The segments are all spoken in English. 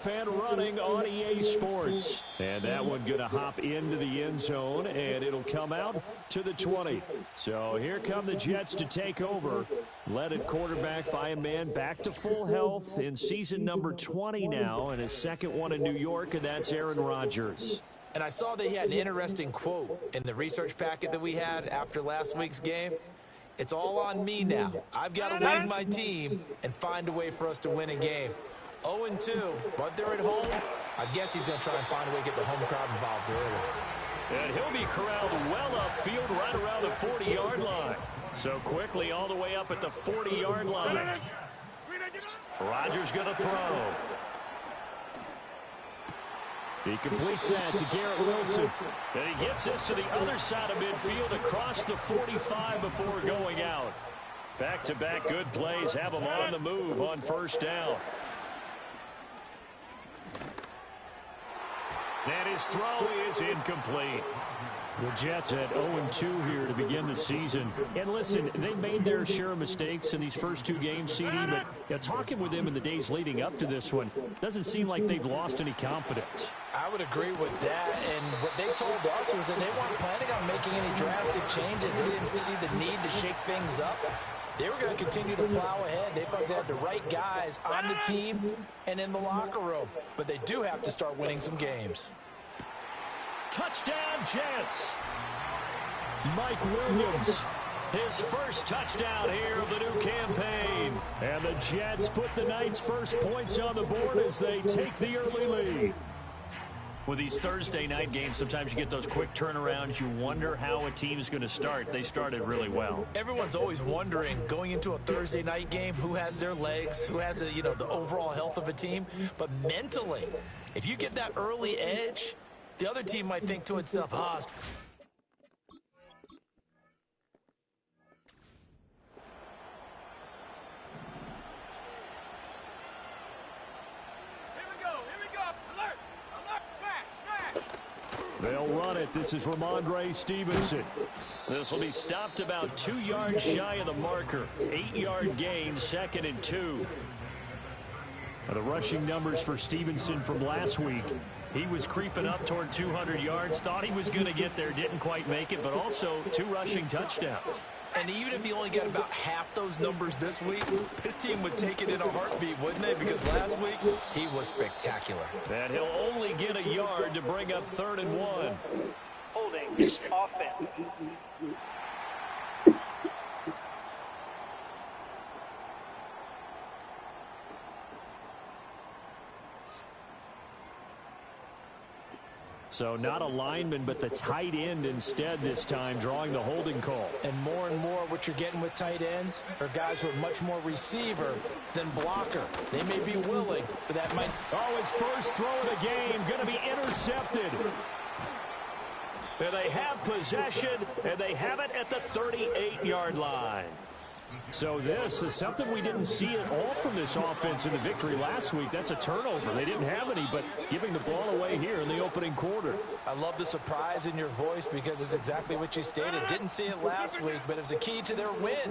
Fan running on EA Sports. And that one going to hop into the end zone, and it'll come out to the 20. So here come the Jets to take over. Led at quarterback by a man back to full health in season number 20 now, and his second one in New York, and that's Aaron Rodgers. And I saw that he had an interesting quote in the research packet that we had after last week's game. It's all on me now. I've got to lead my team and find a way for us to win a game. 0-2, but they're at home. I guess he's going to try and find a way to get the home crowd involved early. And he'll be corralled well upfield right around the 40-yard line. So quickly all the way up at the 40-yard line. Rodgers going to throw. He completes that to Garrett Wilson. And he gets this to the other side of midfield across the 45 before going out. Back-to-back good plays have him on the move on first down. And his throw is incomplete. The Jets at 0-2 here to begin the season. And listen, they made their share of mistakes in these first two games, CD, but talking with them in the days leading up to this one, doesn't seem like they've lost any confidence. I would agree with that, and what they told us was that they weren't planning on making any drastic changes. They didn't see the need to shake things up. They were going to continue to plow ahead. They thought they had the right guys on the team and in the locker room, but they do have to start winning some games. Touchdown, Jets. Mike Williams, his first touchdown here of the new campaign. And the Jets put the Knights' first points on the board as they take the early lead. With these Thursday night games, sometimes you get those quick turnarounds. You wonder how a team is going to start. They started really well. Everyone's always wondering, going into a Thursday night game, who has their legs, who has the overall health of a team. But mentally, if you get that early edge, the other team might think to itself, They'll run it. This is Ramondre Stevenson. This will be stopped about 2 yards shy of the marker. 8-yard gain, 2nd and 2. The rushing numbers for Stevenson from last week. He was creeping up toward 200 yards. Thought he was going to get there. Didn't quite make it, but also 2 rushing touchdowns. And even if he only got about half those numbers this week, his team would take it in a heartbeat, wouldn't they? Because last week, he was spectacular. And he'll only get a yard to bring up 3rd and 1. Holding offense. So not a lineman, but the tight end instead this time, drawing the holding call. And more what you're getting with tight ends are guys who are much more receiver than blocker. They may be willing, but that might... Oh, his first throw of the game going to be intercepted. And they have possession, and they have it at the 38-yard line. So this is something we didn't see at all from this offense in the victory last week. That's a turnover. They didn't have any, but giving the ball away here in the opening quarter. I love the surprise in your voice because it's exactly what you stated. Didn't see it last week, but it's a key to their win.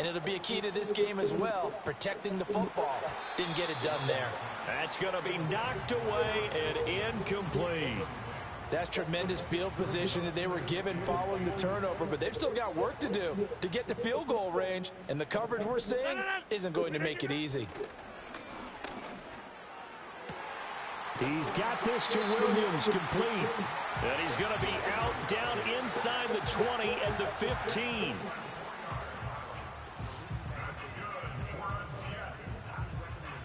And it'll be a key to this game as well, protecting the football. Didn't get it done there. That's going to be knocked away and incomplete. That's tremendous field position that they were given following the turnover, but they've still got work to do to get to field goal range, and the coverage we're seeing isn't going to make it easy. He's got this to Williams, complete. And he's going to be out down inside the 20 at the 15.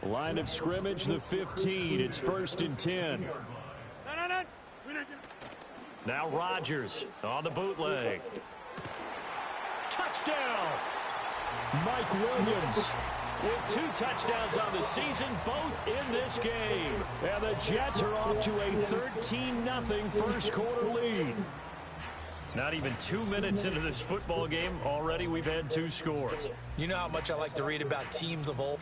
Line of scrimmage, the 15. It's 1st and 10. Now Rodgers on the bootleg. Touchdown! Mike Williams with 2 touchdowns on the season, both in this game. And the Jets are off to a 13-0 first quarter lead. Not even 2 minutes into this football game, already we've had 2 scores. You know how much I like to read about teams of old.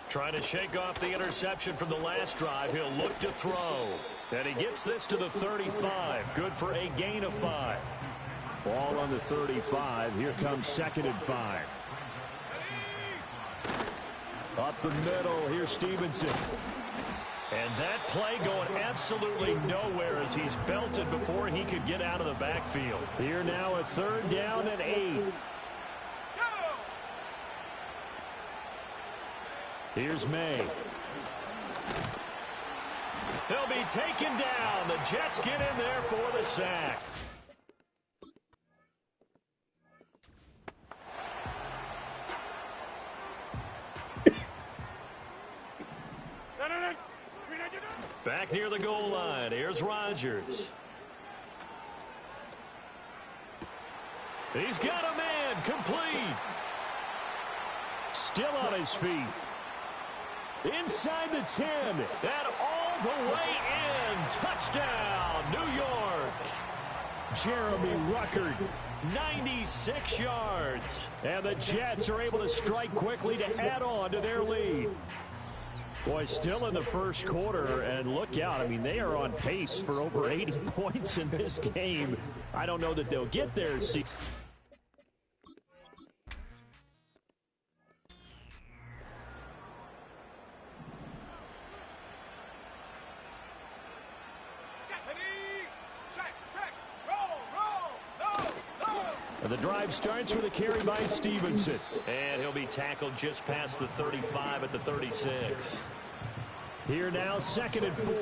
Trying to shake off the interception from the last drive. He'll look to throw. And he gets this to the 35. Good for a gain of 5. Ball on the 35. Here comes 2nd and 5. Up the middle. Here's Stevenson. And that play going absolutely nowhere as he's belted before he could get out of the backfield. Here now a 3rd down and 8. Here's May. He'll be taken down. The Jets get in there for the sack. Back near the goal line. Here's Rodgers. He's got a man. Complete. Still on his feet. Inside the 10. And all the way in. Touchdown, New York. Jeremy Ruckert, 96 yards. And the Jets are able to strike quickly to add on to their lead. Boy, still in the first quarter, and look out. I mean, they are on pace for over 80 points in this game. I don't know that they'll get there. The drive starts with a carry by Stevenson. And he'll be tackled just past the 35 at the 36. Here now, 2nd and 4.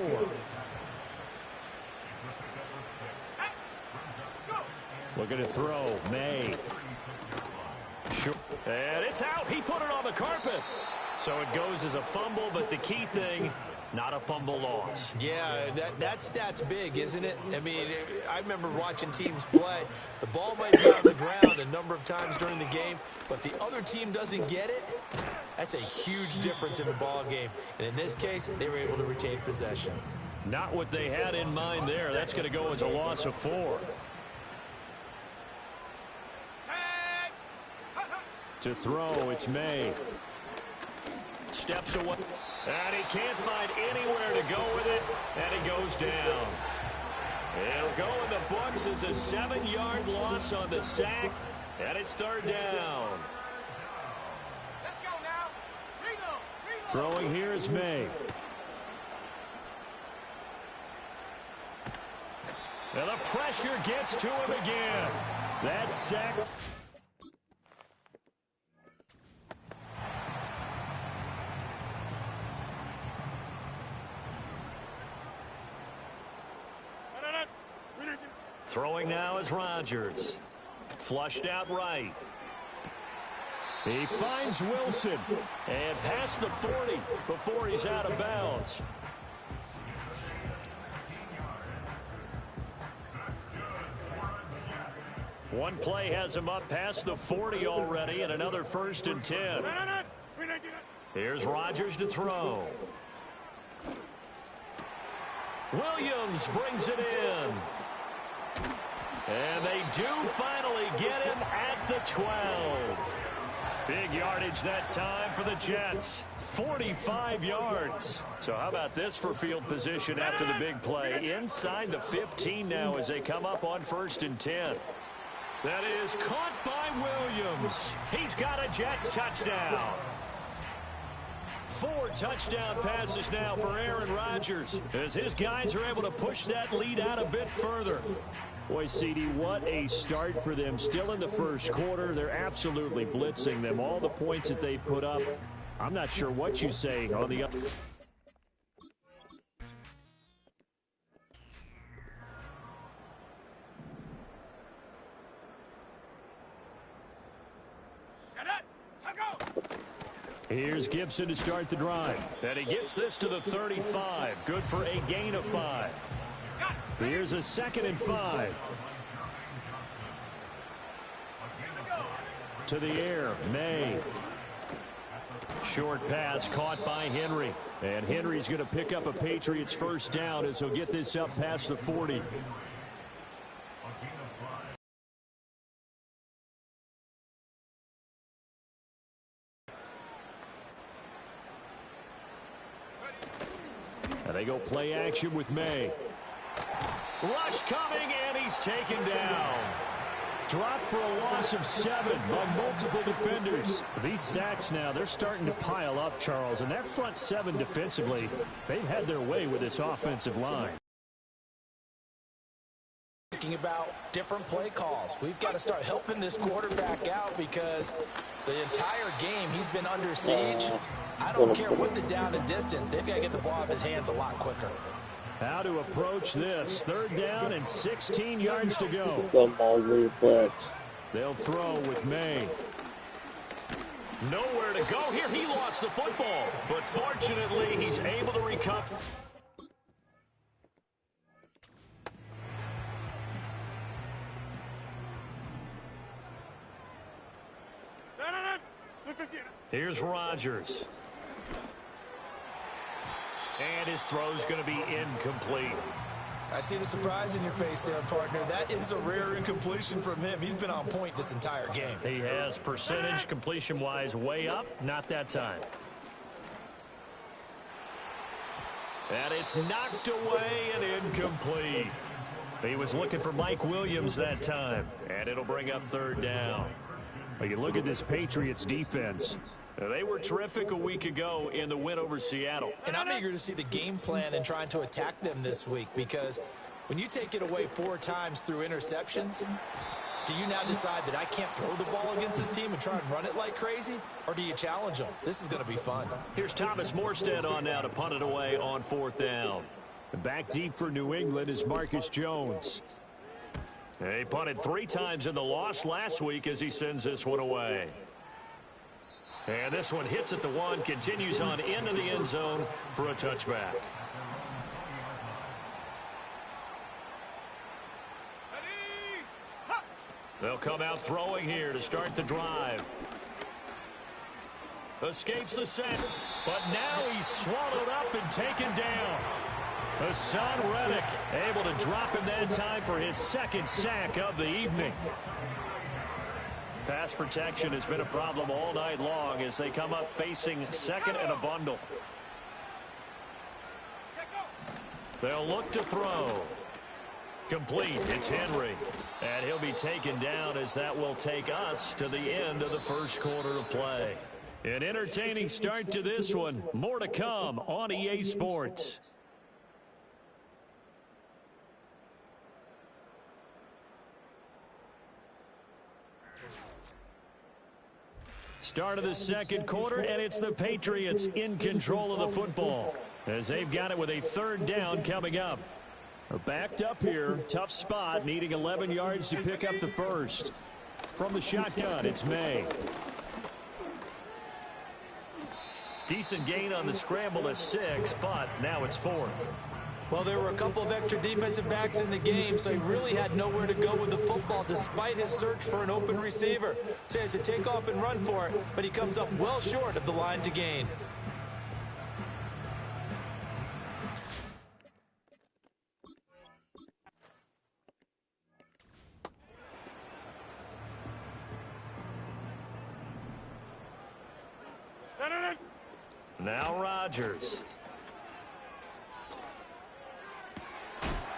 Looking to throw. May. Sure. And it's out. He put it on the carpet. So it goes as a fumble, but the key thing, not a fumble loss. Yeah, that stat's big, isn't it? I mean, I remember watching teams play. The ball might be on the ground a number of times during the game, but the other team doesn't get it. That's a huge difference in the ball game. And in this case, they were able to retain possession. Not what they had in mind there. That's going to go as a loss of 4. To throw, it's May. Steps away. And he can't find anywhere to go with it. And he goes down. It'll go in the books as a 7-yard loss on the sack. And it's 3rd down. Let's go now. Reno. Throwing here is May. And the pressure gets to him again. That's sack. Throwing now is Rodgers. Flushed out right. He finds Wilson. And past the 40 before he's out of bounds. One play has him up past the 40 already, and another 1st and 10. Here's Rodgers to throw. Williams brings it in. And they do finally get him at the 12. Big yardage that time for the Jets. 45 yards. So how about this for field position after the big play? Inside the 15 now as they come up on 1st and 10. That is caught by Williams. He's got a Jets touchdown. 4 touchdown passes now for Aaron Rodgers as his guys are able to push that lead out a bit further. Boy, CD, what a start for them. Still in the first quarter. They're absolutely blitzing them. All the points that they put up, I'm not sure what you say on the other. Here's Gibson to start the drive. And he gets this to the 35. Good for a gain of 5. Here's a 2nd and 5. To the air, May. Short pass caught by Henry. And Henry's going to pick up a Patriots 1st down as he'll get this up past the 40. And They go play action with May. Rush coming, and he's taken down. Dropped for a loss of 7 by multiple defenders. These sacks now, they're starting to pile up, Charles. And that front 7 defensively, they've had their way with this offensive line. Thinking about different play calls. We've got to start helping this quarterback out because the entire game he's been under siege. I don't care what the down and distance. They've got to get the ball out of his hands a lot quicker. How to approach this. 3rd down and 16 yards to go. They'll throw with May. Nowhere to go here. He lost the football, but fortunately he's able to recover. Here's Rodgers. And his throw's going to be incomplete. I see the surprise in your face there, partner. That is a rare incompletion from him. He's been on point this entire game. He has percentage completion-wise way up. Not that time. And it's knocked away and incomplete. He was looking for Mike Williams that time. And it'll bring up 3rd down. Well, you look at this Patriots defense. They were terrific a week ago in the win over Seattle. And I'm eager to see the game plan and trying to attack them this week because when you take it away 4 times through interceptions, do you now decide that I can't throw the ball against this team and try and run it like crazy? Or do you challenge them? This is going to be fun. Here's Thomas Morstead on now to punt it away on 4th down. Back deep for New England is Marcus Jones. He punted 3 times in the loss last week as he sends this one away. And this one hits at the 1, continues on into the end zone for a touchback. They'll come out throwing here to start the drive. Escapes the sack, but now he's swallowed up and taken down. Hassan Reddick able to drop him that time for his 2nd sack of the evening. Pass protection has been a problem all night long as they come up facing 2nd and a bundle. They'll look to throw. Complete. It's Henry. And he'll be taken down as that will take us to the end of the 1st quarter of play. An entertaining start to this one. More to come on EA Sports. Start of the 2nd quarter, and it's the Patriots in control of the football as they've got it with a 3rd down coming up. Backed up here, tough spot, needing 11 yards to pick up the 1st. From the shotgun, it's May. Decent gain on the scramble to 6, but now it's 4th. Well, there were a couple of extra defensive backs in the game, so he really had nowhere to go with the football despite his search for an open receiver. So he has to take off and run for it, but he comes up well short of the line to gain. Now Rodgers.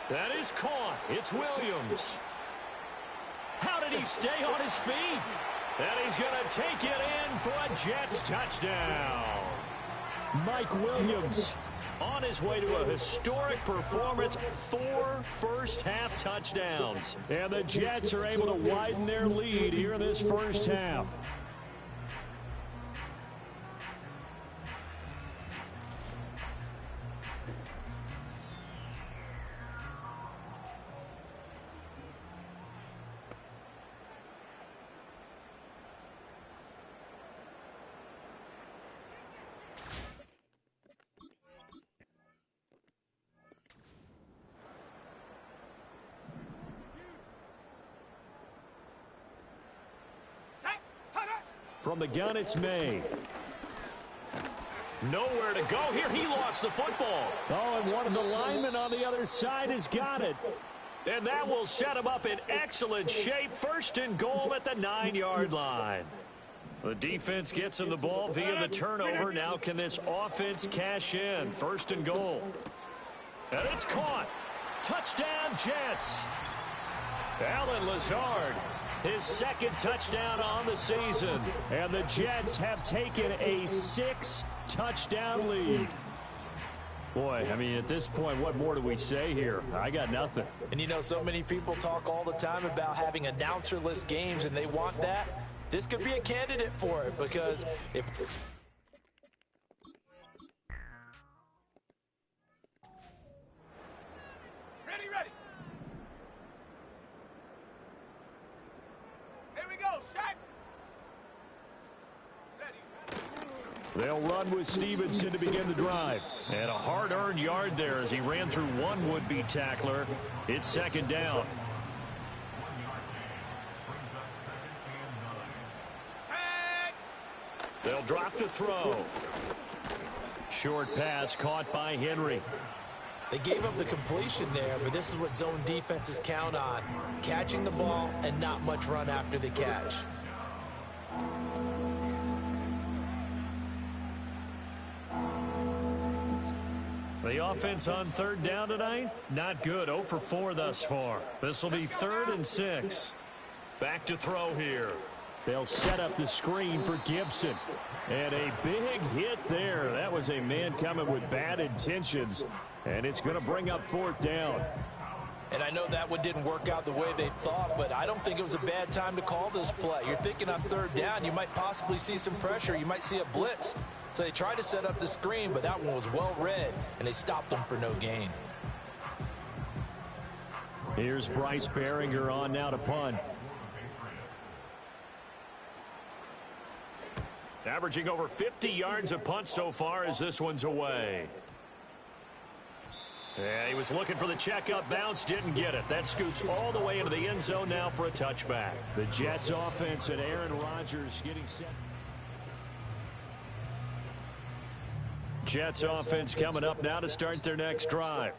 That is caught. It's Williams. How did he stay on his feet? And he's going to take it in for a Jets touchdown. Mike Williams on his way to a historic performance, 4 first-half touchdowns. And the Jets are able to widen their lead here in this 1st half. From the gun, it's May. Nowhere to go here. He lost the football. Oh, and one of the linemen on the other side has got it. And that will set him up in excellent shape. 1st and goal at the 9-yard line. The defense gets him the ball via the turnover. Now can this offense cash in? 1st and goal. And it's caught. Touchdown, Jets. Alan Lazard, his second touchdown on the season. And the Jets have taken a 6-touchdown lead. Boy, I mean, at this point, what more do we say here? I got nothing. And you know, so many people talk all the time about having announcer-less games, and they want that. This could be a candidate for it, because if... Ready. Here we go, set. They'll run with Stevenson to begin the drive. And a hard-earned yard there as he ran through one would-be tackler. It's second down. They'll drop to throw. Short pass caught by Henry. They gave up the completion there, but this is what zone defenses count on. Catching the ball and not much run after the catch. The offense on third down tonight, not good. 0 for 4 thus far. This will be 3rd and 6. Back to throw here. They'll set up the screen for Gibson. And a big hit there. That was a man coming with bad intentions. And it's going to bring up 4th down. And I know that one didn't work out the way they thought, but I don't think it was a bad time to call this play. You're thinking on third down, you might possibly see some pressure. You might see a blitz. So they tried to set up the screen, but that one was well read, and they stopped them for no gain. Here's Bryce Behringer on now to punt. Averaging over 50 yards a punt so far as this one's away. Yeah, he was looking for the checkup bounce, didn't get it. That scoots all the way into the end zone now for a touchback. The Jets offense and Aaron Rodgers getting set. Jets offense coming up now to start their next drive.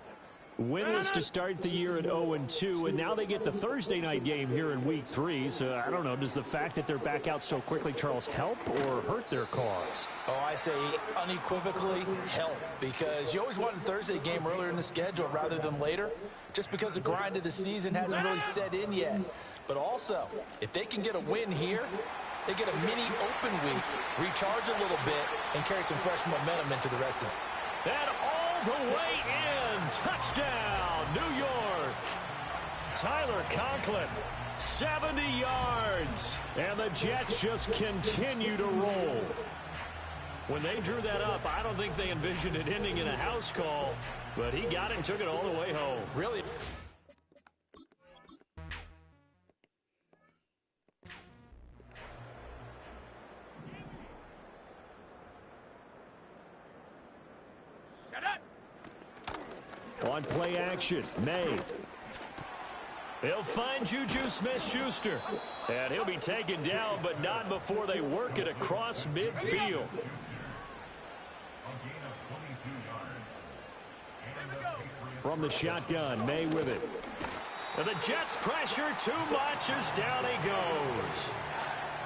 Winless to start the year at 0-2, and now they get the Thursday night game here in Week 3. So, I don't know, does the fact that they're back out so quickly, Charles, help or hurt their cause? Oh, I say unequivocally help, because you always wanted a Thursday game earlier in the schedule rather than later, just because the grind of the season hasn't really set in yet. But also, if they can get a win here, they get a mini open week, recharge a little bit, and carry some fresh momentum into the rest of it. And all the way in. Touchdown, New York. Tyler Conklin, 70 yards. And the Jets just continue to roll. When they drew that up, I don't think they envisioned it ending in a house call, but he got it and took it all the way home. Really? On play action, May. He'll find Juju Smith-Schuster. And he'll be taken down, but not before they work it across midfield. From the shotgun, May with it. And the Jets pressure too much as down he goes.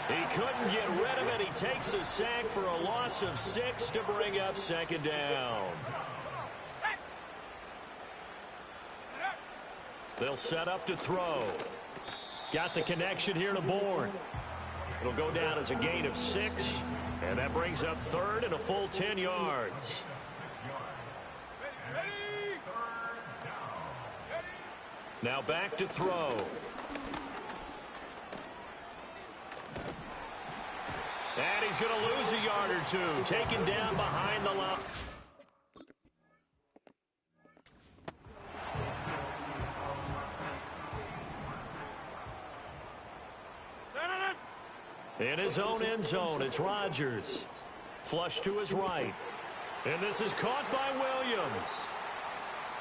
He couldn't get rid of it. He takes a sack for a loss of 6 to bring up second down. They'll set up to throw. Got the connection here to Bourne. It'll go down as a gain of 6, and that brings up 3rd and a full 10 yards. Now back to throw. And he's going to lose a yard or two. Taken down behind the line. In his own end zone, it's Rodgers. Flush to his right. And this is caught by Williams.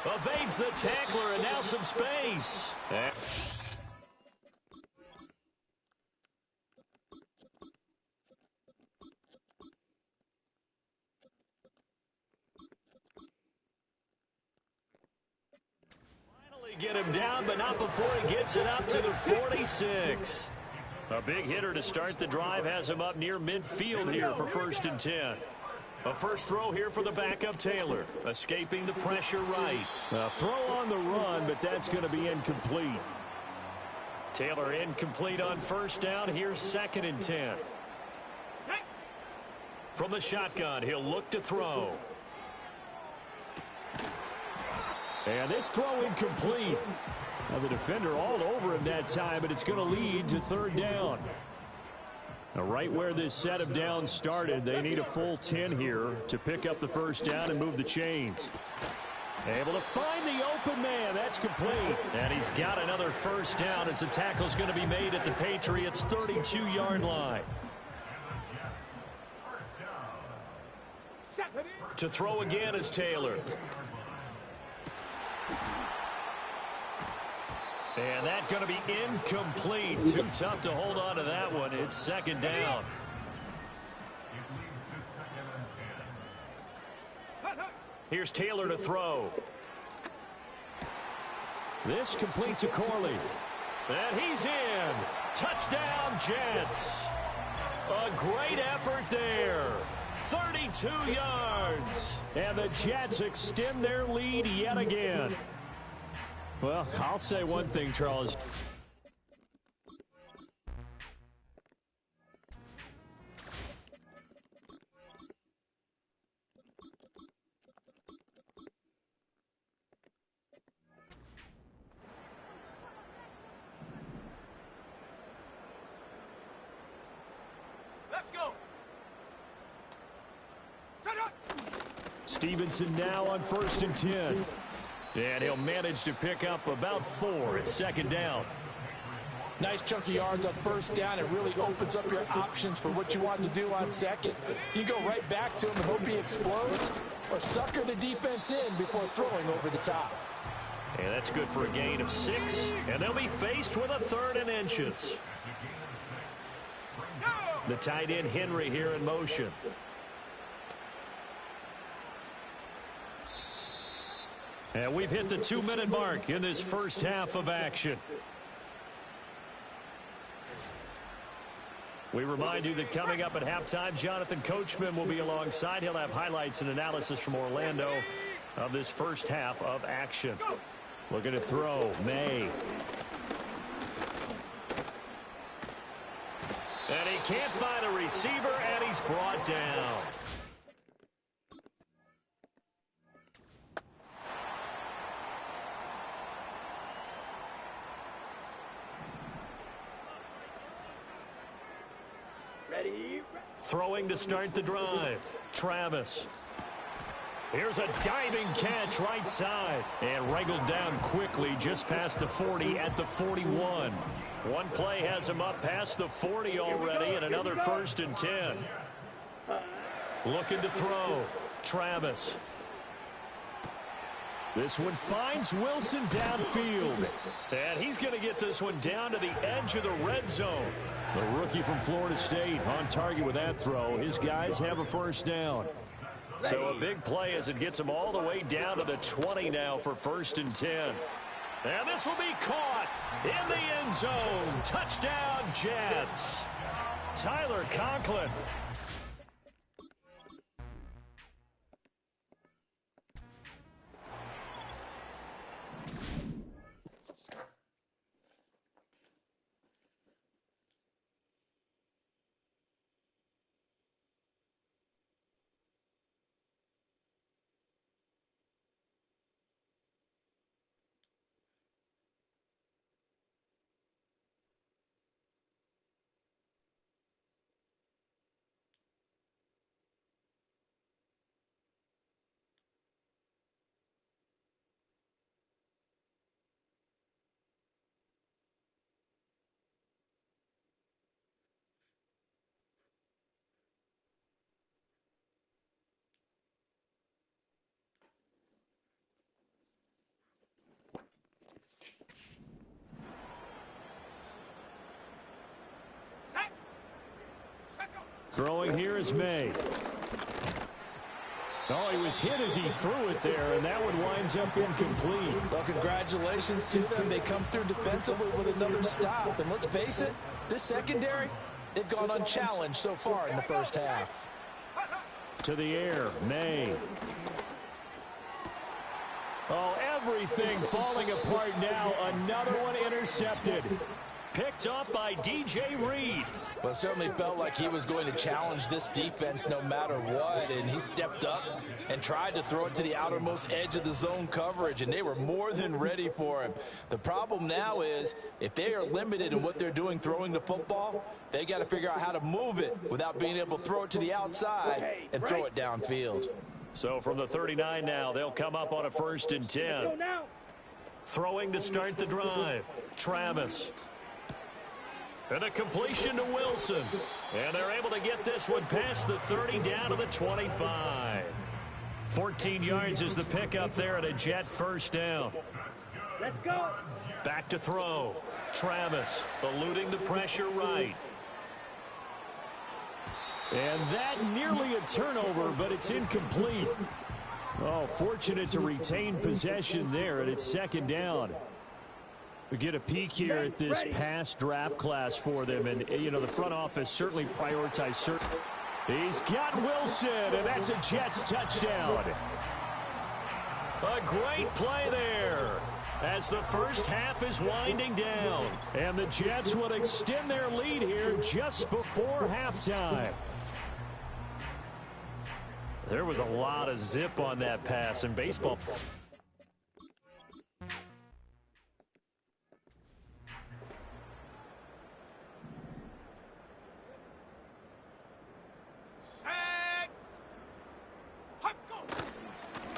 Evades the tackler, and now some space. Finally get him down, but not before he gets it up to the 46. A big hitter to start the drive has him up near midfield here for 1st and 10. A first throw here for the backup Taylor. Escaping the pressure right. A throw on the run, but that's going to be incomplete. Taylor incomplete on first down. Here's 2nd and 10. From the shotgun, he'll look to throw. And this throw incomplete. Now the defender all over him that time, but it's going to lead to 3rd down. Now right where this set of downs started, they need a full 10 here to pick up the first down and move the chains. Able to find the open man. That's complete. And he's got another first down as the tackle's going to be made at the Patriots' 32-yard line. To throw again is Taylor. And that's going to be incomplete. Too tough to hold on to that one. It's 2nd down. Here's Taylor to throw. This complete to Corley. And he's in. Touchdown, Jets. A great effort there. 32 yards. And the Jets extend their lead yet again. Well, I'll say one thing, Charles. Let's go. Stevenson now on 1st and 10. And he'll manage to pick up about 4 at 2nd down. Nice chunky yards on first down. It really opens up your options for what you want to do on 2nd. You go right back to him and hope he explodes, or sucker the defense in before throwing over the top. And that's good for a gain of 6. And they'll be faced with a 3rd and inches. The tight end Henry here in motion. And we've hit the 2-minute mark in this first half of action. We remind you that coming up at halftime, Jonathan Coachman will be alongside. He'll have highlights and analysis from Orlando of this first half of action. Looking to throw, May. And he can't find a receiver, and he's brought down. Throwing to start the drive. Travis. Here's a diving catch right side. And wrangled down quickly just past the 40 at the 41. One play has him up past the 40 already, and another 1st and 10. Looking to throw. Travis. This one finds Wilson downfield. And he's going to get this one down to the edge of the red zone. The rookie from Florida State on target with that throw. His guys have a first down. So a big play as it gets him all the way down to the 20 now for 1st and 10. And this will be caught in the end zone. Touchdown, Jets. Tyler Conklin. Throwing here is May. Oh, he was hit as he threw it there, and that one winds up incomplete. Well, congratulations to them. They come through defensively with another stop. And let's face it, this secondary, they've gone unchallenged so far in the first half. To the air, May. Oh, everything falling apart now. Another one intercepted. Picked up by DJ Reed. Well, it certainly felt like he was going to challenge this defense no matter what, and he stepped up and tried to throw it to the outermost edge of the zone coverage, and they were more than ready for him. The problem now is if they are limited in what they're doing throwing the football, they got to figure out how to move it without being able to throw it to the outside and throw it downfield. So from the 39 now, they'll come up on a 1st and 10. Throwing to start the drive, Travis. And a completion to Wilson. And they're able to get this one past the 30 down to the 25. 14 yards is the pickup there at a Jet 1st down. Let's go. Back to throw. Travis eluding the pressure right. And that nearly a turnover, but it's incomplete. Oh, fortunate to retain possession there, and it's 2nd down. We get a peek here at this past draft class for them, and, you know, the front office certainly prioritized. He's got Wilson, and that's a Jets touchdown. A great play there as the first half is winding down, and the Jets will extend their lead here just before halftime. There was a lot of zip on that pass in baseball.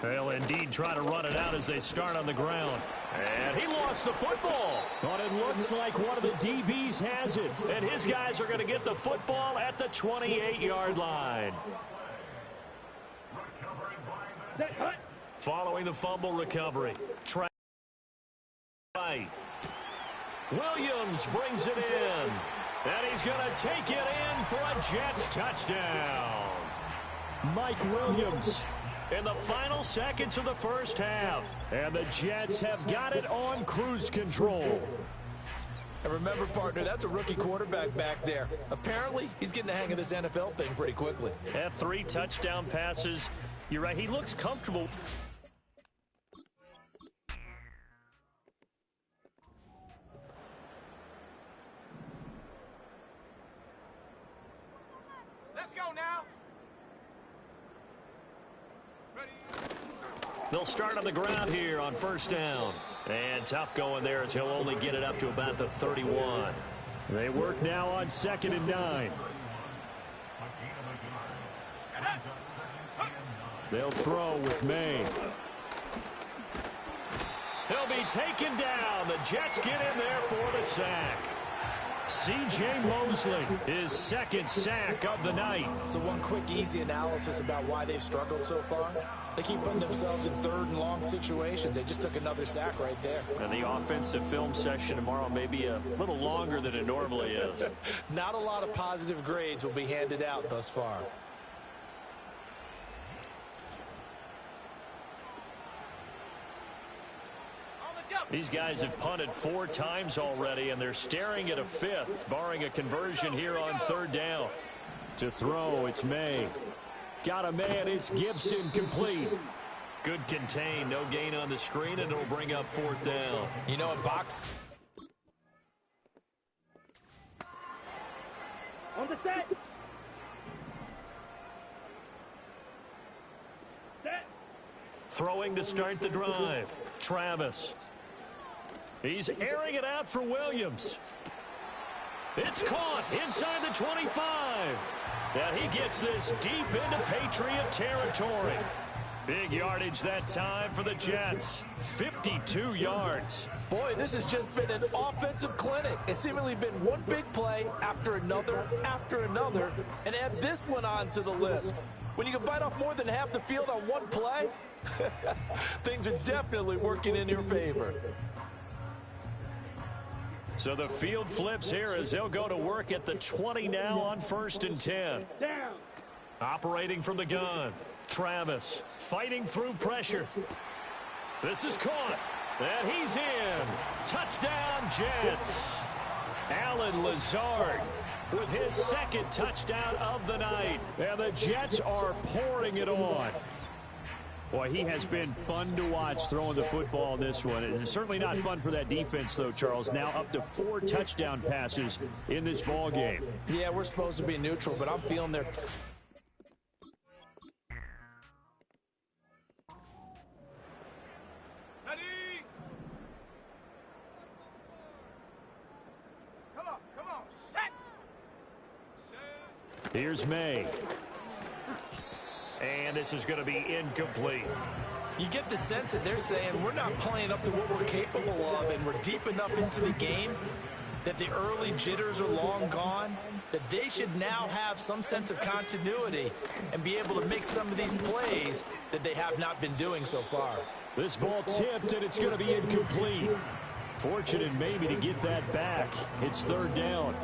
They'll indeed try to run it out as they start on the ground. And he lost the football. But it looks like one of the DBs has it. And his guys are going to get the football at the 28-yard line. Following the fumble recovery. Right. Williams brings it in. And he's going to take it in for a Jets touchdown. Mike Williams in the final seconds of the first half. And the Jets have got it on cruise control. And remember, partner, that's a rookie quarterback back there. Apparently, he's getting the hang of this NFL thing pretty quickly. Had 3 touchdown passes. You're right, he looks comfortable. Let's go now. They'll start on the ground here on 1st down. And tough going there as he'll only get it up to about the 31. They work now on 2nd and 9. They'll throw with May. He'll be taken down. The Jets get in there for the sack. C.J. Mosley, his 2nd sack of the night. So one quick, easy analysis about why they've struggled so far. They keep putting themselves in 3rd and long situations. They just took another sack right there. And the offensive film session tomorrow may be a little longer than it normally is. Not a lot of positive grades will be handed out thus far. These guys have punted 4 times already, and they're staring at a 5th, barring a conversion here on 3rd down. To throw, it's May. Got a man, it's Gibson, complete. Good contain, no gain on the screen, and it'll bring up 4th down. You know what, Bach? On the set. Set. Throwing to start the drive, Travis. He's airing it out for Williams. It's caught inside the 25. And he gets this deep into Patriot territory. Big yardage that time for the Jets. 52 yards. Boy, this has just been an offensive clinic. It's seemingly been one big play after another, and add this one on to the list. When you can bite off more than half the field on one play, things are definitely working in your favor. So the field flips here as they'll go to work at the 20 now on 1st and 10. Down. Operating from the gun. Travis fighting through pressure. This is caught. And he's in. Touchdown, Jets. Allen Lazard with his second touchdown of the night. And the Jets are pouring it on. Boy, he has been fun to watch throwing the football in this one. It's certainly not fun for that defense, though, Charles. Now up to 4 touchdown passes in this ball game. Yeah, we're supposed to be neutral, but I'm feeling their... Ready? Come on, set! Here's May. And this is going to be incomplete. You get the sense that they're saying we're not playing up to what we're capable of, and we're deep enough into the game that the early jitters are long gone, that they should now have some sense of continuity and be able to make some of these plays that they have not been doing so far. This ball tipped, and it's going to be incomplete. Fortunate maybe to get that back. It's 3rd down.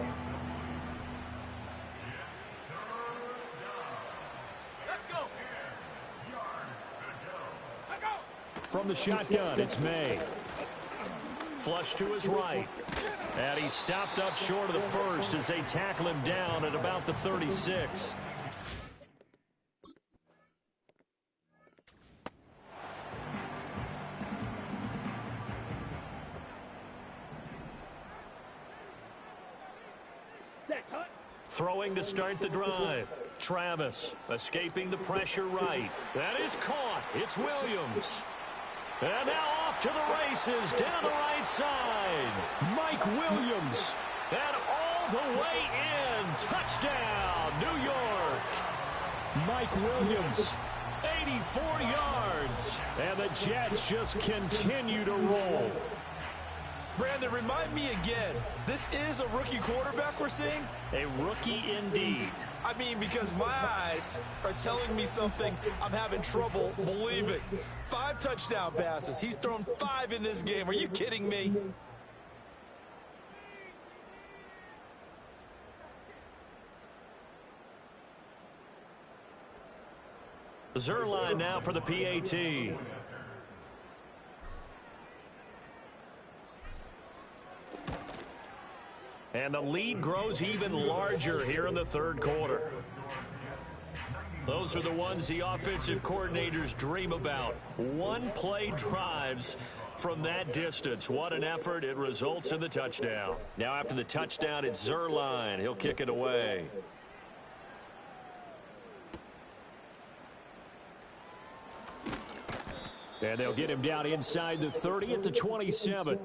From the shotgun, it's May. Flush to his right. And he stopped up short of the first as they tackle him down at about the 36. Throwing to start the drive. Travis escaping the pressure right. That is caught. It's Williams. And now off to the races down the right side. Mike Williams. And all the way in. Touchdown, New York. Mike Williams. 84 yards. And the Jets just continue to roll. Brandon, remind me again, this is a rookie quarterback we're seeing? A rookie indeed. I mean, because my eyes are telling me something I'm having trouble believing. 5 touchdown passes. He's thrown 5 in this game. Are you kidding me? Zerline now for the PAT. And the lead grows even larger here in the 3rd quarter. Those are the ones the offensive coordinators dream about. One-play drives from that distance. What an effort. It results in the touchdown. Now after the touchdown, it's Zerline. He'll kick it away. And they'll get him down inside the 30 at the 27.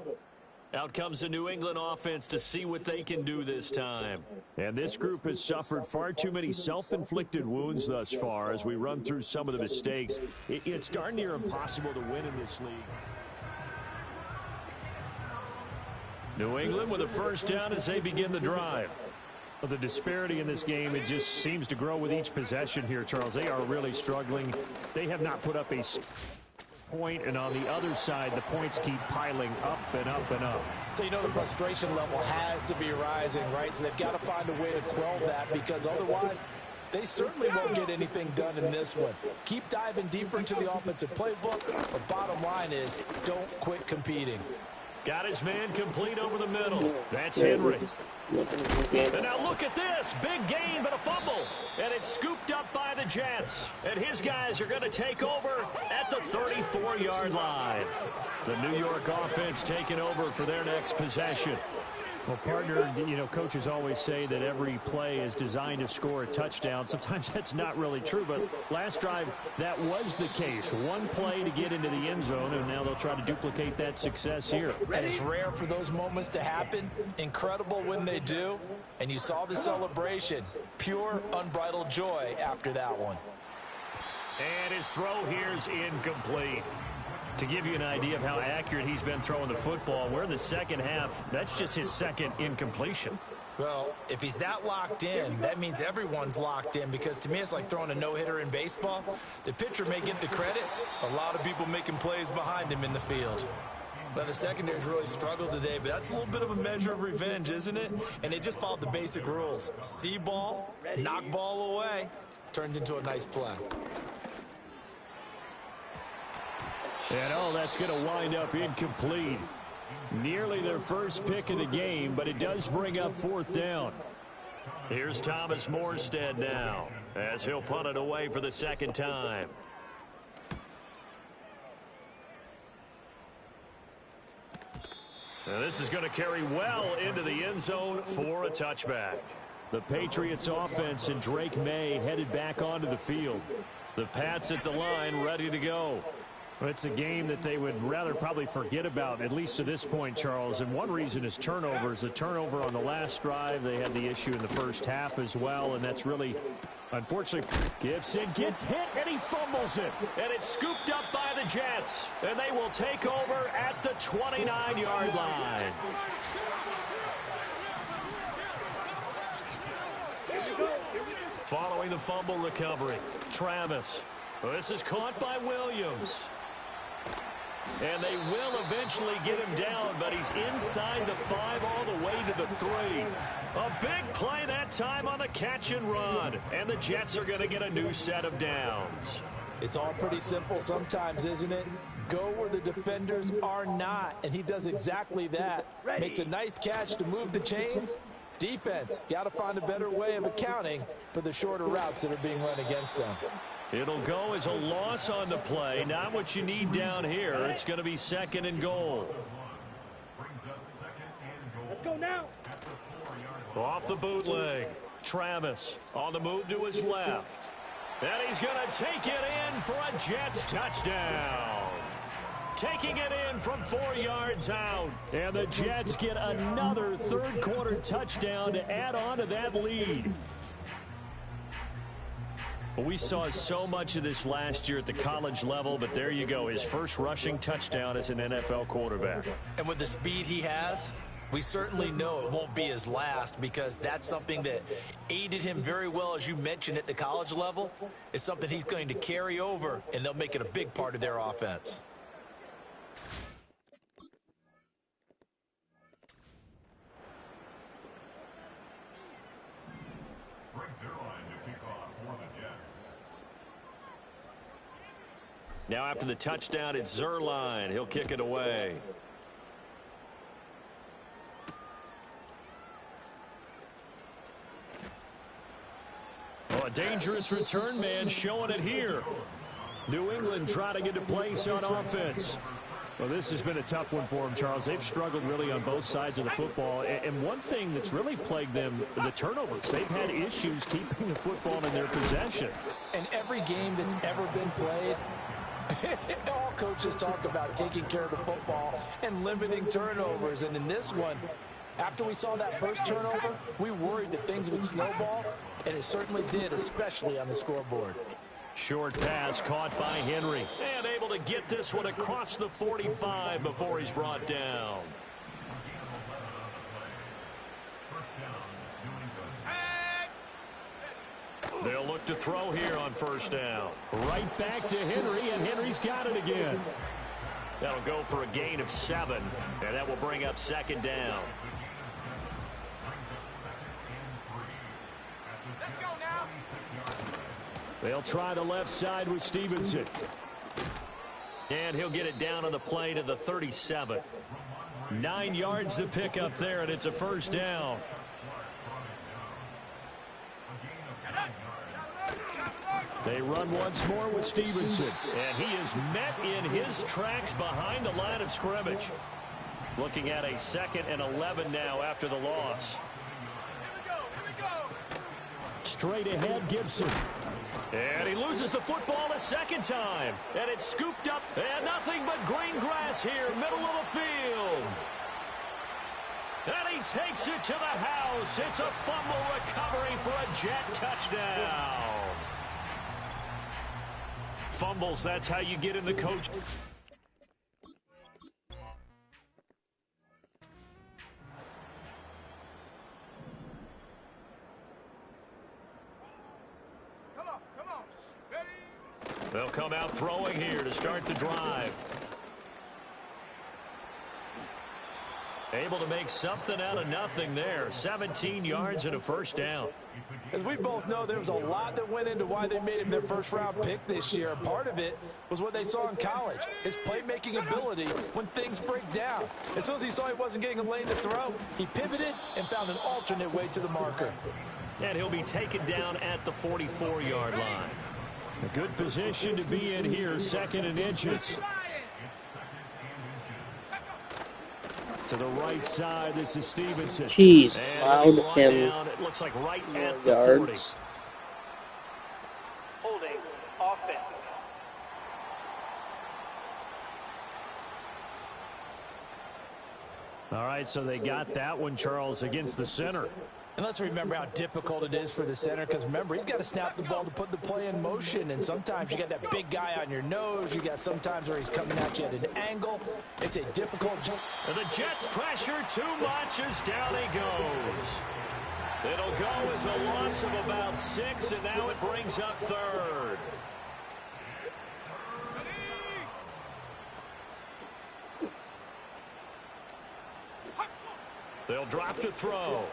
Out comes the New England offense to see what they can do this time. And this group has suffered far too many self-inflicted wounds thus far as we run through some of the mistakes. It's darn near impossible to win in this league. New England with a first down as they begin the drive. Well, the disparity in this game, it just seems to grow with each possession here, Charles. They are really struggling. They have not put up a point, and on the other side, the points keep piling up and up and up. So you know the frustration level has to be rising, right? So they've got to find a way to quell that, because otherwise they certainly won't get anything done in this one. Keep diving deeper into the offensive playbook, but bottom line is don't quit competing. Got his man complete over the middle. That's Henry. And now look at this. Big gain, but a fumble. And it's scooped up by the Jets. And his guys are going to take over at the 34-yard line. The New York offense taking over for their next possession. Well, partner, you know, coaches always say that every play is designed to score a touchdown. Sometimes that's not really true, but last drive, that was the case. One play to get into the end zone, and now they'll try to duplicate that success here. And it's rare for those moments to happen. Incredible when they do. And you saw the celebration. Pure, unbridled joy after that one. And his throw here's incomplete. To give you an idea of how accurate he's been throwing the football, we're in the second half. That's just his second incompletion. Well, if he's that locked in, that means everyone's locked in, because to me it's like throwing a no-hitter in baseball. The pitcher may get the credit. A lot of people making plays behind him in the field. Well, the secondary's really struggled today, but that's a little bit of a measure of revenge, isn't it? And they just followed the basic rules. See ball, knock ball away, turns into a nice play. And oh, that's going to wind up incomplete. Nearly their first pick of the game, but it does bring up 4th down. Here's Thomas Morstead now as he'll punt it away for the second time. Now this is going to carry well into the end zone for a touchback. The Patriots offense and Drake May headed back onto the field. The Pats at the line ready to go. It's a game that they would rather probably forget about, at least to this point, Charles. And one reason is turnovers. A turnover on the last drive. They had the issue in the first half as well, and that's really, unfortunately, Gibson gets hit, and he fumbles it. And it's scooped up by the Jets. And they will take over at the 29-yard line. Following the fumble recovery, Travis. This is caught by Williams. And they will eventually get him down, but he's inside the 5 all the way to the 3. A big play that time on the catch and run. And the Jets are going to get a new set of downs. It's all pretty simple sometimes, isn't it? Go where the defenders are not, and he does exactly that. Makes a nice catch to move the chains. Defense, got to find a better way of accounting for the shorter routes that are being run against them. It'll go as a loss on the play. Not what you need down here. It's going to be 2nd and goal. Let's go now. Off the bootleg. Travis on the move to his left. And he's going to take it in for a Jets touchdown. Taking it in from 4 yards out. And the Jets get another third-quarter touchdown to add on to that lead. We saw so much of this last year at the college level, but there you go. His first rushing touchdown as an NFL quarterback. And with the speed he has, we certainly know it won't be his last, because that's something that aided him very well, as you mentioned, at the college level. It's something he's going to carry over, and they'll make it a big part of their offense. Now after the touchdown, it's Zerline. He'll kick it away. Oh, a dangerous return man showing it here. New England trying to get to place on offense. Well, this has been a tough one for them, Charles. They've struggled really on both sides of the football. And one thing that's really plagued them, the turnovers. They've had issues keeping the football in their possession. And every game that's ever been played, all coaches talk about taking care of the football and limiting turnovers. And in this one, after we saw that first turnover, we worried that things would snowball, and it certainly did, especially on the scoreboard. Short pass caught by Henry. And able to get this one across the 45 before he's brought down. They'll look to throw here on first down. Right back to Henry, and Henry's got it again. That'll go for a gain of 7, and that will bring up 2nd down. Let's go now. They'll try the left side with Stevenson. And he'll get it down on the play to the 37. 9 yards to pick up there, and it's a first down. They run once more with Stevenson. And he is met in his tracks behind the line of scrimmage. Looking at a 2nd and 11 now after the loss. Here we go. Straight ahead, Gibson. And he loses the football a second time. And it's scooped up. And nothing but green grass here, middle of the field. And he takes it to the house. It's a fumble recovery for a Jet touchdown. Fumbles, that's how you get in the coach. Come on. Ready? They'll come out throwing here to start the drive. Able to make something out of nothing there. 17 yards and a first down. As we both know, there was a lot that went into why they made him their first-round pick this year. Part of it was what they saw in college, his playmaking ability when things break down. As soon as he saw he wasn't getting a lane to throw, he pivoted and found an alternate way to the marker. And he'll be taken down at the 44-yard line. A good position to be in here, 2nd and inches. To the right side, this is Stevenson. Jeez, And allowed him down, it looks like right at the 40. yards. Holding offense. All right, so they got that one, Charles, against the center. And let's remember how difficult it is for the center, because remember, he's got to snap the ball to put the play in motion, and sometimes you got that big guy on your nose. You got sometimes where he's coming at you at an angle. It's a difficult job. And the Jets pressure too much as down he goes. It'll go as a loss of about 6, and now it brings up 3rd. They'll drop to throw.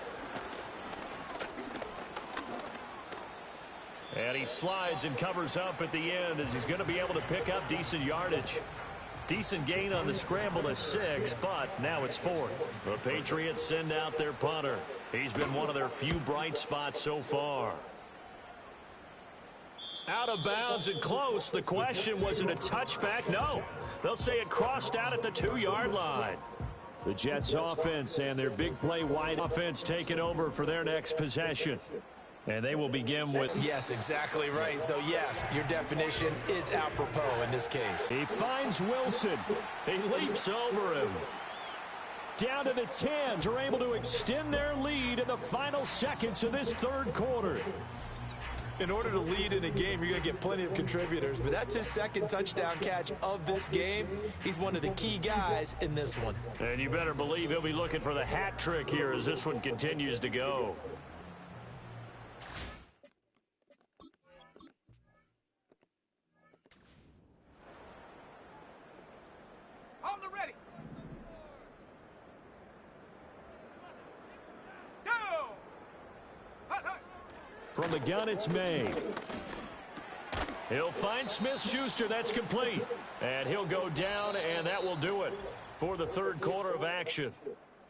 And he slides and covers up at the end as he's going to be able to pick up decent yardage. Decent gain on the scramble of 6, but now it's 4th. The Patriots send out their punter. He's been one of their few bright spots so far. Out of bounds and close. The question, was it a touchback? No. They'll say it crossed out at the 2-yard line. The Jets offense and their big play wide offense taking over for their next possession. And they will begin with... Yes, exactly right. So, yes, your definition is apropos in this case. He finds Wilson. He leaps over him. Down to the 10. They're able to extend their lead in the final seconds of this 3rd quarter. In order to lead in a game, you're going to get plenty of contributors, but that's his 2nd touchdown catch of this game. He's one of the key guys in this one. And you better believe he'll be looking for the hat trick here as this one continues to go. On the ready. Go. Hut, hut. From the gun, it's May. He'll find Smith-Schuster. That's complete. And he'll go down, and that will do it for the 3rd quarter of action.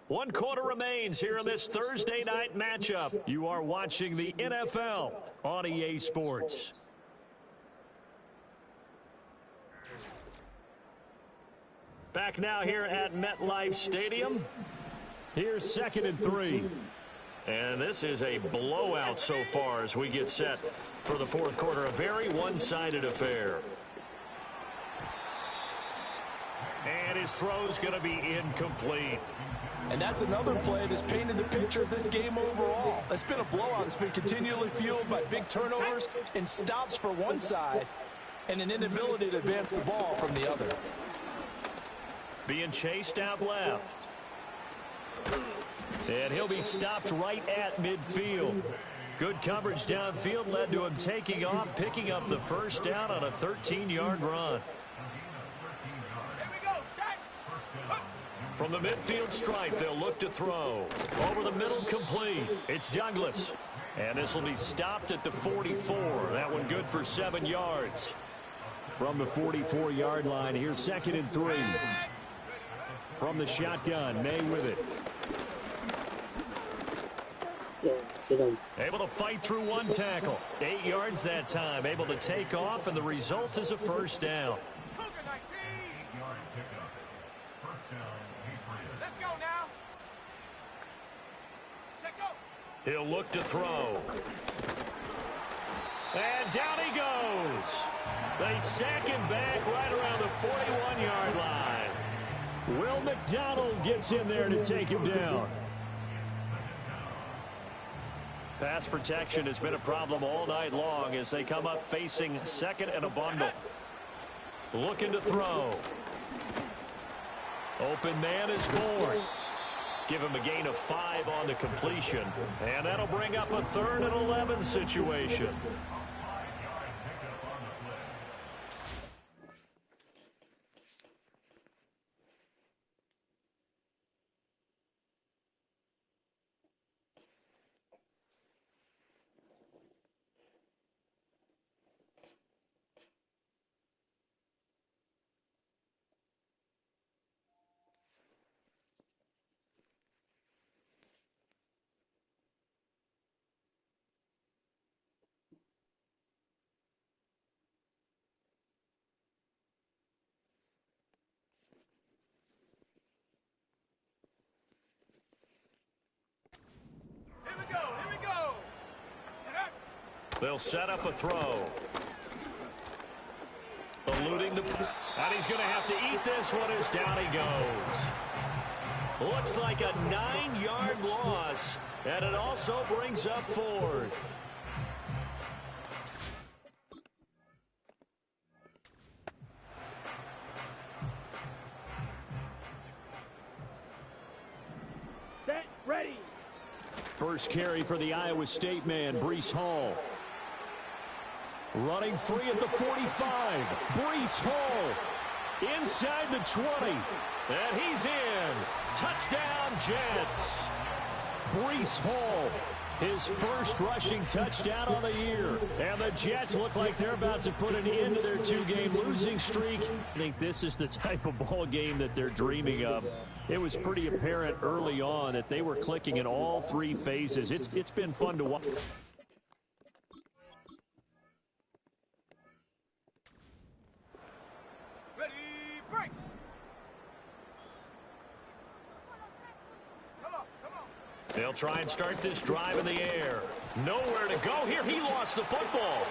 1 quarter remains here in this Thursday night matchup. You are watching the NFL on EA Sports. Back now here at MetLife Stadium. Here's 2nd and 3. And this is a blowout so far as we get set for the 4th quarter. A very one-sided affair. And his throw's going to be incomplete. And that's another play that's painted the picture of this game overall. It's been a blowout. It's been continually fueled by big turnovers and stops for one side and an inability to advance the ball from the other. Being chased out left. And he'll be stopped right at midfield. Good coverage downfield led to him taking off, picking up the first down on a 13-yard run. Here we go. Set. Hut. From the midfield stripe, they'll look to throw. Over the middle, complete. It's Douglas. And this will be stopped at the 44. That one good for 7 yards. From the 44-yard line, here's 2nd and 3. From the shotgun, May with it. Yeah, get him. Able to fight through 1 tackle. 8 yards that time. Able to take off, and the result is a first down. Cougar 19. Let's go now. Check go. He'll look to throw. And down he goes. They sack him back right around the 41-yard line. Will McDonald gets in there to take him down. Pass protection has been a problem all night long as they come up facing 2nd and a bundle. Looking to throw. Open man is born. Give him a gain of 5 on the completion. And that'll bring up a 3rd and 11 situation. They'll set up a throw. Eluding the... And he's going to have to eat this one as down he goes. Looks like a 9-yard loss, and it also brings up 4th. Set, ready. First carry for the Iowa State man, Breece Hall. Running free at the 45. Breece Hall inside the 20. And he's in. Touchdown, Jets. Breece Hall, his first rushing touchdown on the year. And the Jets look like they're about to put an end to their 2-game losing streak. I think this is the type of ball game that they're dreaming of. It was pretty apparent early on that they were clicking in all 3 phases. It's been fun to watch. Ready, break. Come on, come on. They'll try and start this drive in the air. Nowhere to go here. He lost the football.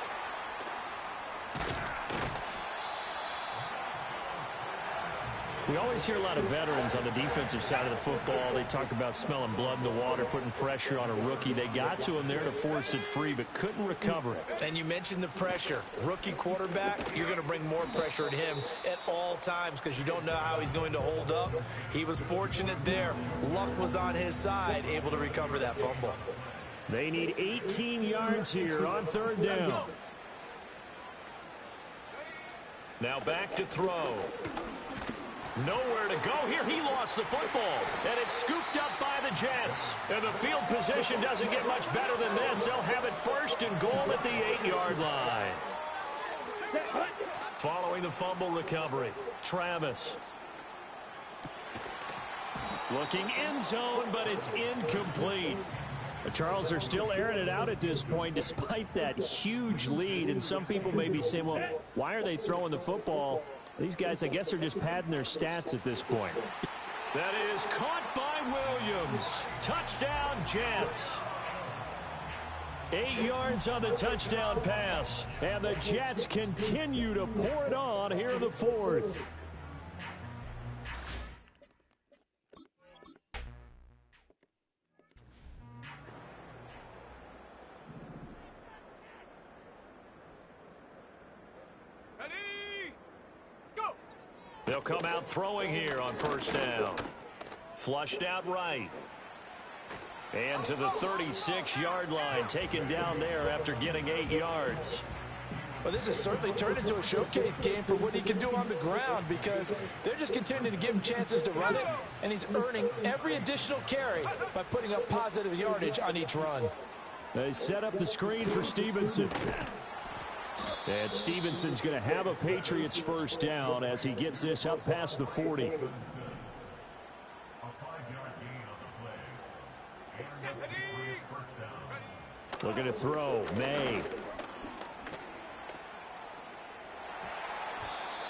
We always hear a lot of veterans on the defensive side of the football. They talk about smelling blood in the water, putting pressure on a rookie. They got to him there to force it free, but couldn't recover it. And you mentioned the pressure. Rookie quarterback, you're going to bring more pressure at him at all times because you don't know how he's going to hold up. He was fortunate there. Luck was on his side, able to recover that fumble. They need 18 yards here on 3rd down. Now back to throw. Nowhere to go here. He lost the football, and it's scooped up by the Jets. And the field position doesn't get much better than this. They'll have it 1st and goal at the 8-yard line. Following the fumble recovery, Travis. Looking end zone, but it's incomplete. Charles, are still airing it out at this point despite that huge lead. And some people may be saying, well, why are they throwing the football? These guys, I guess, are just padding their stats at this point. That is caught by Williams. Touchdown, Jets. 8 yards on the touchdown pass. And the Jets continue to pour it on here in the 4th. They'll come out throwing here on 1st down. Flushed out right. And to the 36-yard line, taken down there after getting 8 yards. Well, this has certainly turned into a showcase game for what he can do on the ground because they're just continuing to give him chances to run it, and he's earning every additional carry by putting up positive yardage on each run. They set up the screen for Stevenson. And Stevenson's going to have a Patriots 1st down as he gets this up past the 40. Looking to throw. May.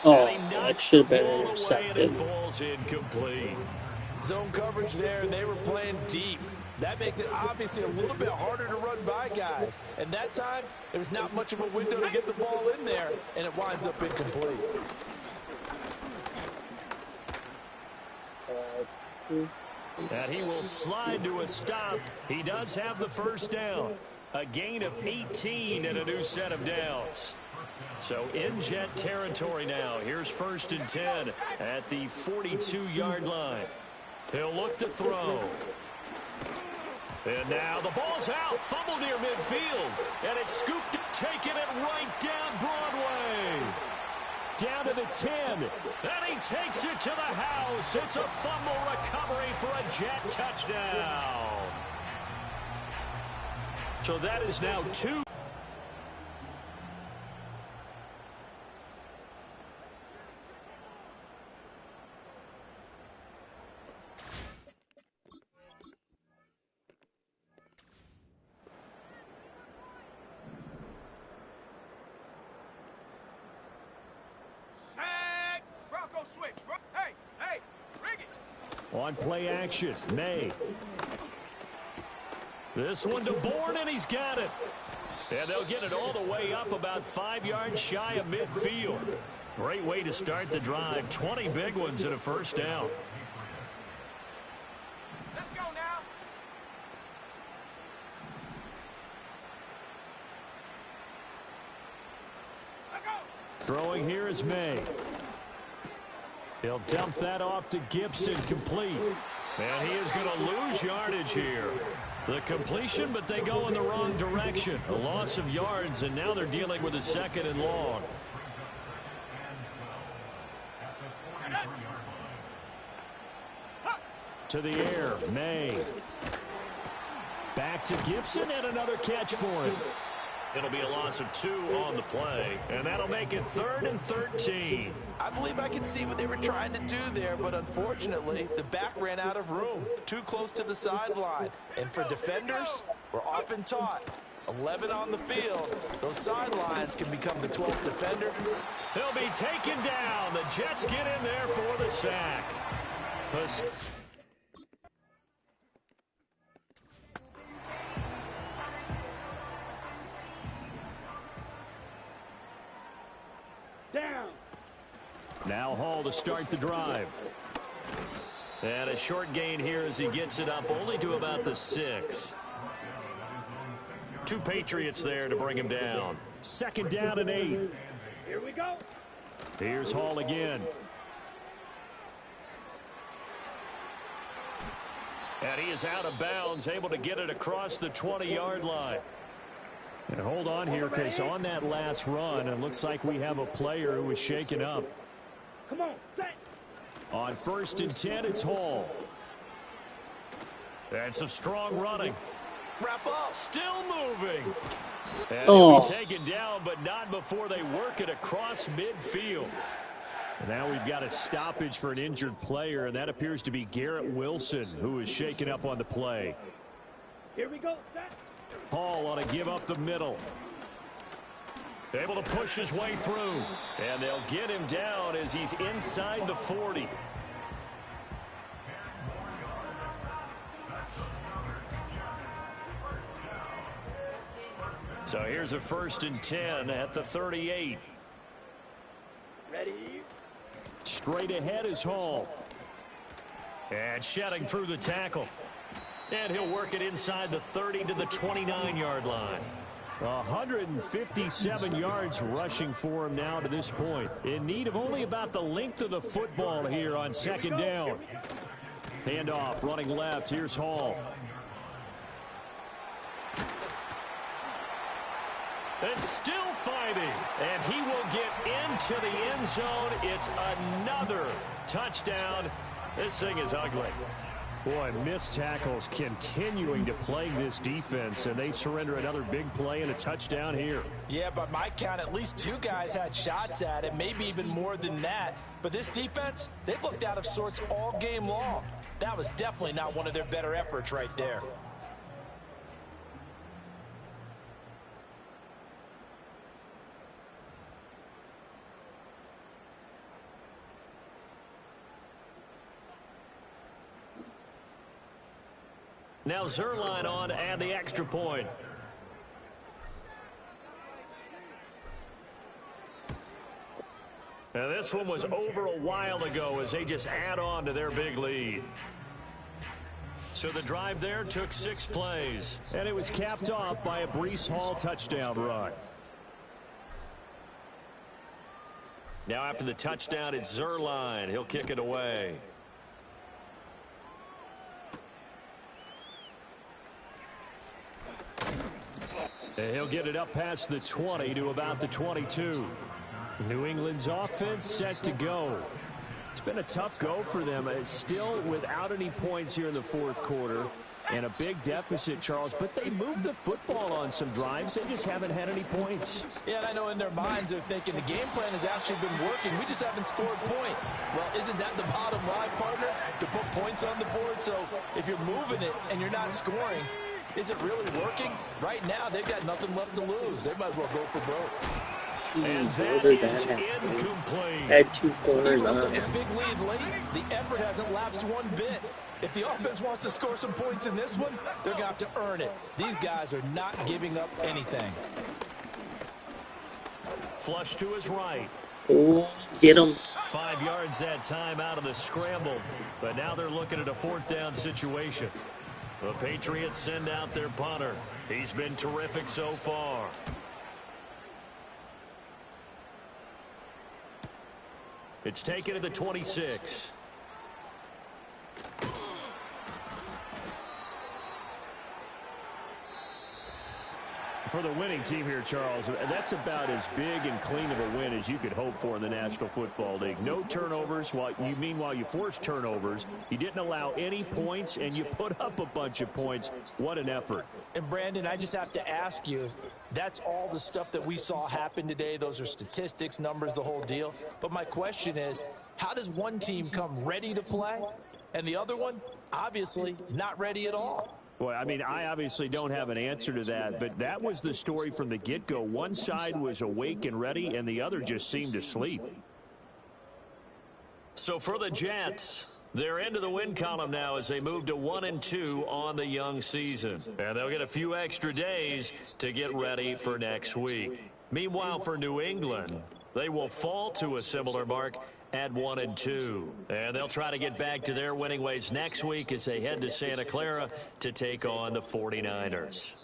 Oh, that should have been intercepted. Falls incomplete. Zone coverage there, and they were playing deep. That makes it obviously a little bit harder to run by guys. And that time, there was not much of a window to get the ball in there, and it winds up incomplete. And he will slide to a stop. He does have the 1st down. A gain of 18 and a new set of downs. So in Jet territory now. Here's 1st and 10 at the 42-yard line. He'll look to throw. And now the ball's out. Fumble near midfield. And it's scooped, taking it right down Broadway. Down to the 10. And he takes it to the house. It's a fumble recovery for a Jet touchdown. So that is now 2. On play action, May. This one to Bourne, and he's got it. And they'll get it all the way up about 5 yards shy of midfield. Great way to start the drive. 20 big ones and a first down. Let's go now. Let's go. Throwing here is May. He'll dump that off to Gibson, complete. And he is going to lose yardage here. The completion, but they go in the wrong direction. A loss of yards, and now they're dealing with a 2nd and long. To the air, May. Back to Gibson, and another catch for him. It'll be a loss of 2 on the play, and that'll make it 3rd and 13. I believe I could see what they were trying to do there, but unfortunately, the back ran out of room, too close to the sideline. And for defenders, we're often taught, 11 on the field, those sidelines can become the 12th defender. He'll be taken down. The Jets get in there for the sack. Down. Now Hall to start the drive. And a short gain here as he gets it up only to about the 6. 2 Patriots there to bring him down. 2nd down and 8. Here we go. Here's Hall again. And he is out of bounds, able to get it across the 20-yard line. And hold on here, because on that last run, it looks like we have a player who was shaken up. Come on, set. On 1st and 10, it's Hall. And some strong running. Wrap up. Still moving. And Oh. he'll be taken down, but not before they work it across midfield. And now we've got a stoppage for an injured player, and that appears to be Garrett Wilson, who is shaken up on the play. Here we go, set. Hall ought to give up the middle. Able to push his way through. And they'll get him down as he's inside the 40. So here's a 1st and 10 at the 38. Ready. Straight ahead is Hall. And shedding through the tackle. And he'll work it inside the 30 to the 29-yard line. 157 yards rushing for him now to this point. In need of only about the length of the football here on 2nd down. Handoff, running left. Here's Hall. And still fighting. And he will get into the end zone. It's another touchdown. This thing is ugly. Boy, missed tackles continuing to plague this defense, and they surrender another big play and a touchdown here. Yeah, by my count, at least 2 guys had shots at it, maybe even more than that. But this defense, they've looked out of sorts all game long. That was definitely not one of their better efforts right there. Now Zerline on to add the extra point. And this one was over a while ago as they just add on to their big lead. So the drive there took 6 plays. And it was capped off by a Breece Hall touchdown run. Now after the touchdown, it's Zerline. He'll kick it away. And he'll get it up past the 20 to about the 22. New England's offense set to go. It's been a tough go for them. It's still without any points here in the 4th quarter. And a big deficit, Charles. But they moved the football on some drives. They just haven't had any points. Yeah, and I know in their minds they're thinking the game plan has actually been working. We just haven't scored points. Well, isn't that the bottom line, partner? To put points on the board. So if you're moving it and you're not scoring, is it really working? Right now, they've got nothing left to lose. They might as well go for broke. And Jeez, that older than is that. incomplete. Had 2 quarters Even with on such it. a big lead late, the effort hasn't lapsed one bit. If the offense wants to score some points in this one, they're going to have to earn it. These guys are not giving up anything. Flush to his right. Oh, get him. 5 yards that time out of the scramble. But now they're looking at a 4th down situation. The Patriots send out their punter. He's been terrific so far. It's taken to the 26. For the winning team here, Charles, that's about as big and clean of a win as you could hope for in the National Football League. No turnovers. Meanwhile, you forced turnovers. You didn't allow any points, and you put up a bunch of points. What an effort. And, Brandon, I just have to ask you, that's all the stuff that we saw happen today. Those are statistics, numbers, the whole deal. But my question is, how does one team come ready to play, and the other one, obviously, not ready at all? Well, I mean, I obviously don't have an answer to that, but that was the story from the get-go. One side was awake and ready, and the other just seemed to sleep. So for the Jets, they're into the win column now as they move to 1-2 on the young season. And they'll get a few extra days to get ready for next week. Meanwhile, for New England, they will fall to a similar mark at 1-2. And they'll try to get back to their winning ways next week as they head to Santa Clara to take on the 49ers.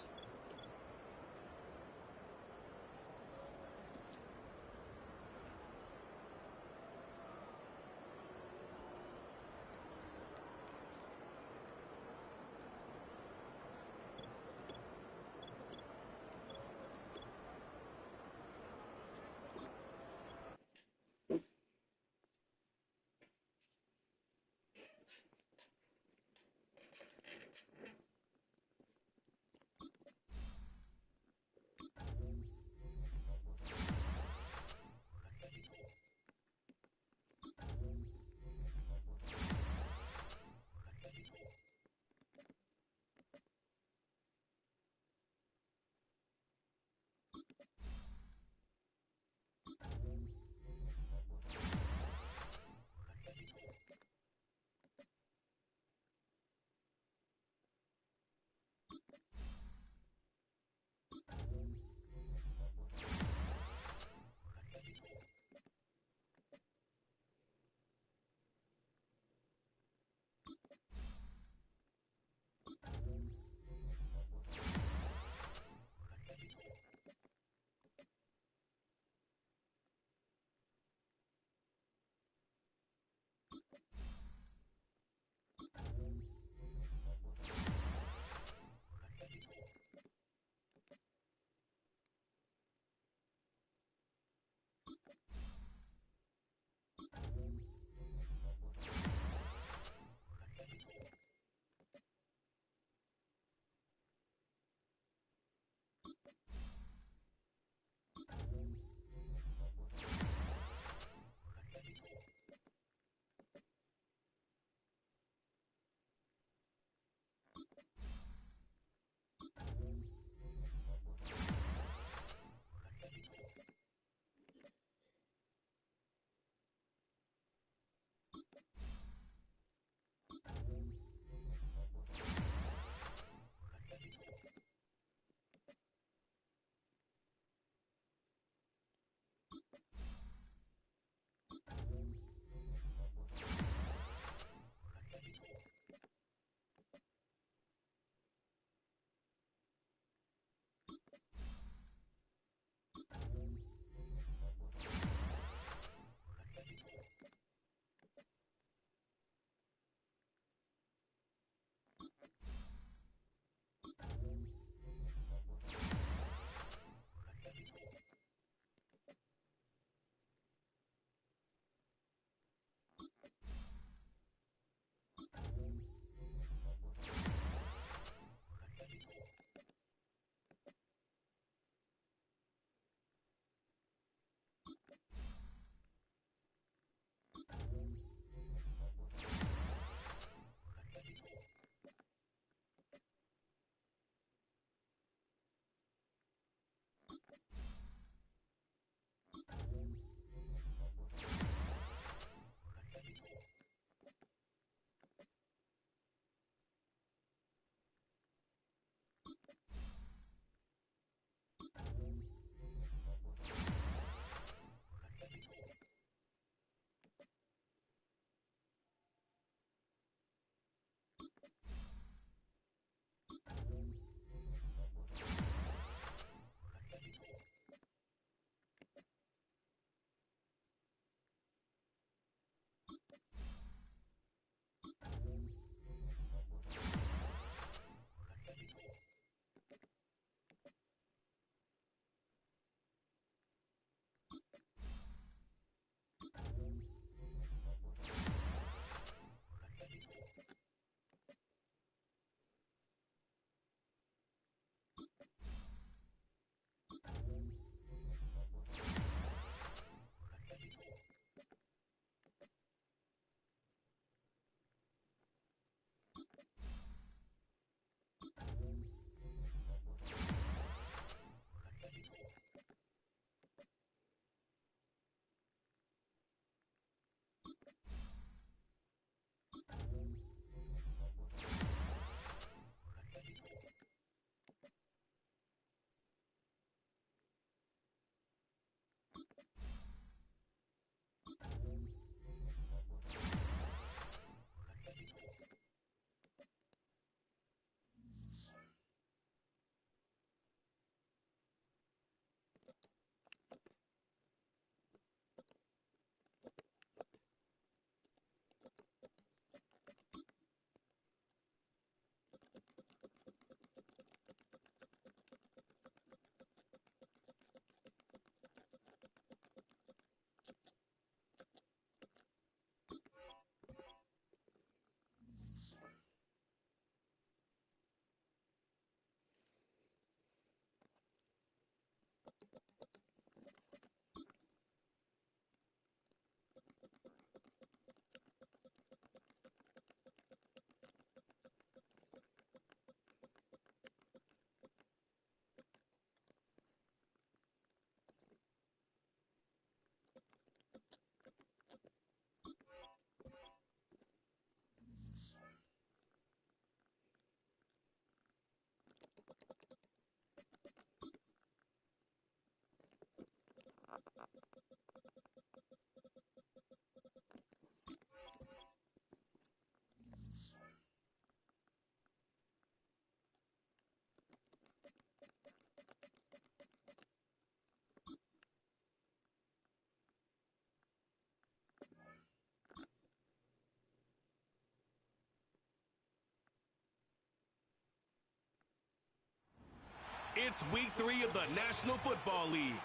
It's week 3 of the National Football League,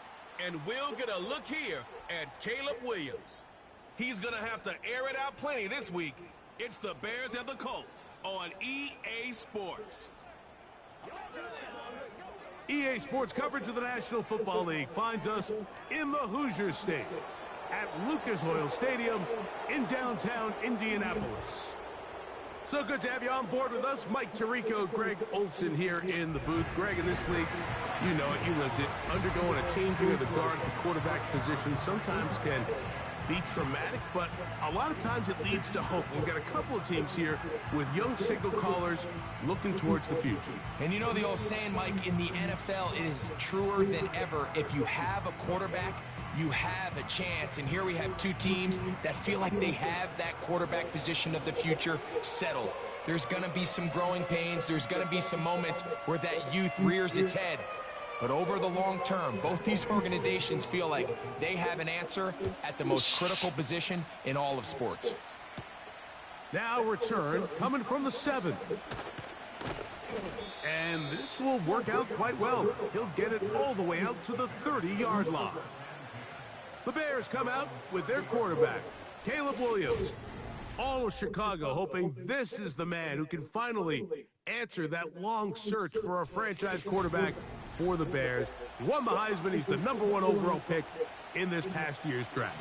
and we'll get a look here at Caleb Williams. He's going to have to air it out plenty this week. It's the Bears and the Colts on EA Sports. EA Sports coverage of the National Football League finds us in the Hoosier State at Lucas Oil Stadium in downtown Indianapolis. So good to have you on board with us. Mike Tirico, Greg Olson here in the booth. Greg, in this league, you know it, you lived it. Undergoing a changing of the guard at the quarterback position sometimes can be traumatic, but a lot of times it leads to hope. We've got a couple of teams here with young signal callers looking towards the future. And you know the old saying, Mike, in the NFL, it is truer than ever. If you have a quarterback, you have a chance. And here we have two teams that feel like they have that quarterback position of the future settled. There's going to be some growing pains. There's going to be some moments where that youth rears its head. But over the long term, both these organizations feel like they have an answer at the most critical position in all of sports. Now return coming from the 7. And this will work out quite well. He'll get it all the way out to the 30-yard line. The Bears come out with their quarterback, Caleb Williams. All of Chicago hoping this is the man who can finally answer that long search for a franchise quarterback for the Bears. He won the Heisman. He's the #1 overall pick in this past year's draft.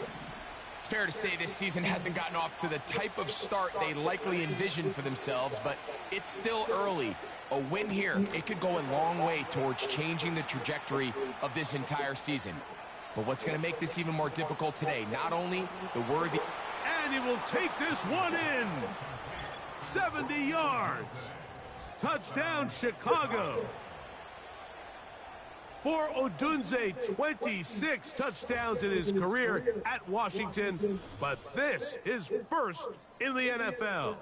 It's fair to say this season hasn't gotten off to the type of start they likely envisioned for themselves, but it's still early. A win here, it could go a long way towards changing the trajectory of this entire season. But what's going to make this even more difficult today, not only the worthy... And he will take this one in. 70 yards. Touchdown, Chicago. For Odunze, 26 touchdowns in his career at Washington, but this is first in the NFL.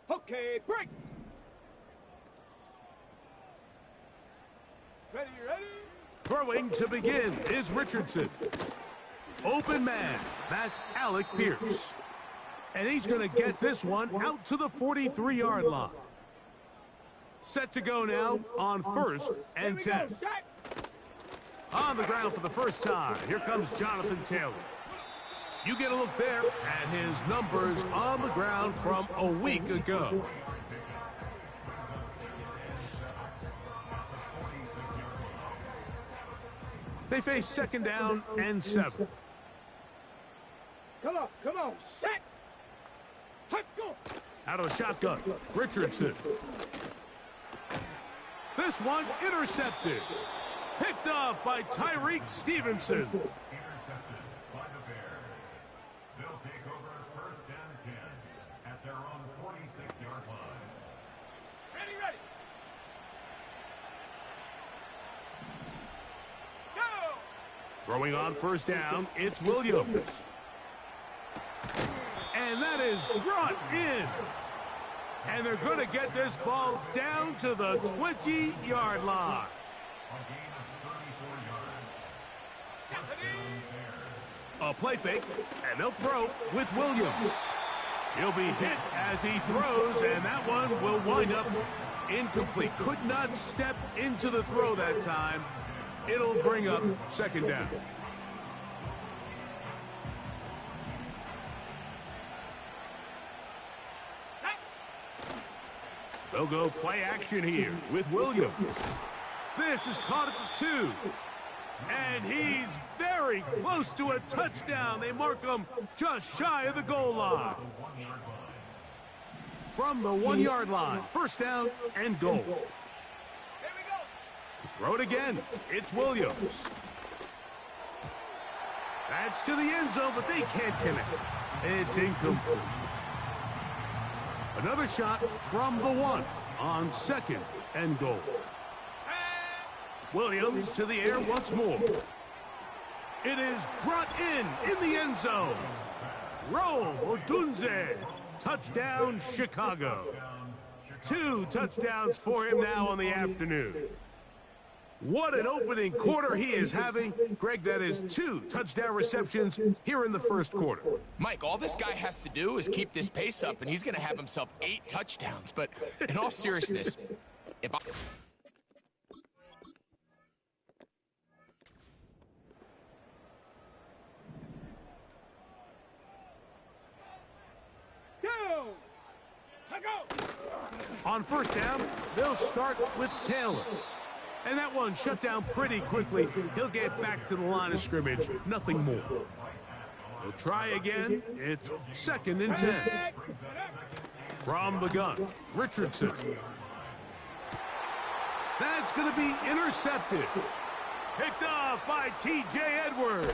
Okay, break. Ready, ready? Throwing to begin is Richardson. Open man, that's Alec Pierce. And he's going to get this one out to the 43-yard line. Set to go now on 1st and 10. On the ground for the first time, here comes Jonathan Taylor. You get a look there at his numbers on the ground from a week ago. They face 2nd down and 7. Come on, set. Hut, go. Out of the shotgun, Richardson. This one intercepted. Picked off by Tyreek Stevenson. Throwing on 1st down, it's Williams. And that is brought in. And they're going to get this ball down to the 20-yard line. A play fake, and they'll throw with Williams. He'll be hit as he throws, and that one will wind up incomplete. Could not step into the throw that time. It'll bring up 2nd down. They'll go play action here with Williams. This is caught at the 2. And he's very close to a touchdown. They mark him just shy of the goal line. From the 1-yard line, 1st down and goal. Throw it again. It's Williams. That's to the end zone, but they can't connect. It's incomplete. Another shot from the 1 on 2nd and goal. Williams to the air once more. It is brought in the end zone. Rome Odunze. Touchdown, Chicago. 2 touchdowns for him now on the afternoon. What an opening quarter he is having. Greg, that is 2 touchdown receptions here in the first quarter. Mike, all this guy has to do is keep this pace up, and he's going to have himself 8 touchdowns. But in all seriousness, if I... On first down, they'll start with Taylor. And that one shut down pretty quickly. He'll get back to the line of scrimmage. Nothing more. He'll try again. It's 2nd and 10. From the gun, Richardson. That's going to be intercepted. Picked off by T.J. Edwards.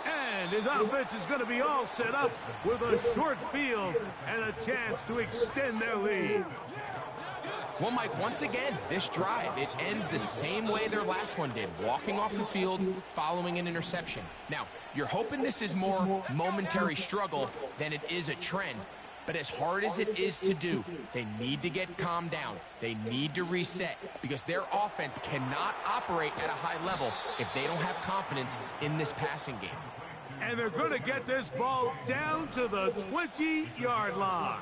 And his offense is going to be all set up with a short field and a chance to extend their lead. Well, Mike, once again, this drive, it ends the same way their last one did, walking off the field following an interception. Now, you're hoping this is more momentary struggle than it is a trend. But as hard as it is to do, they need to get calmed down. They need to reset because their offense cannot operate at a high level if they don't have confidence in this passing game. And they're going to get this ball down to the 20-yard line.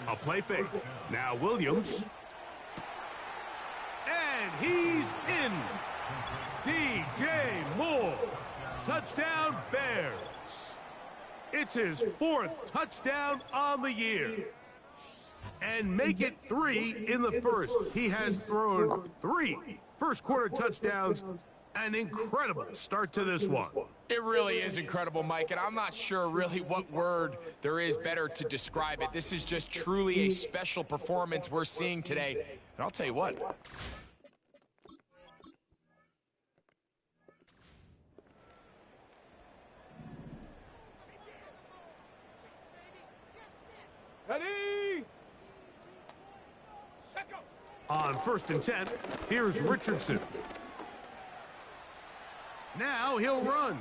A play fake. Now Williams. And he's in. DJ Moore. Touchdown Bears. It's his 4th touchdown on the year. And make it 3 in the first. He has thrown 3 first-quarter touchdowns. An incredible start to this one. It really is incredible, Mike, and I'm not sure really what word there is better to describe it. This is just truly a special performance we're seeing today. And I'll tell you what. Ready? On 1st and 10, here's Richardson. Now he'll run.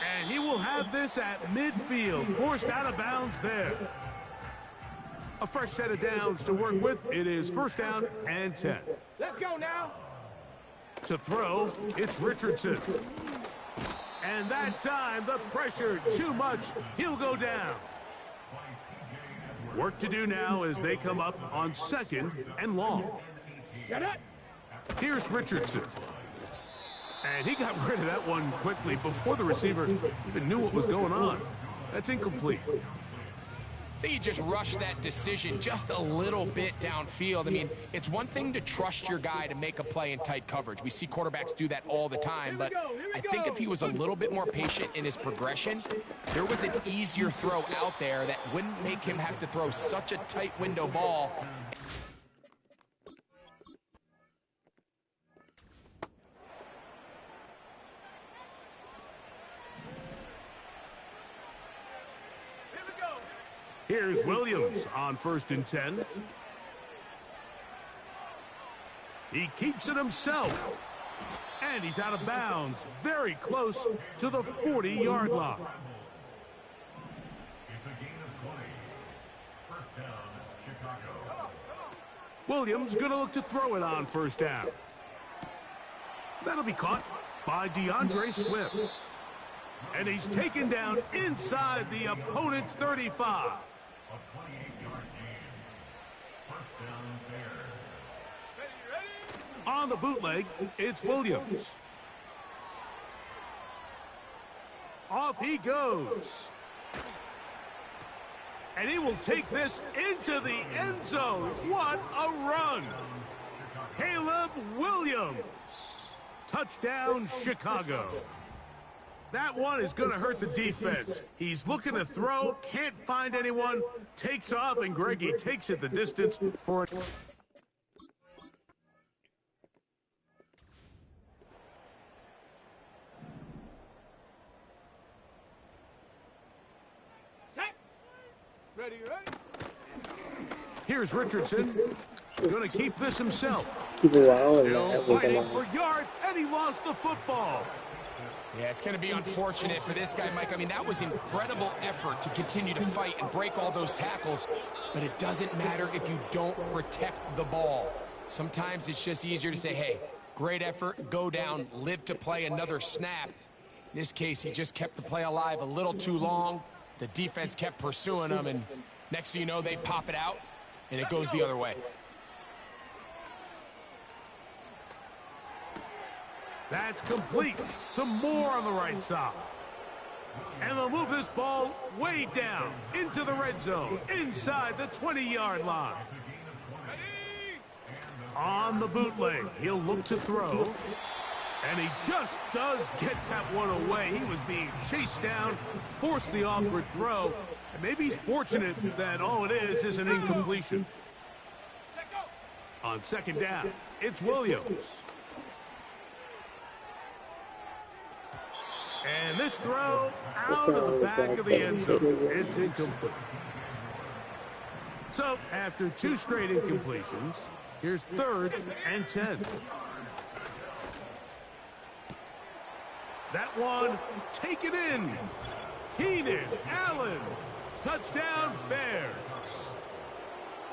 And he will have this at midfield, forced out of bounds there. A fresh set of downs to work with. It is 1st down and 10. Let's go now. To throw, it's Richardson. And that time, the pressure too much. He'll go down. Work to do now as they come up on 2nd and long. Get it. Here's Richardson. And he got rid of that one quickly before the receiver even knew what was going on. That's incomplete. I think he just rushed that decision just a little bit downfield. I mean, it's one thing to trust your guy to make a play in tight coverage. We see quarterbacks do that all the time, but I think if he was a little bit more patient in his progression, there was an easier throw out there that wouldn't make him have to throw such a tight window ball. Here's Williams on 1st and 10. He keeps it himself. And he's out of bounds, very close to the 40-yard line. Williams going to look to throw it on 1st down. That'll be caught by DeAndre Swift. And he's taken down inside the opponent's 35. On the bootleg, it's Williams. Off he goes. And he will take this into the end zone. What a run. Caleb Williams. Touchdown, Chicago. That one is going to hurt the defense. He's looking to throw, can't find anyone, takes off, and Greggy takes it the distance for it. Here's Richardson. Going to keep this himself. Keep allowing Still that with fighting a for yards, and he lost the football. Yeah, it's going to be unfortunate for this guy, Mike. I mean, that was incredible effort to continue to fight and break all those tackles, but it doesn't matter if you don't protect the ball. Sometimes it's just easier to say, hey, great effort, go down, live to play another snap. In this case, he just kept the play alive a little too long. The defense kept pursuing him, and next thing you know, they pop it out, and it goes the other way. That's complete. Some more on the right side. And they'll move this ball way down into the red zone, inside the 20-yard line. On the bootleg, he'll look to throw. And he just does get that one away. He was being chased down, forced the awkward throw. And maybe he's fortunate that all it is an incompletion. On second down, it's Williams. And this throw out of the back of the end zone. It's incomplete. So after two straight incompletions, here's 3rd and 10. That one taken in. Keenan Allen. Touchdown Bears.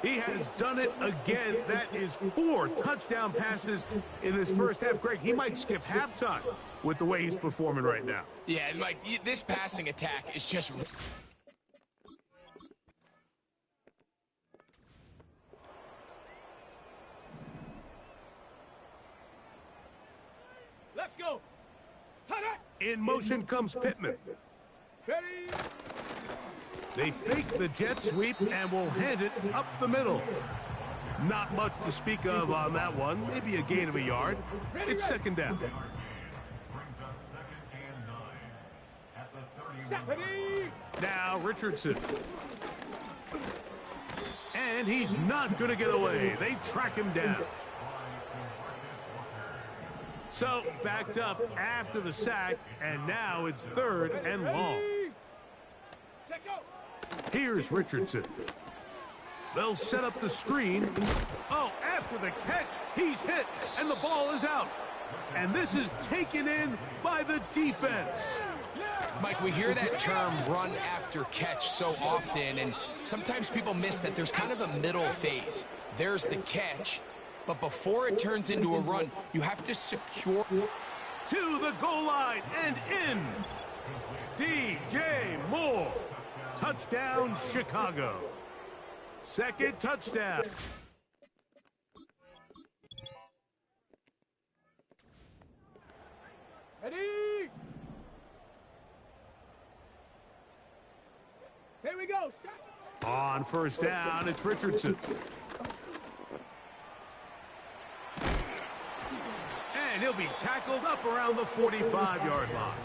He has done it again. That is 4 touchdown passes in this first half. Greg, he might skip halftime with the way he's performing right now. Yeah, Mike, this passing attack is just... Let's go. In motion comes Pittman. Ready. They fake the jet sweep and will hand it up the middle. Not much to speak of on that one. Maybe a gain of a yard. It's second down. Now Richardson. And he's not going to get away. They track him down. So backed up after the sack, and now it's 3rd and long. Here's Richardson. They'll set up the screen. Oh, after the catch, he's hit, and the ball is out. And this is taken in by the defense. Mike, we hear that term run after catch so often, and sometimes people miss that there's kind of a middle phase. There's the catch, but before it turns into a run, you have to secure... To the goal line and in. DJ Moore. Touchdown, Chicago. Second touchdown. Ready. Here we go. Stop. On first down, it's Richardson. And he'll be tackled up around the 45-yard line.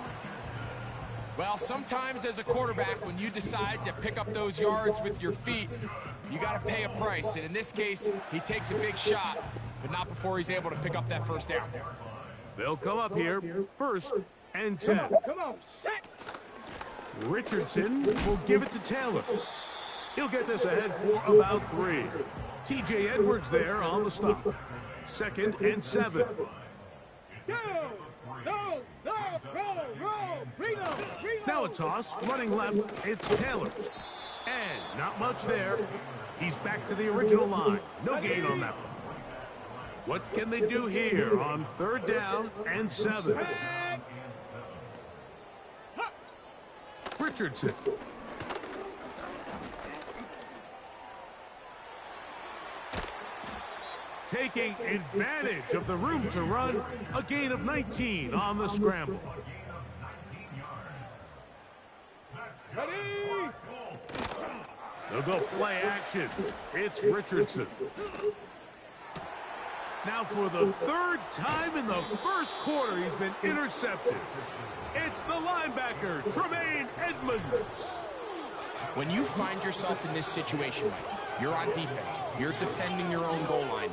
Well, sometimes as a quarterback, when you decide to pick up those yards with your feet, you got to pay a price. And in this case, he takes a big shot, but not before he's able to pick up that first down. They'll come up here, 1st and 10. Come on, set. Richardson will give it to Taylor. He'll get this ahead for about 3. TJ Edwards there on the stop. 2nd and 7. Now a toss, running left, it's Taylor. And not much there. He's back to the original line. No gain on that one. What can they do here on 3rd down and 7? Richardson. Taking advantage of the room to run, a gain of 19 on the scramble. Ready. They'll go play action. It's Richardson. Now for the 3rd time in the first quarter, he's been intercepted. It's the linebacker, Tremaine Edmonds. When you find yourself in this situation, Mike, you're on defense, you're defending your own goal line,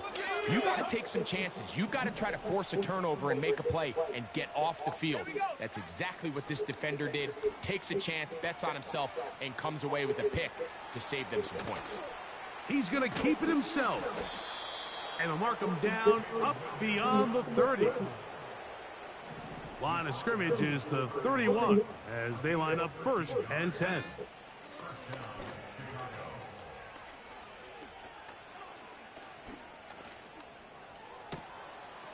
you got to take some chances. You've got to try to force a turnover and make a play and get off the field. That's exactly what this defender did. Takes a chance, bets on himself, and comes away with a pick to save them some points. He's going to keep it himself. And he'll mark him down up beyond the 30. Line of scrimmage is the 31 as they line up 1st and 10.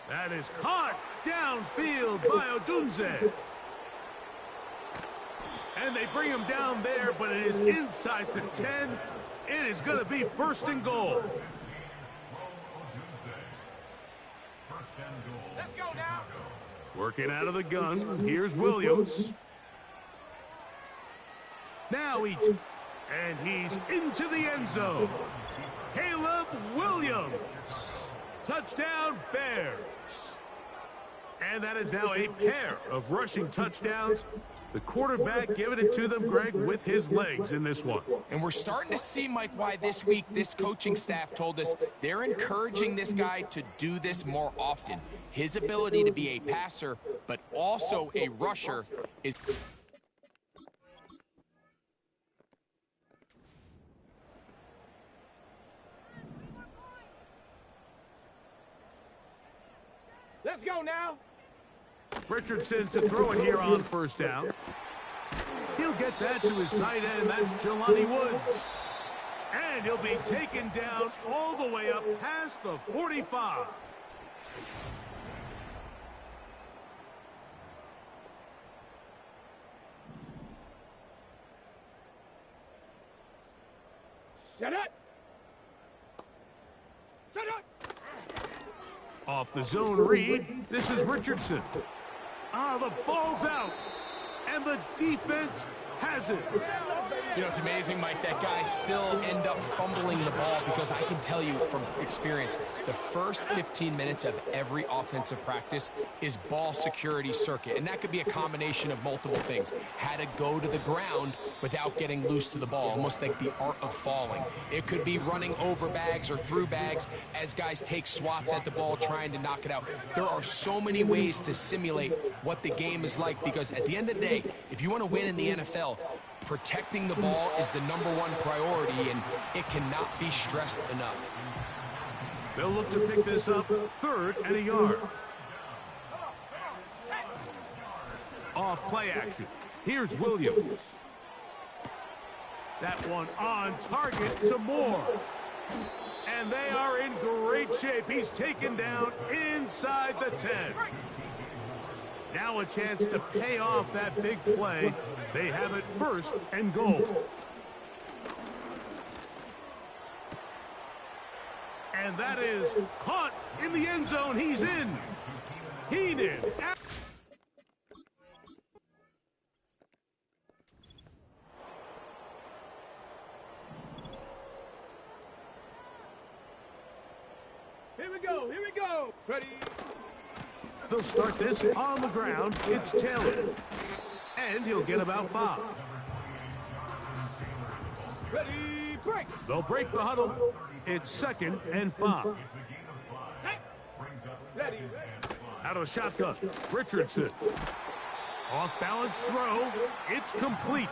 That is caught downfield by Odunze. And they bring him down there, but it is inside the 10. It is going to be 1st and goal. Let's go now. Working out of the gun. Here's Williams. Now and he's into the end zone. Caleb Williams. Touchdown, Bears. And that is now a pair of rushing touchdowns. The quarterback giving it to them, Greg, with his legs in this one. And we're starting to see, Mike, why this week this coaching staff told us they're encouraging this guy to do this more often. His ability to be a passer, but also a rusher is... Let's go now. Richardson to throw it here on 1st down. He'll get that to his tight end. That's Jelani Woods. And he'll be taken down all the way up past the 45. Shut up. Shut up. Off the zone read, this is Richardson. The ball's out, and the defense has it. You know, it's amazing, Mike, that guys still end up fumbling the ball because I can tell you from experience, the first 15 minutes of every offensive practice is ball security circuit, and that could be a combination of multiple things. How to go to the ground without getting loose to the ball, almost like the art of falling. It could be running over bags or through bags as guys take swats at the ball trying to knock it out. There are so many ways to simulate what the game is like because at the end of the day, if you want to win in the NFL, protecting the ball is the #1 priority, and it cannot be stressed enough. They'll look to pick this up 3rd and a yard. Off play action. Here's Williams. That one on target to Moore. And they are in great shape. He's taken down inside the 10. Now a chance to pay off that big play. They have it 1st and goal. And that is caught in the end zone. He's in. Heenan. Here we go. Here we go. Ready. They'll start this on the ground. It's Taylor. And he'll get about 5. Ready. Break. They'll break the huddle. It's 2nd and 5. Ready. Out of shotgun. Richardson. Off balance throw. It's complete.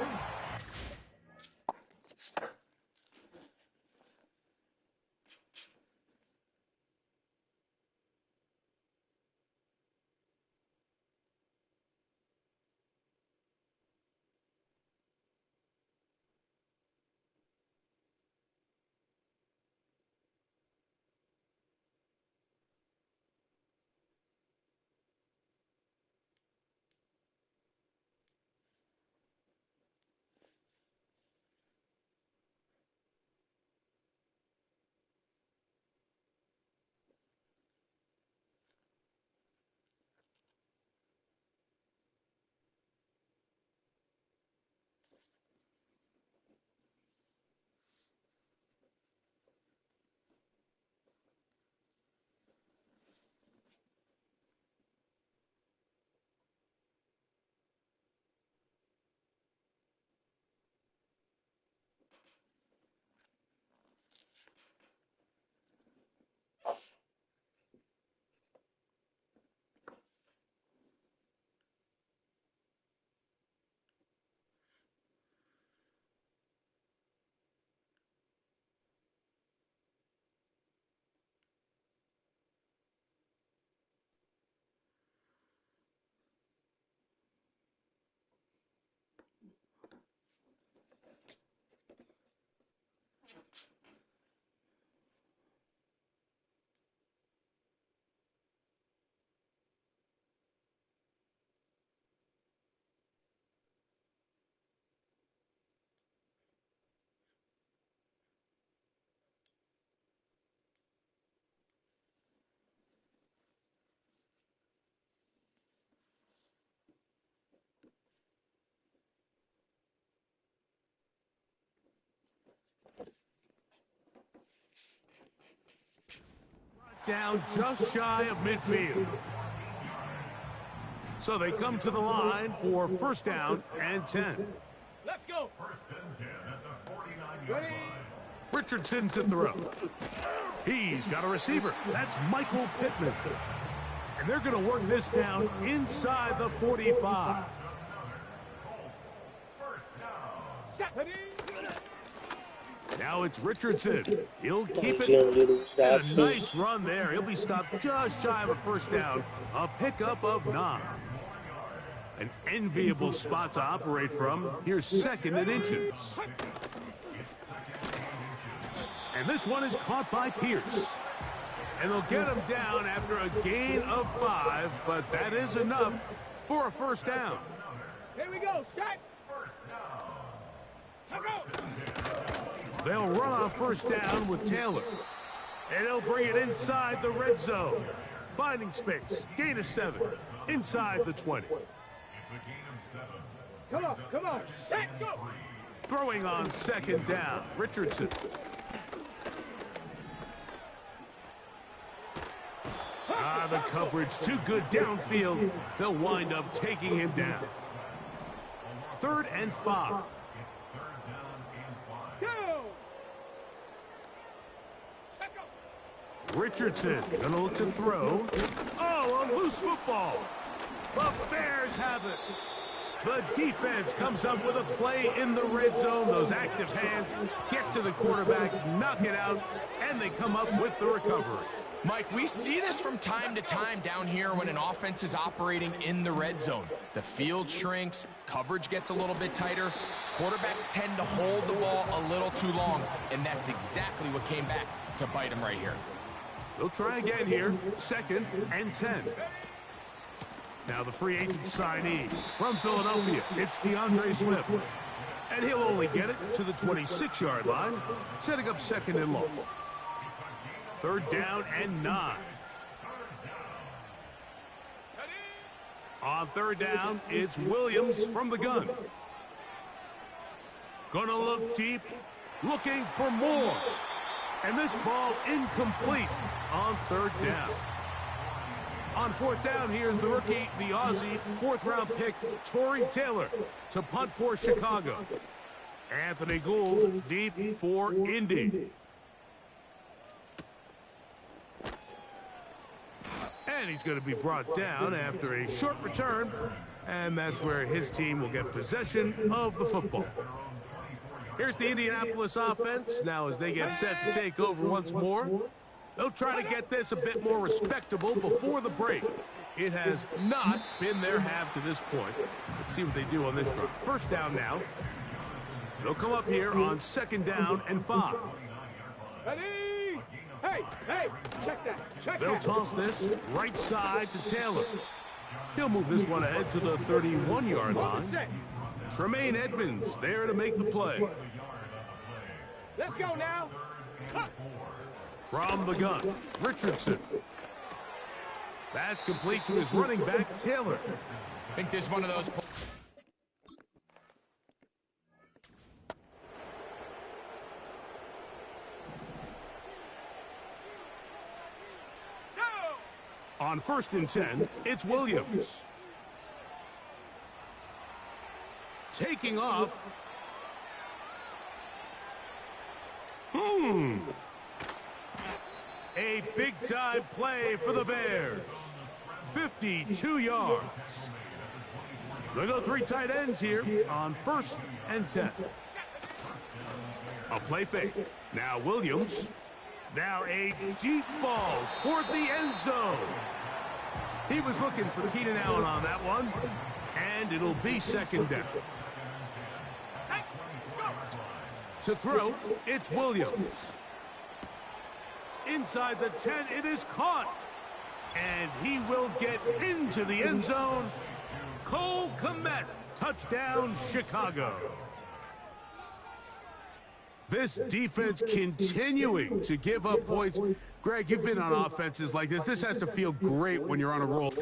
Down just shy of midfield. So they come to the line for first down and 10. Let's go. First and 10 at the 49-yard line. Richardson to throw. He's got a receiver. That's Michael Pittman. And they're going to work this down inside the 45. Now it's Richardson. He'll keep it. And a nice run there. He'll be stopped just shy of a first down. A pickup of 9. An enviable spot to operate from. Here's second and inches. And this one is caught by Pierce. And they'll get him down after a gain of 5, but that is enough for a first down. Here we go. Set. They'll run on first down with Taylor. And they'll bring it inside the red zone. Finding space. Gain of 7. Inside the 20. Come on. Set. Go. Throwing on second down. Richardson. The coverage too good downfield. They'll wind up taking him down. 3rd and 5. Richardson gonna look to throw. Oh, a loose football. The Bears have it. The defense comes up with a play in the red zone. Those active hands get to the quarterback, knock it out, and they come up with the recovery. Mike, we see this from time to time down here when an offense is operating in the red zone. The field shrinks, coverage gets a little bit tighter, quarterbacks tend to hold the ball a little too long, and that's exactly what came back to bite them right here. They'll try again here, 2nd and 10. Now the free agent signee from Philadelphia, it's DeAndre Swift. And he'll only get it to the 26-yard line, setting up 2nd and long. 3rd down and 9. On 3rd down, it's Williams from the gun. Gonna look deep, looking for more. And this ball incomplete on 3rd down. On 4th down, here's the rookie, the Aussie, 4th-round pick, Torrey Taylor, to punt for Chicago. Anthony Gould deep for Indy. And he's going to be brought down after a short return, and that's where his team will get possession of the football. Here's the Indianapolis offense. Now as they get set to take over once more, they'll try to get this a bit more respectable before the break. It has not been their half to this point. Let's see what they do on this drive. First down now. They'll come up here on 2nd down and 5. Ready? Hey, check that. They'll toss this right side to Taylor. He'll move this one ahead to the 31-yard line. Tremaine Edmonds there to make the play. Let's go now. From the gun, Richardson. That's complete to his running back, Taylor. I think there's one of those. On 1st and 10, it's Williams. Taking off. A big-time play for the Bears. 52 yards. They go 3 tight ends here on 1st and 10. A play fake. Now Williams. Now a deep ball toward the end zone. He was looking for Keenan Allen on that one. And it'll be 2nd down. To throw, it's Williams. Inside the 10, it is caught. And he will get into the end zone. Cole Kmet, touchdown, Chicago. This defense continuing to give up points. Greg, you've been on offenses like this. This has to feel great when you're on a roll.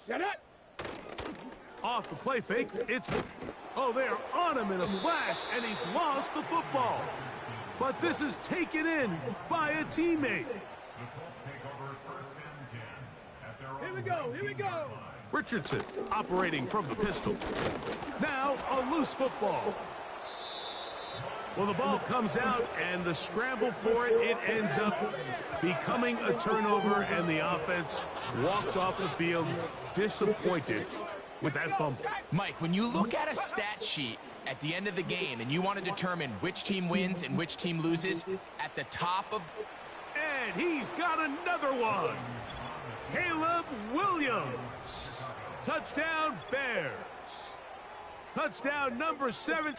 Shut up! Off the play fake, it's... Oh, they're on him in a flash, and he's lost the football. But this is taken in by a teammate. Here we go, here we go! Richardson operating from the pistol. Now a loose football. Well, the ball comes out, and the scramble for it, it ends up becoming a turnover, and the offense walks off the field disappointed with that fumble. Mike, when you look at a stat sheet at the end of the game and you want to determine which team wins and which team loses, at the top of... And he's got another one. Caleb Williams. Touchdown, Bears. Touchdown number 7.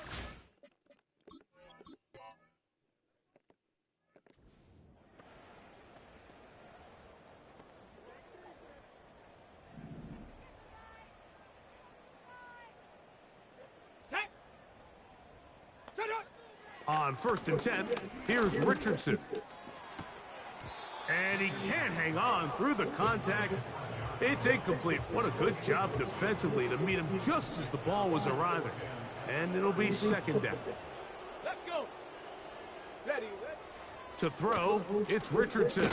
On 1st and 10, here's Richardson. And he can't hang on through the contact. It's incomplete. What a good job defensively to meet him just as the ball was arriving. And it'll be 2nd down. Let's go! Ready, ready. To throw, it's Richardson.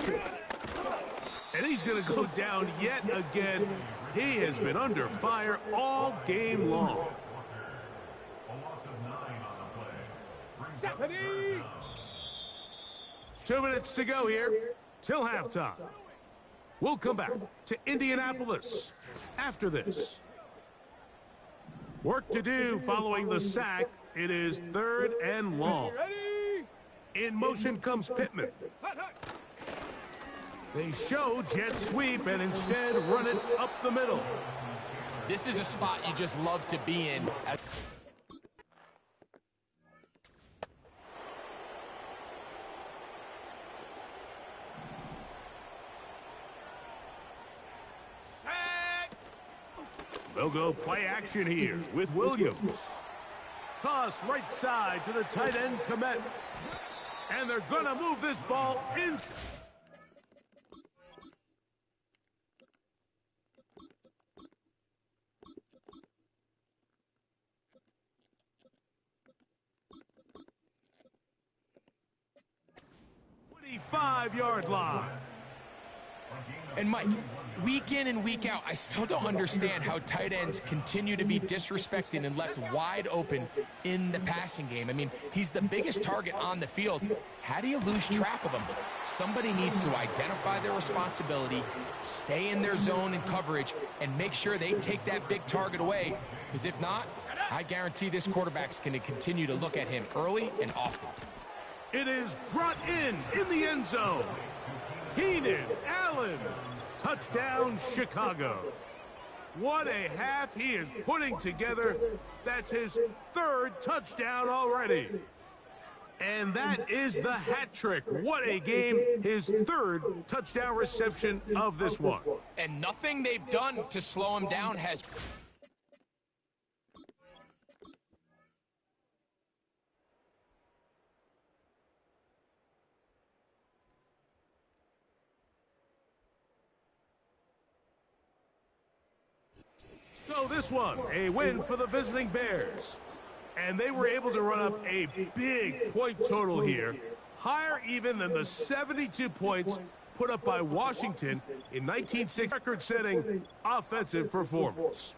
And he's going to go down yet again. He has been under fire all game long. 2 minutes to go here till halftime. We'll come back to Indianapolis after this. Work to do following the sack. It is 3rd and long. In motion comes Pittman. They show jet sweep and instead run it up the middle. This is a spot you just love to be in. They'll go play action here with Williams. Toss right side to the tight end, Kmet. And they're going to move this ball in. Five-yard line. And Mike, week in and week out, I still don't understand how tight ends continue to be disrespected and left wide open in the passing game. I mean, he's the biggest target on the field. How do you lose track of him? Somebody needs to identify their responsibility, stay in their zone and coverage, and make sure they take that big target away. Because if not, I guarantee this quarterback's going to continue to look at him early and often. It is brought in the end zone. Keenan Allen, touchdown Chicago. What a half he is putting together. That's his 3rd touchdown already. And that is the hat trick. What a game. His 3rd touchdown reception of this one. And nothing they've done to slow him down has... So this one, a win for the visiting Bears. And they were able to run up a big point total here, higher even than the 72 points put up by Washington in 1960, record-setting offensive performance.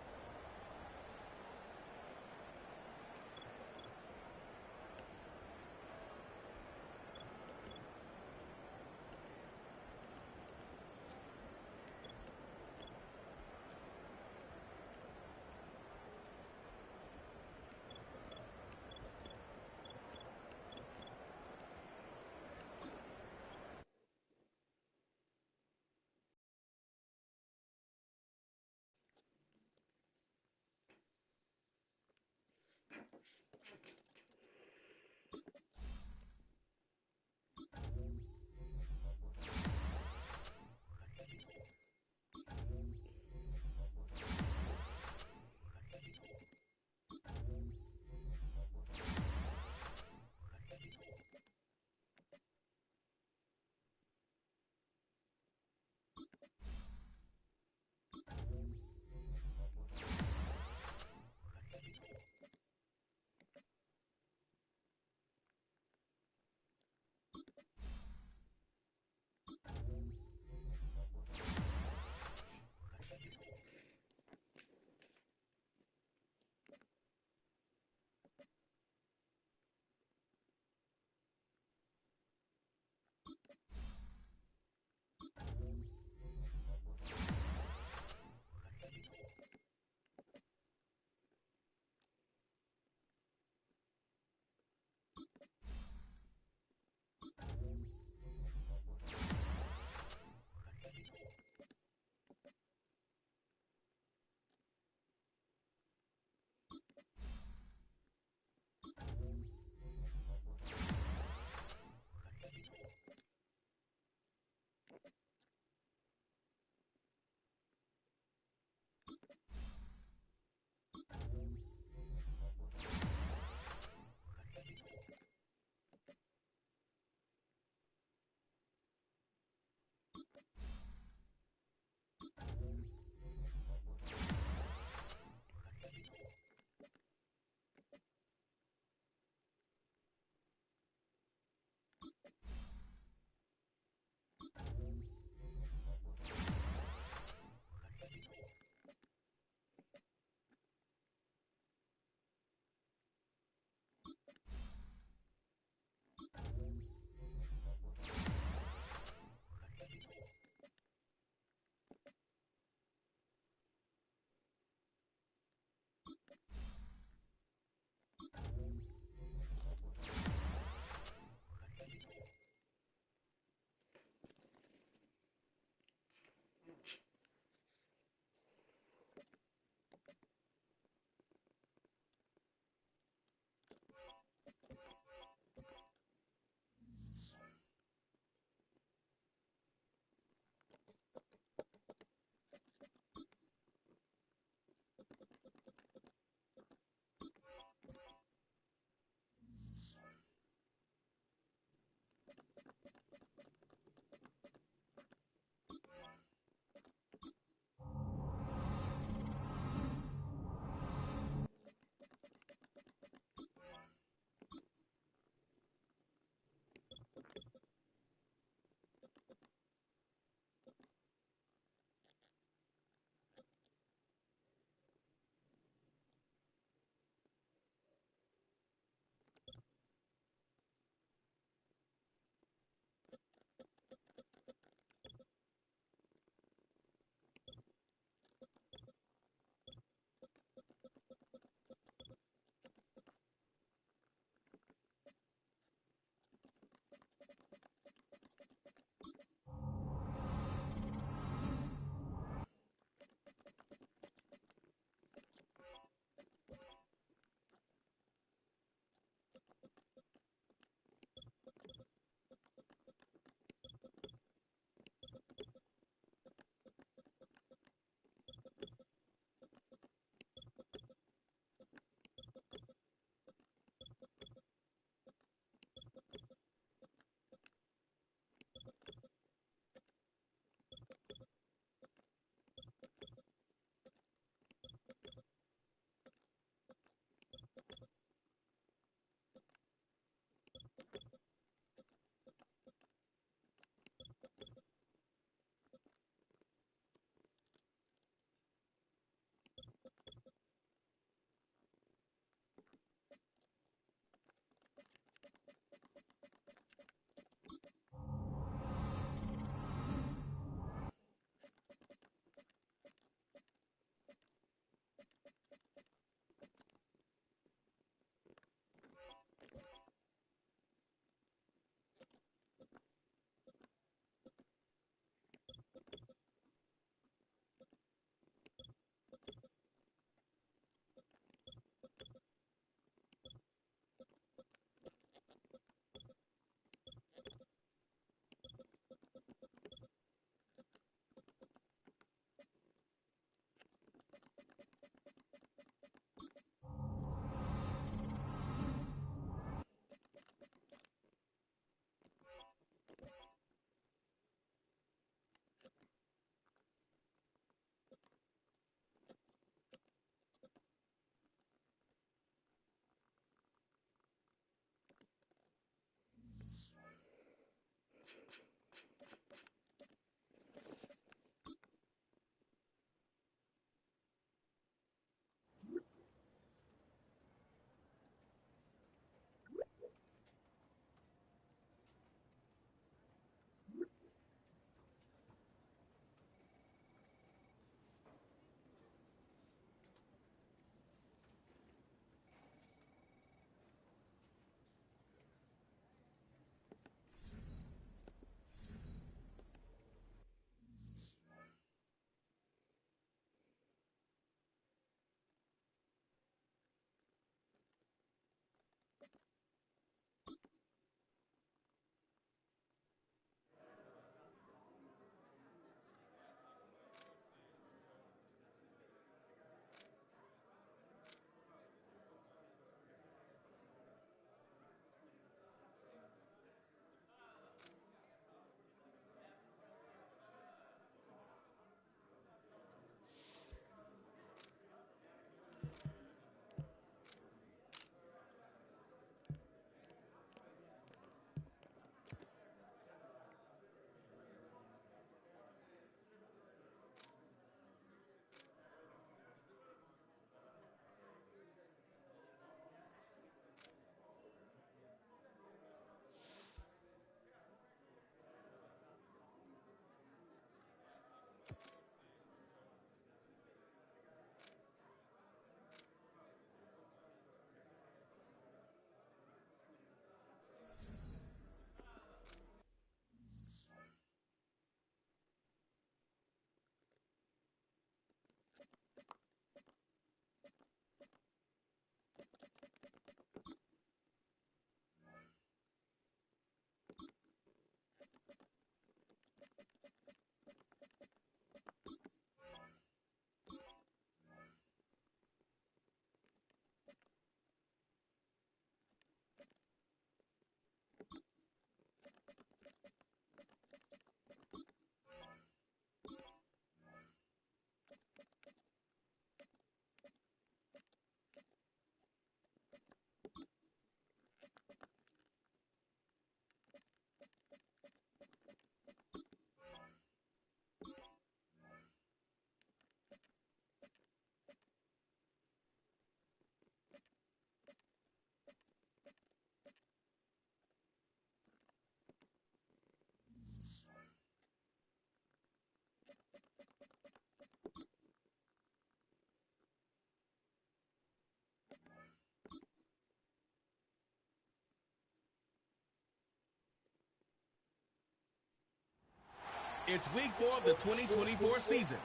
It's week 4 of the 2024 season,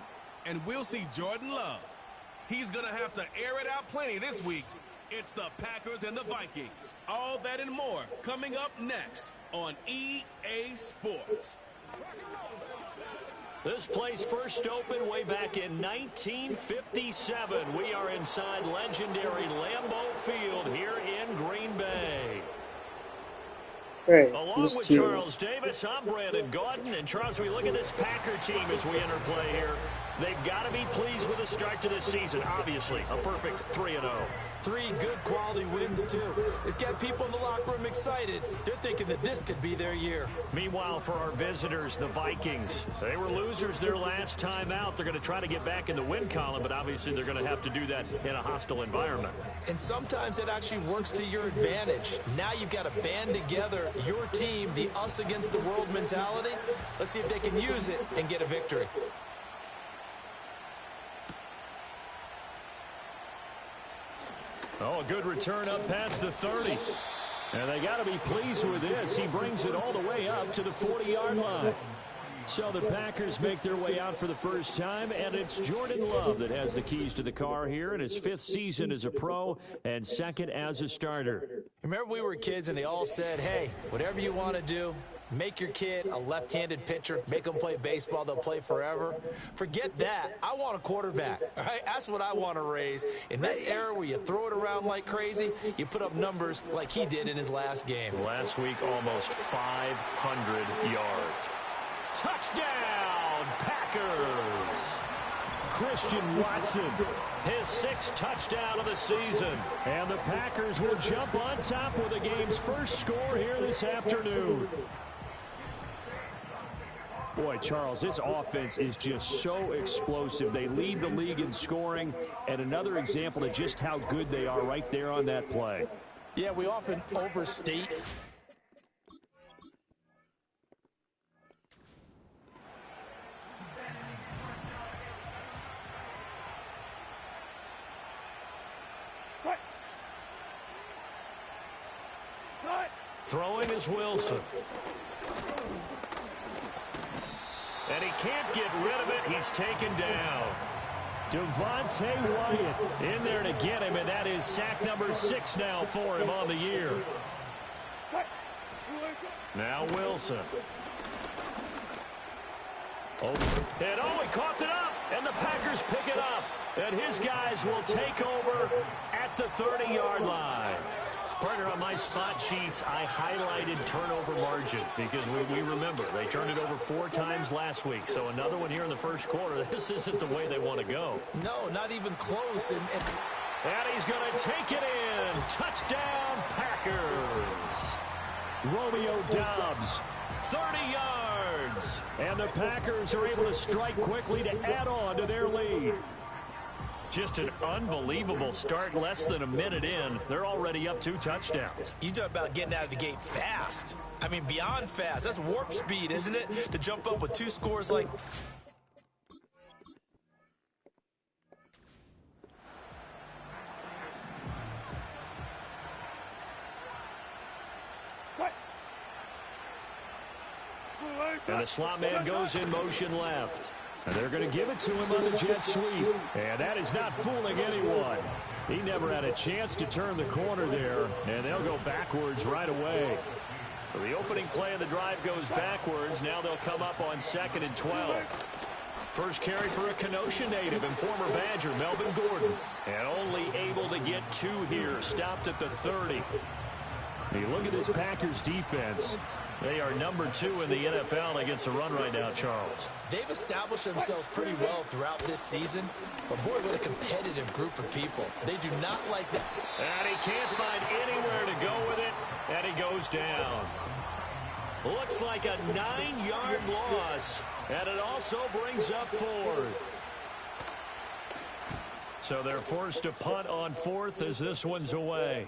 and we'll see Jordan Love. He's going to have to air it out plenty this week. It's the Packers and the Vikings. All that and more coming up next on EA Sports. This place first opened way back in 1957. We are inside legendary Lambeau Field here in Green Bay. Right, Along with Charles Davis, I'm Brandon Gaudin. And Charles, we look at this Packer team as we enter play here. They've got to be pleased with the start to this season. Obviously, a perfect 3-0. 3 good quality wins, too. It's got people in the locker room excited. They're thinking that this could be their year. Meanwhile, for our visitors, the Vikings, they were losers their last time out. They're going to try to get back in the win column, but obviously they're going to have to do that in a hostile environment. And sometimes it actually works to your advantage. Now you've got to band together your team, the us against the world mentality. Let's see if they can use it and get a victory. Oh, a good return up past the 30. And they got to be pleased with this. He brings it all the way up to the 40-yard line. So the Packers make their way out for the first time, and it's Jordan Love that has the keys to the car here in his 5th season as a pro and 2nd as a starter. Remember we were kids and they all said, hey, whatever you want to do, make your kid a left-handed pitcher, make them play baseball, they'll play forever. Forget that. I want a quarterback, all right? That's what I want to raise. In this era where you throw it around like crazy, you put up numbers like he did in his last game. Last week, almost 500 yards. Touchdown, Packers! Christian Watson, his 6th touchdown of the season. And the Packers will jump on top with the game's first score here this afternoon. Boy, Charles, this offense is just so explosive. They lead the league in scoring, and another example of just how good they are right there on that play. Yeah, we often overstate. Throwing is Wilson. And he can't get rid of it. He's taken down. Devontae Wyatt in there to get him, and that is sack number 6 now for him on the year. Now Wilson. And he coughed it up, and the Packers pick it up. And his guys will take over at the 30-yard line. Partner, on my spot sheets, I highlighted turnover margin because we remember they turned it over 4 times last week. So another one here in the first quarter. This isn't the way they want to go. No, not even close. And he's going to take it in. Touchdown, Packers. Romeo Doubs. 30 yards. And the Packers are able to strike quickly to add on to their lead. Just an unbelievable start. Less than a minute in, they're already up 2 touchdowns. You talk about getting out of the gate fast. I mean, beyond fast. That's warp speed, isn't it? To jump up with 2 scores like... And the slot man goes in motion left. And they're going to give it to him on the jet sweep. And that is not fooling anyone. He never had a chance to turn the corner there, and they'll go backwards right away. So the opening play of the drive goes backwards. Now they'll come up on 2nd and 12. First carry for a Kenosha native and former Badger, Melvin Gordon. And only able to get 2 here. Stopped at the 30. You look at this Packers defense. They are number 2 in the NFL against the run right now, Charles. They've established themselves pretty well throughout this season. But, boy, what a competitive group of people. They do not like that. And he can't find anywhere to go with it. And he goes down. Looks like a 9-yard loss. And it also brings up 4th. So they're forced to punt on 4th as this one's away.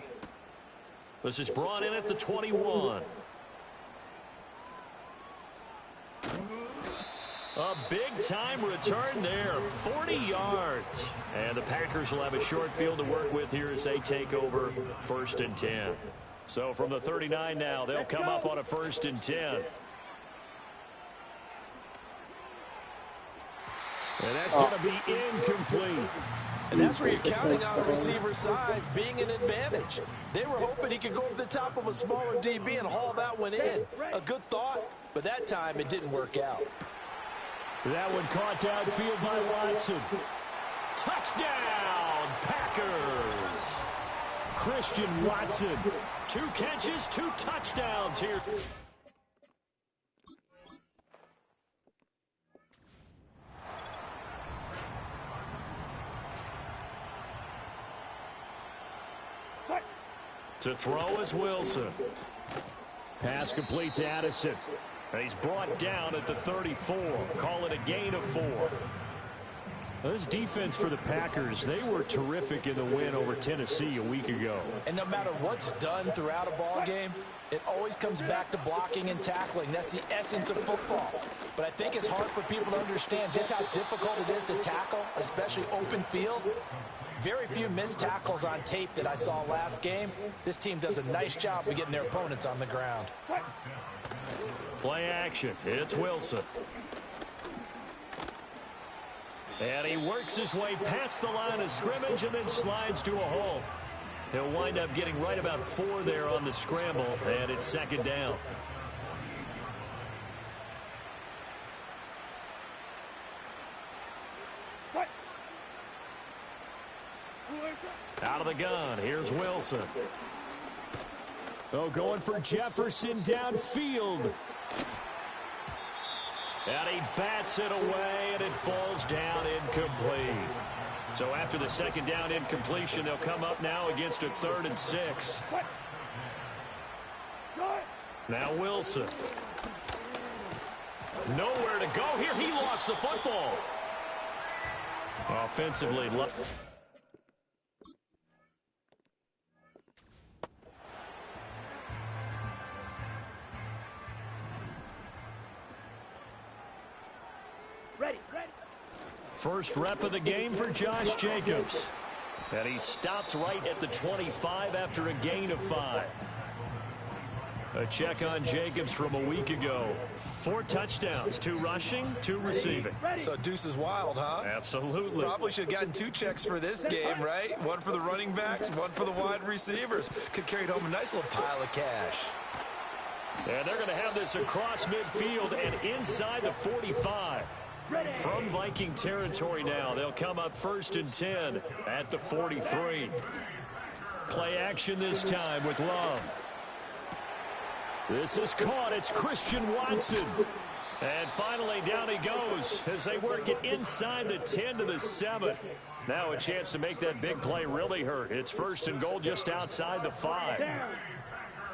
This is brought in at the 21. A big-time return there, 40 yards. And the Packers will have a short field to work with here as they take over 1st and 10. So from the 39 now, they'll come up on a 1st and 10. And that's going to be incomplete. And that's where you're counting on the receiver's size being an advantage. They were hoping he could go over the top of a smaller DB and haul that one in. A good thought, but that time it didn't work out. That one caught downfield by Watson. Touchdown, Packers. Christian Watson. 2 catches, 2 touchdowns here. To throw is Wilson. Pass complete to Addison. And he's brought down at the 34. Call it a gain of 4. This defense for the Packers, they were terrific in the win over Tennessee a week ago. And no matter what's done throughout a ball game, it always comes back to blocking and tackling. That's the essence of football. But I think it's hard for people to understand just how difficult it is to tackle, especially open field. Very few missed tackles on tape that I saw last game. This team does a nice job of getting their opponents on the ground. Play action. It's Wilson. And he works his way past the line of scrimmage and then slides to a halt. He'll wind up getting right about 4 there on the scramble, and it's 2nd down. Out of the gun, here's Wilson. Oh, going for Jefferson downfield. And he bats it away, and it falls down incomplete. So after the 2nd down incompletion, they'll come up now against a 3rd and 6. Now Wilson. Nowhere to go here. He lost the football. Offensively, Ready. first rep of the game for Josh Jacobs. And he stopped right at the 25 after a gain of 5. A check on Jacobs from a week ago. 4 touchdowns, 2 rushing, 2 receiving. So Deuce is wild, huh? Absolutely. Probably should have gotten 2 checks for this game, right? 1 for the running backs, 1 for the wide receivers. Could carry home a nice little pile of cash. And they're going to have this across midfield and inside the 45. From Viking territory now, they'll come up 1st and 10 at the 43. Play action this time with Love. This is caught. It's Christian Watson. And finally down he goes as they work it inside the 10 to the 7. Now a chance to make that big play really hurt. It's 1st and goal just outside the 5.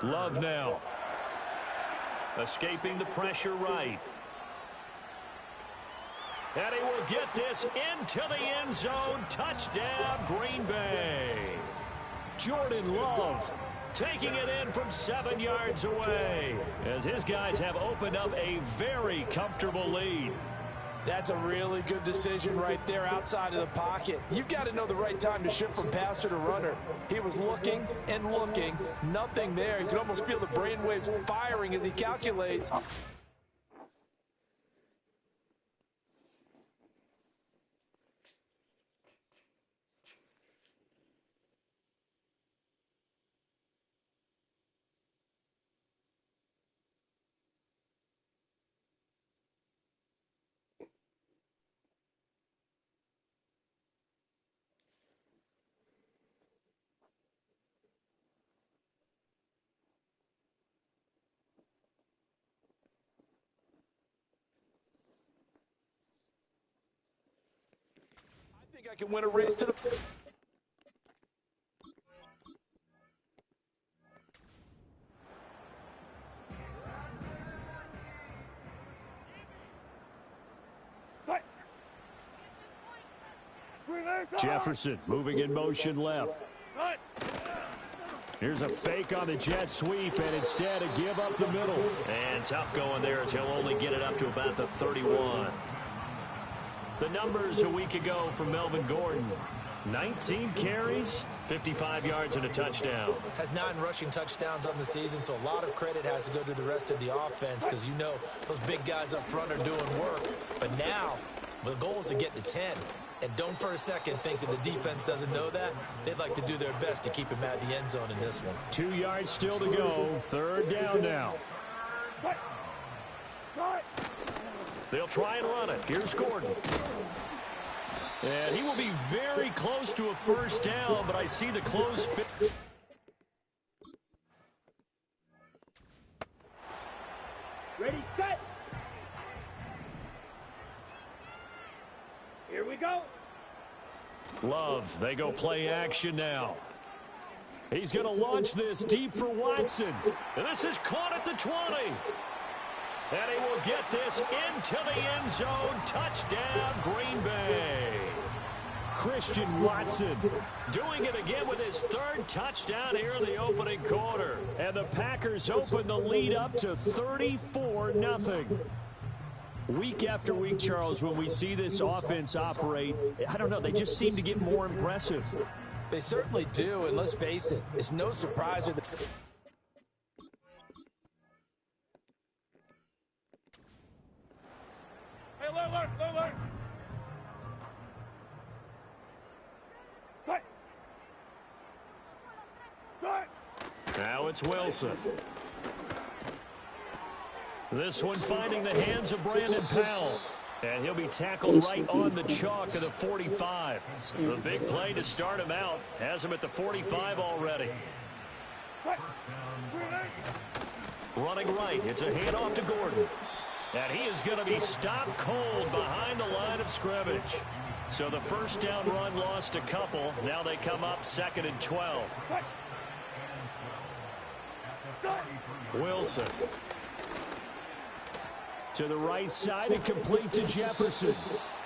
Love now. Escaping the pressure right. And he will get this into the end zone. Touchdown, Green Bay. Jordan Love taking it in from 7 yards away as his guys have opened up a very comfortable lead. That's a really good decision right there outside of the pocket. You've got to know the right time to shift from passer to runner. He was looking and looking. Nothing there. You can almost feel the brainwaves firing as he calculates. I can win a race to the... Jefferson moving in motion left. Here's a fake on the jet sweep, and instead a give up the middle. And tough going there as he'll only get it up to about the 31. The numbers a week ago from Melvin Gordon. 19 carries, 55 yards and a touchdown. Has 9 rushing touchdowns on the season, so a lot of credit has to go to the rest of the offense because you know those big guys up front are doing work. But now the goal is to get to 10. And don't for a second think that the defense doesn't know that. They'd like to do their best to keep him at the end zone in this one. 2 yards still to go. 3rd down now. They'll try and run it. Here's Gordon. And he will be very close to a 1st down, but I see the close fit. Ready, set. Here we go. Love, they go play action now. He's going to launch this deep for Watson. And this is caught at the 20. And he will get this into the end zone. Touchdown, Green Bay. Christian Watson doing it again with his 3rd touchdown here in the opening quarter. And the Packers open the lead up to 34-0. Week after week, Charles, when we see this offense operate, I don't know, they just seem to get more impressive. They certainly do, and let's face it, it's no surprise with the... Hey, alert. Now it's Wilson. This one finding the hands of Brandon Powell. And he'll be tackled right on the chalk of the 45. The big play to start him out. Has him at the 45 already. Running right. It's a handoff to Gordon. And he is going to be stopped cold behind the line of scrimmage. So the 1st down run lost a couple. Now they come up 2nd and 12. Wilson. To the right side and complete to Jefferson.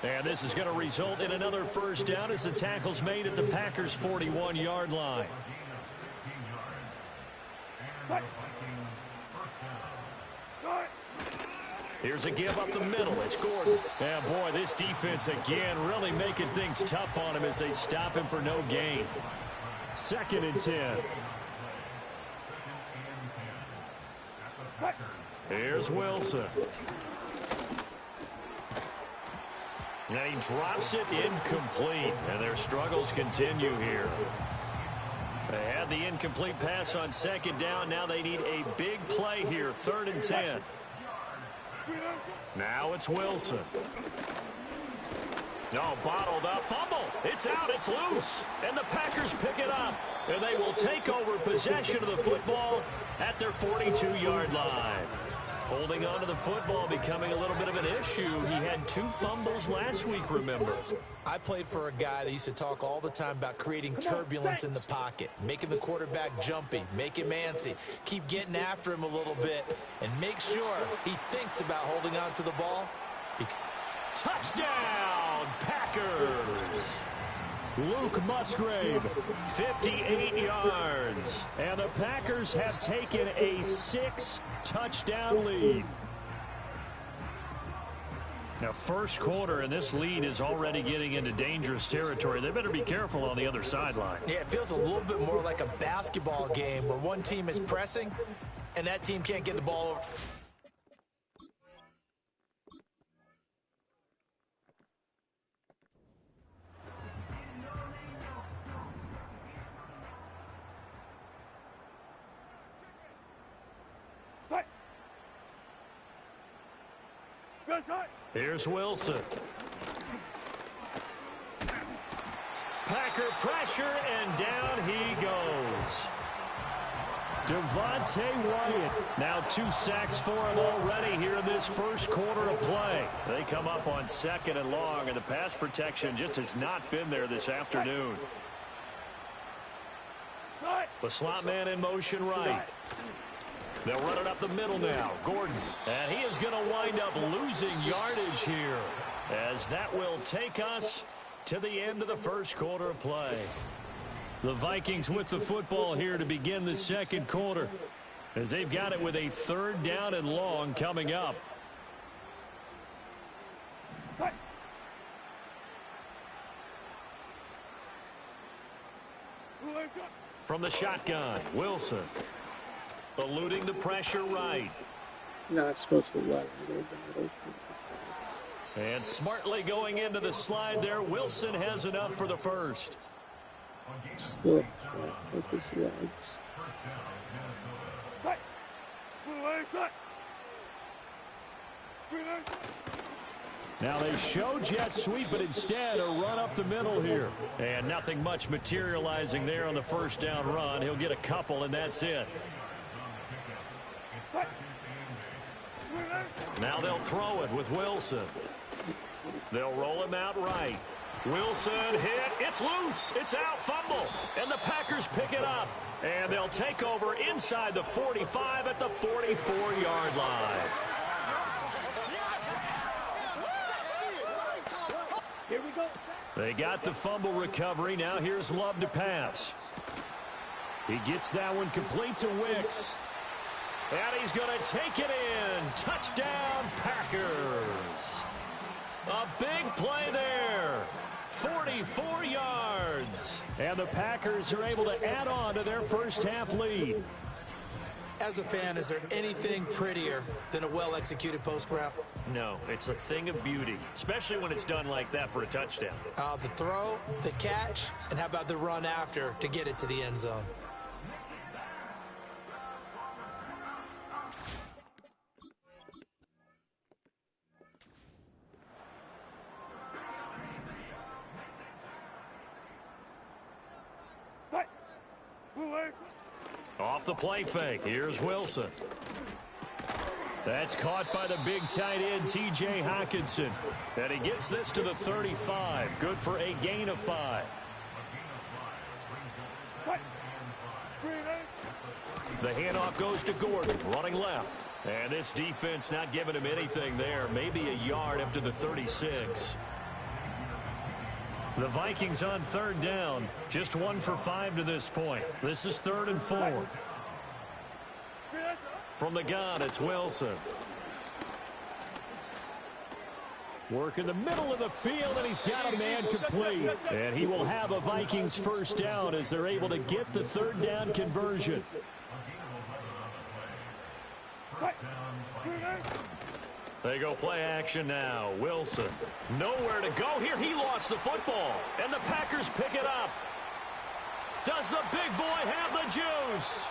And this is going to result in another first down as the tackle's made at the Packers' 41-yard line. Here's a give up the middle. It's Gordon. And boy, this defense again really making things tough on him as they stop him for no gain. 2nd and 10. Here's Wilson. And he drops it incomplete. And their struggles continue here. They had the incomplete pass on 2nd down. Now they need a big play here. 3rd and 10. Now it's Wilson. No, bottled up. Fumble. It's out. It's loose. And the Packers pick it up. And they will take over possession of the football at their 42-yard line. Holding on to the football becoming a little bit of an issue. He had 2 fumbles last week, remember. I played for a guy that used to talk all the time about creating turbulence in the pocket, making the quarterback jumpy, make him antsy, keep getting after him a little bit, and make sure he thinks about holding on to the ball. Touchdown, Packers! Luke Musgrave, 58 yards. And the Packers have taken a 6-touchdown lead. Now, first quarter, and this lead is already getting into dangerous territory. They better be careful on the other sideline. Yeah, it feels a little bit more like a basketball game where one team is pressing and that team can't get the ball over. Here's Wilson. Packer pressure, and down he goes. Devontae Wyatt. Now 2 sacks for him already here in this first quarter of play. They come up on 2nd and long, and the pass protection just has not been there this afternoon. The slot man in motion right. They'll run it up the middle now. Gordon. And he is going to wind up losing yardage here, as that will take us to the end of the first quarter of play. The Vikings with the football here to begin the second quarter, as they've got it with a 3rd down and long coming up. From the shotgun, Wilson. Eluding the pressure right. No, it's supposed to run. And smartly going into the slide there. Wilson has enough for the first. Still focus yards. Now they show jet sweep, but instead a run up the middle here. And nothing much materializing there on the first down run. He'll get a couple, and that's it. Now they'll throw it with Wilson. They'll roll him out right. Wilson hit. It's loose. It's out. Fumble. And the Packers pick it up. And they'll take over inside the 45 at the 44-yard line. Here we go. They got the fumble recovery. Now here's Love to pass. He gets that one complete to Wicks. And he's going to take it in. Touchdown, Packers. A big play there. 44 yards. And the Packers are able to add on to their first half lead. As a fan, is there anything prettier than a well-executed post route? No, it's a thing of beauty, especially when it's done like that for a touchdown. The throw, the catch, and how about the run after to get it to the end zone? Off the play fake. Here's Wilson. That's caught by the big tight end, T.J. Hockenson. And he gets this to the 35. Good for a gain of 5. The handoff goes to Gordon, running left. And this defense not giving him anything there. Maybe a yard up to the 36. The Vikings on third down. Just 1 for 5 to this point. This is 3rd and 4. From the gun, it's Wilson. Work in the middle of the field, and he's got a man complete. And he will have a Vikings first down as they're able to get the 3rd down conversion. They go play action now. Wilson. Nowhere to go here. He lost the football. And the Packers pick it up. Does the big boy have the juice?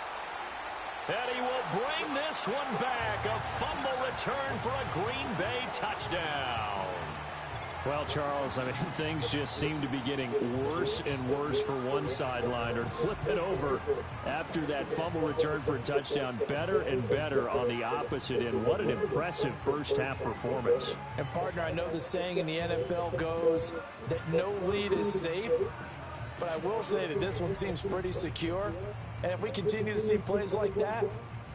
And he will bring this one back. A fumble return for a Green Bay touchdown. Well, Charles, I mean, things just seem to be getting worse and worse for one sideline. Or flip it over after that fumble return for a touchdown. Better and better on the opposite end. What an impressive first-half performance. And, partner, I know the saying in the NFL goes that no lead is safe. But I will say that this one seems pretty secure. And if we continue to see plays like that,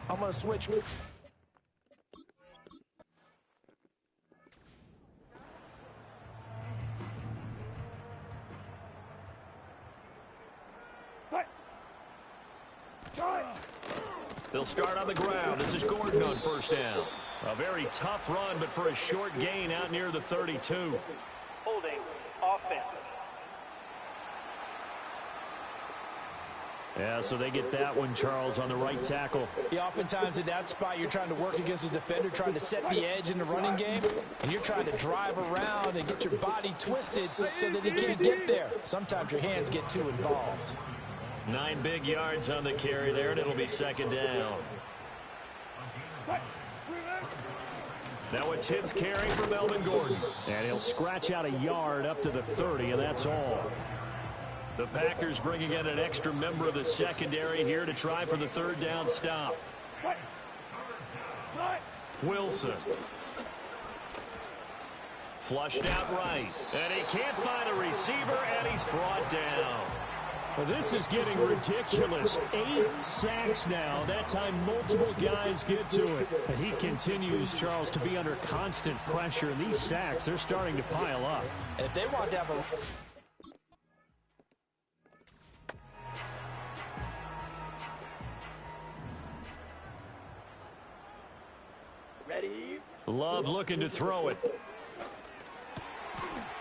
I'm going to switch. They'll start on the ground. This is Gordon on first down. A very tough run, but for a short gain out near the 32. Holding offense. Yeah, so they get that one, Charles, on the right tackle. Yeah, oftentimes in that spot, you're trying to work against a defender, trying to set the edge in the running game, and you're trying to drive around and get your body twisted so that he can't get there. Sometimes your hands get too involved. 9 big yards on the carry there, and it'll be 2nd down. Now a 10th carry for Melvin Gordon. And he'll scratch out a yard up to the 30, and that's all. The Packers bringing in an extra member of the secondary here to try for the 3rd down stop. Wilson. Flushed out right. And he can't find a receiver, and he's brought down. Well, this is getting ridiculous. 8 sacks now. That time multiple guys get to it. But he continues, Charles, to be under constant pressure. And these sacks, they're starting to pile up. And if they want to have a... Ready? Love looking to throw it.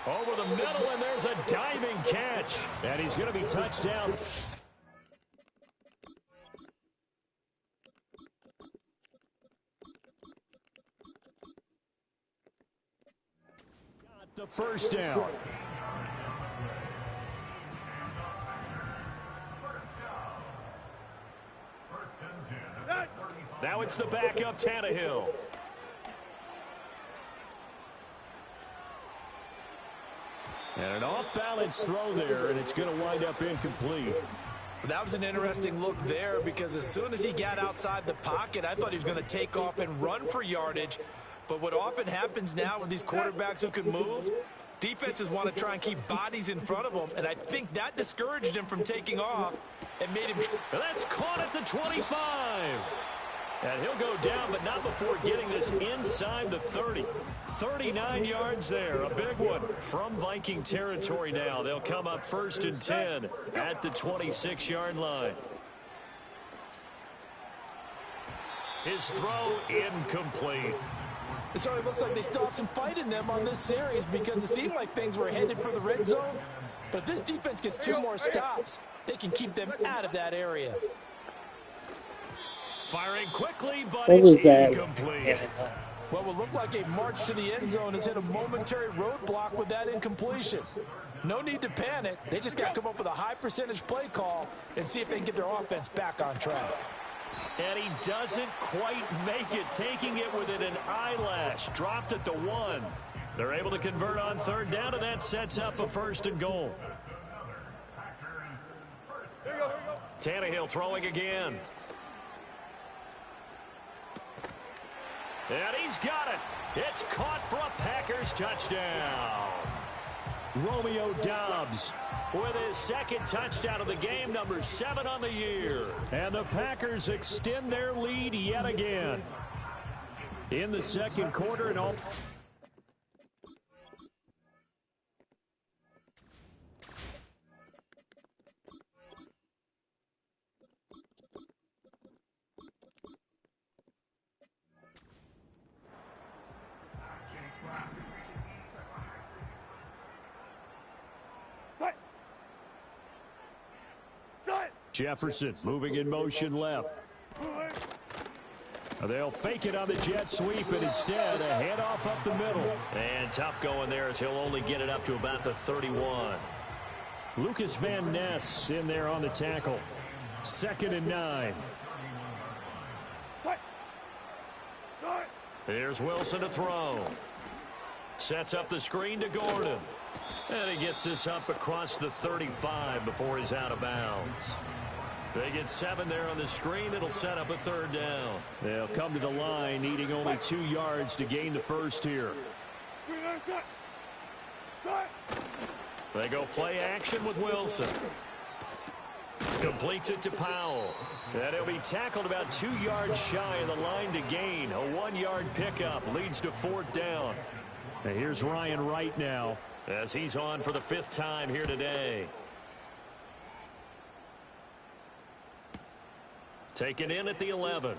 Over the middle, and there's a diving catch. And he's going to be touched down. Got the first down. Now it's the backup Tannehill. And an off-balance throw there, and it's going to wind up incomplete. That was an interesting look there because as soon as he got outside the pocket, I thought he was going to take off and run for yardage. But what often happens now with these quarterbacks who can move, defenses want to try and keep bodies in front of them, and I think that discouraged him from taking off and made him... That's caught at the 25. And he'll go down, but not before getting this inside the 30. 39 yards there, a big one from Viking territory now. They'll come up 1st and 10 at the 26-yard line. His throw incomplete. It certainly looks like they still have some fight in them on this series because it seemed like things were headed for the red zone. But if this defense gets 2 more stops, they can keep them out of that area. Firing quickly, but What was it's that? incomplete. What will look like a march to the end zone has hit a momentary roadblock with that incompletion. No need to panic. They just got to come up with a high percentage play call and see if they can get their offense back on track. And he doesn't quite make it, taking it within an eyelash. Dropped at the 1. They're able to convert on 3rd down, and that sets up a 1st and goal. Tannehill throwing again. And he's got it. It's caught for a Packers touchdown. Romeo Doubs with his second touchdown of the game, number 7 on the year. And the Packers extend their lead yet again. In the second quarter and all. Jefferson moving in motion left. They'll fake it on the jet sweep, and instead a handoff up the middle. And tough going there as he'll only get it up to about the 31. Lucas Van Ness in there on the tackle. 2nd and 9. Here's Wilson to throw. Sets up the screen to Gordon. And he gets this up across the 35 before he's out of bounds. They get 7 there on the screen. It'll set up a 3rd down. They'll come to the line, needing only 2 yards to gain the first here. They go play action with Wilson. Completes it to Powell. And he'll be tackled about 2 yards shy of the line to gain. A 1-yard pickup leads to 4th down. And here's Ryan Wright now as he's on for the 5th time here today. Taken in at the 11.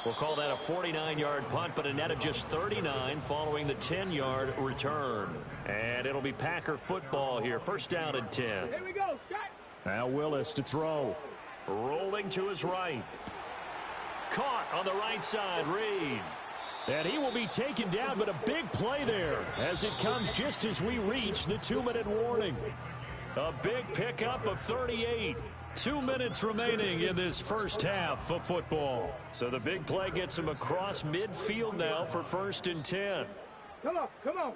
We'll call that a 49-yard punt, but a net of just 39 following the 10-yard return. And it'll be Packer football here. 1st down and 10. Here we go. Shot. Now Willis to throw. Rolling to his right. Caught on the right side, Reed. And he will be taken down, but a big play there as it comes just as we reach the 2-minute warning. A big pickup of 38. 2 minutes remaining in this first half of football. So the big play gets him across midfield now for 1st and 10. Come on, come on.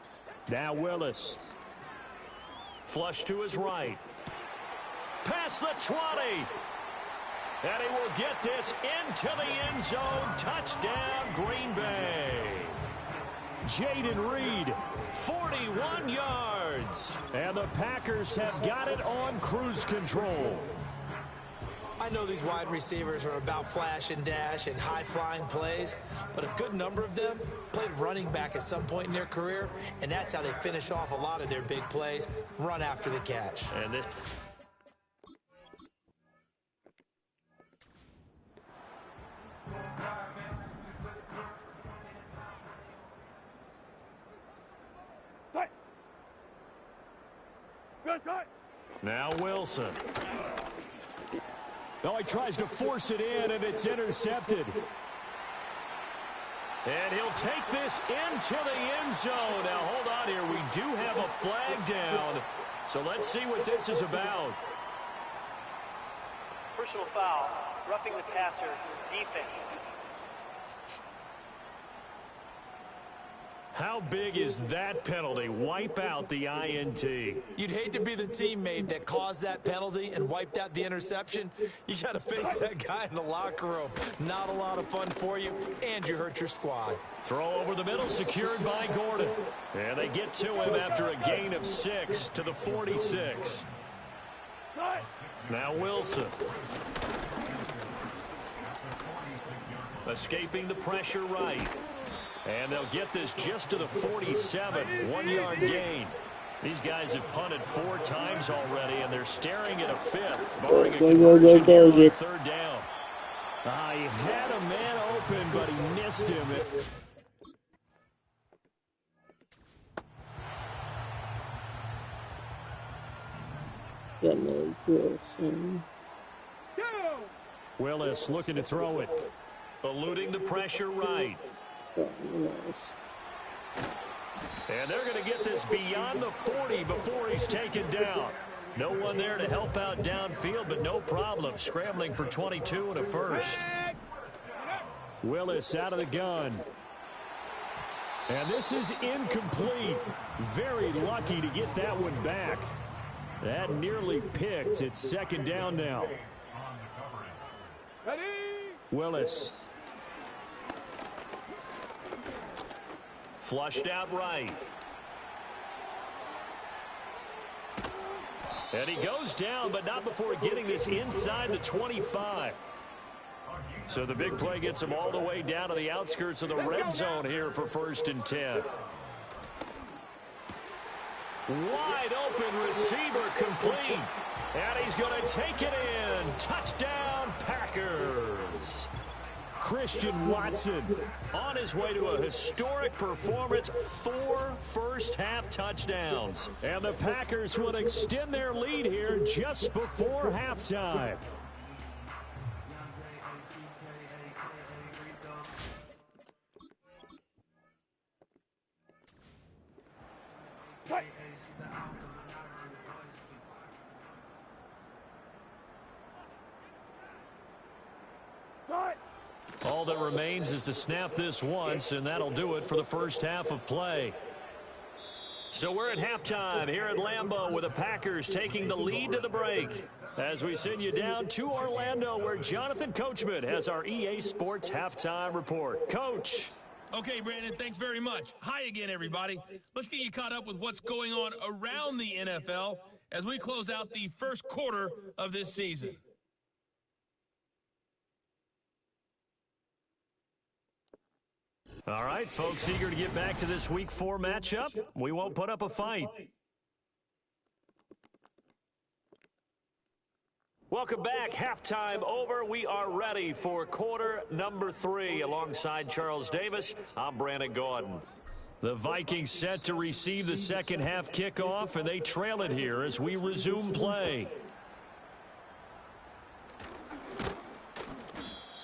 Now Willis. Flush to his right. Past the 20. And he will get this into the end zone. Touchdown, Green Bay. Jaden Reed, 41 yards. And the Packers have got it on cruise control. I know these wide receivers are about flash and dash and high-flying plays, but a good number of them played running back at some point in their career, and that's how they finish off a lot of their big plays, run after the catch. And this... Now Wilson. Oh, he tries to force it in, and it's intercepted. And he'll take this into the end zone. Now, hold on here. We do have a flag down. So let's see what this is about. Personal foul. Roughing the passer. Defense. How big is that penalty? Wipe out the INT. You'd hate to be the teammate that caused that penalty and wiped out the interception. You got to face that guy in the locker room. Not a lot of fun for you, and you hurt your squad. Throw over the middle, secured by Gordon. And they get to him after a gain of 6 to the 46. Now Wilson. Escaping the pressure right. And they'll get this just to the 47, 1-yard gain. These guys have punted 4 times already, and they're staring at a 5th, barring a conversion here on 3rd down. He had a man open, but he missed him. Willis looking to throw it. Eluding the pressure right. And they're going to get this beyond the 40 before he's taken down. No one there to help out downfield, but no problem. Scrambling for 22 and a first. Willis out of the gun. And this is incomplete. Very lucky to get that one back. That nearly picked. It's 2nd down now. Willis. Flushed out right. And he goes down, but not before getting this inside the 25. So the big play gets him all the way down to the outskirts of the red zone here for 1st and 10. Wide open receiver complete. And he's going to take it in. Touchdown, Packers. Christian Watson On his way to a historic performance, 4 first-half touchdowns. and the Packers will extend their lead here just before halftime. All that remains is to snap this once, and that'll do it for the first half of play. So we're at halftime here at Lambeau with the Packers taking the lead to the break. As we send you down to Orlando, where Jonathan Coachman has our EA Sports halftime report. Coach. Okay, Brandon, thanks very much. Hi again, everybody. Let's get you caught up with what's going on around the NFL as we close out the first quarter of this season. All right, folks, eager to get back to this Week 4 matchup. We won't put up a fight. Welcome back. Halftime over. We are ready for quarter number 3. Alongside Charles Davis, I'm Brandon Gordon. The Vikings set to receive the second half kickoff, and they trail it here as we resume play.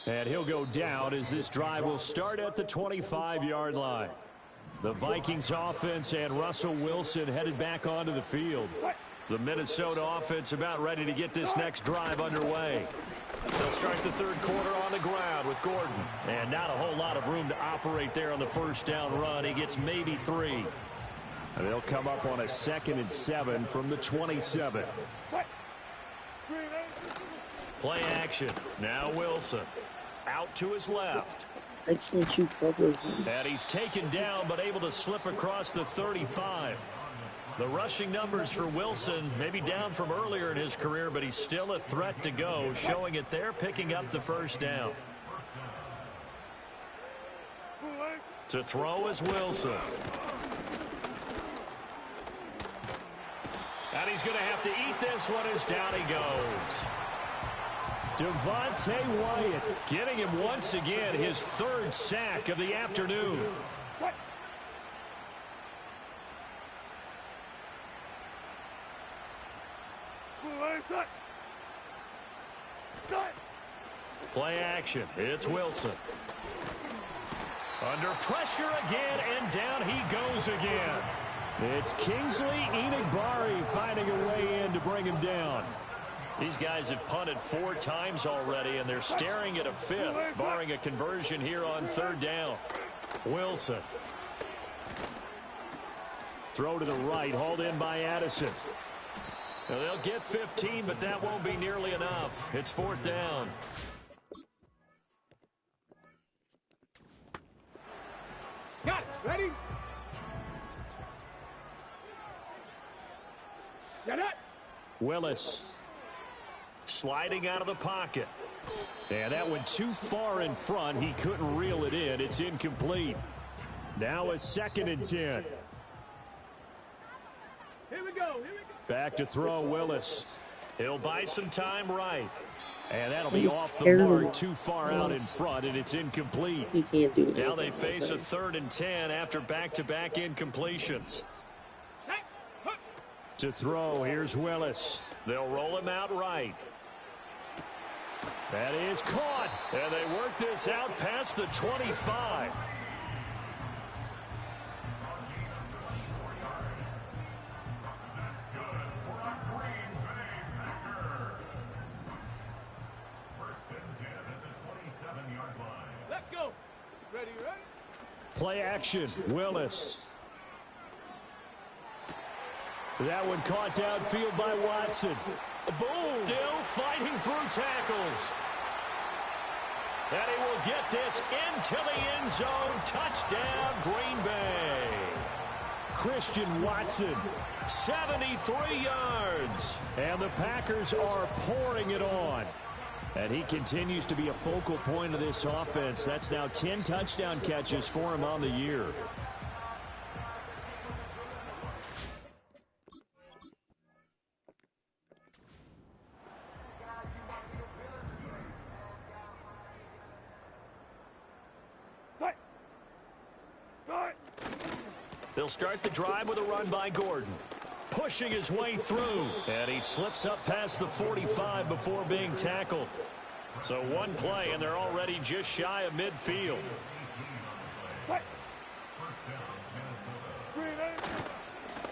And he'll go down as this drive will start at the 25-yard line. The Vikings offense and Russell Wilson headed back onto the field. The Minnesota offense about ready to get this next drive underway. They'll start the third quarter on the ground with Gordon. And not a whole lot of room to operate there on the first down run. He gets maybe 3. And they'll come up on a 2nd and 7 from the 27. Play action. Now Wilson. Out to his left. I can't you cover him? And he's taken down but able to slip across the 35. The rushing numbers for Wilson maybe down from earlier in his career, but he's still a threat to go, showing it there, picking up the first down. To throw is Wilson. And he's going to have to eat this one as down he goes. Devontae Wyatt Getting him once again his 3rd sack of the afternoon. Play action. It's Wilson. Under pressure again, and down he goes again. It's Kingsley Enagbare finding a way in to bring him down. These guys have punted 4 times already, and they're staring at a 5th, barring a conversion here on 3rd down. Wilson. Throw to the right, hauled in by Addison. Now they'll get 15, but that won't be nearly enough. It's 4th down. Got it. Ready? Got it. Willis. Sliding out of the pocket. And that went too far in front. He couldn't reel it in. It's incomplete. Now a 2nd and 10. Here we go. Back to throw, Willis. He'll buy some time right. And that'll be He's off the terrible. mark, too far out in front, and it's incomplete. You can't do Now they anything face a like 3rd and 10 after back-to-back incompletions. To throw, here's Willis. They'll roll him out right. That is caught. And they work this out past the 25. Let's go. Ready? Play action, Willis. That one caught downfield by Watson. Boom! Still fighting through tackles. And he will get this into the end zone. Touchdown, Green Bay. Christian Watson. 73 yards. And the Packers are pouring it on. And he continues to be a focal point of this offense. That's now 10 touchdown catches for him on the year. They'll start the drive with a run by Gordon. Pushing his way through. And he slips up past the 45 before being tackled. So one play, and they're already just shy of midfield.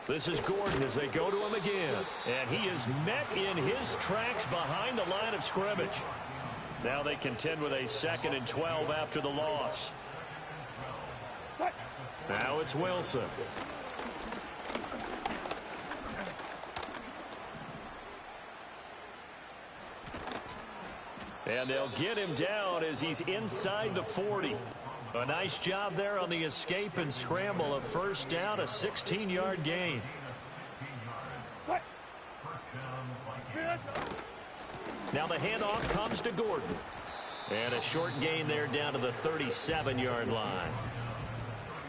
This is Gordon as they go to him again. And he is met in his tracks behind the line of scrimmage. Now they contend with a 2nd and 12 after the loss. Now it's Wilson. And they'll get him down as he's inside the 40. A nice job there on the escape and scramble. A first down, a 16-yard gain. Now the handoff comes to Gordon. And a short gain there down to the 37-yard line.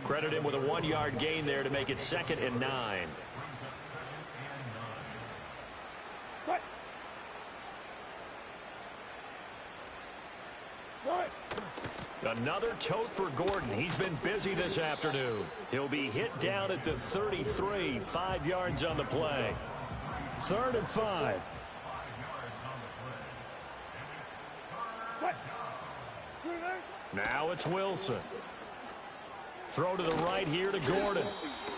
Credit him with a 1-yard gain there to make it 2nd and 9. Another tote for Gordon. He's been busy this afternoon. He'll be hit down at the 33, 5 yards on the play. 3rd and 5. Now it's Wilson. Throw to the right here to Gordon.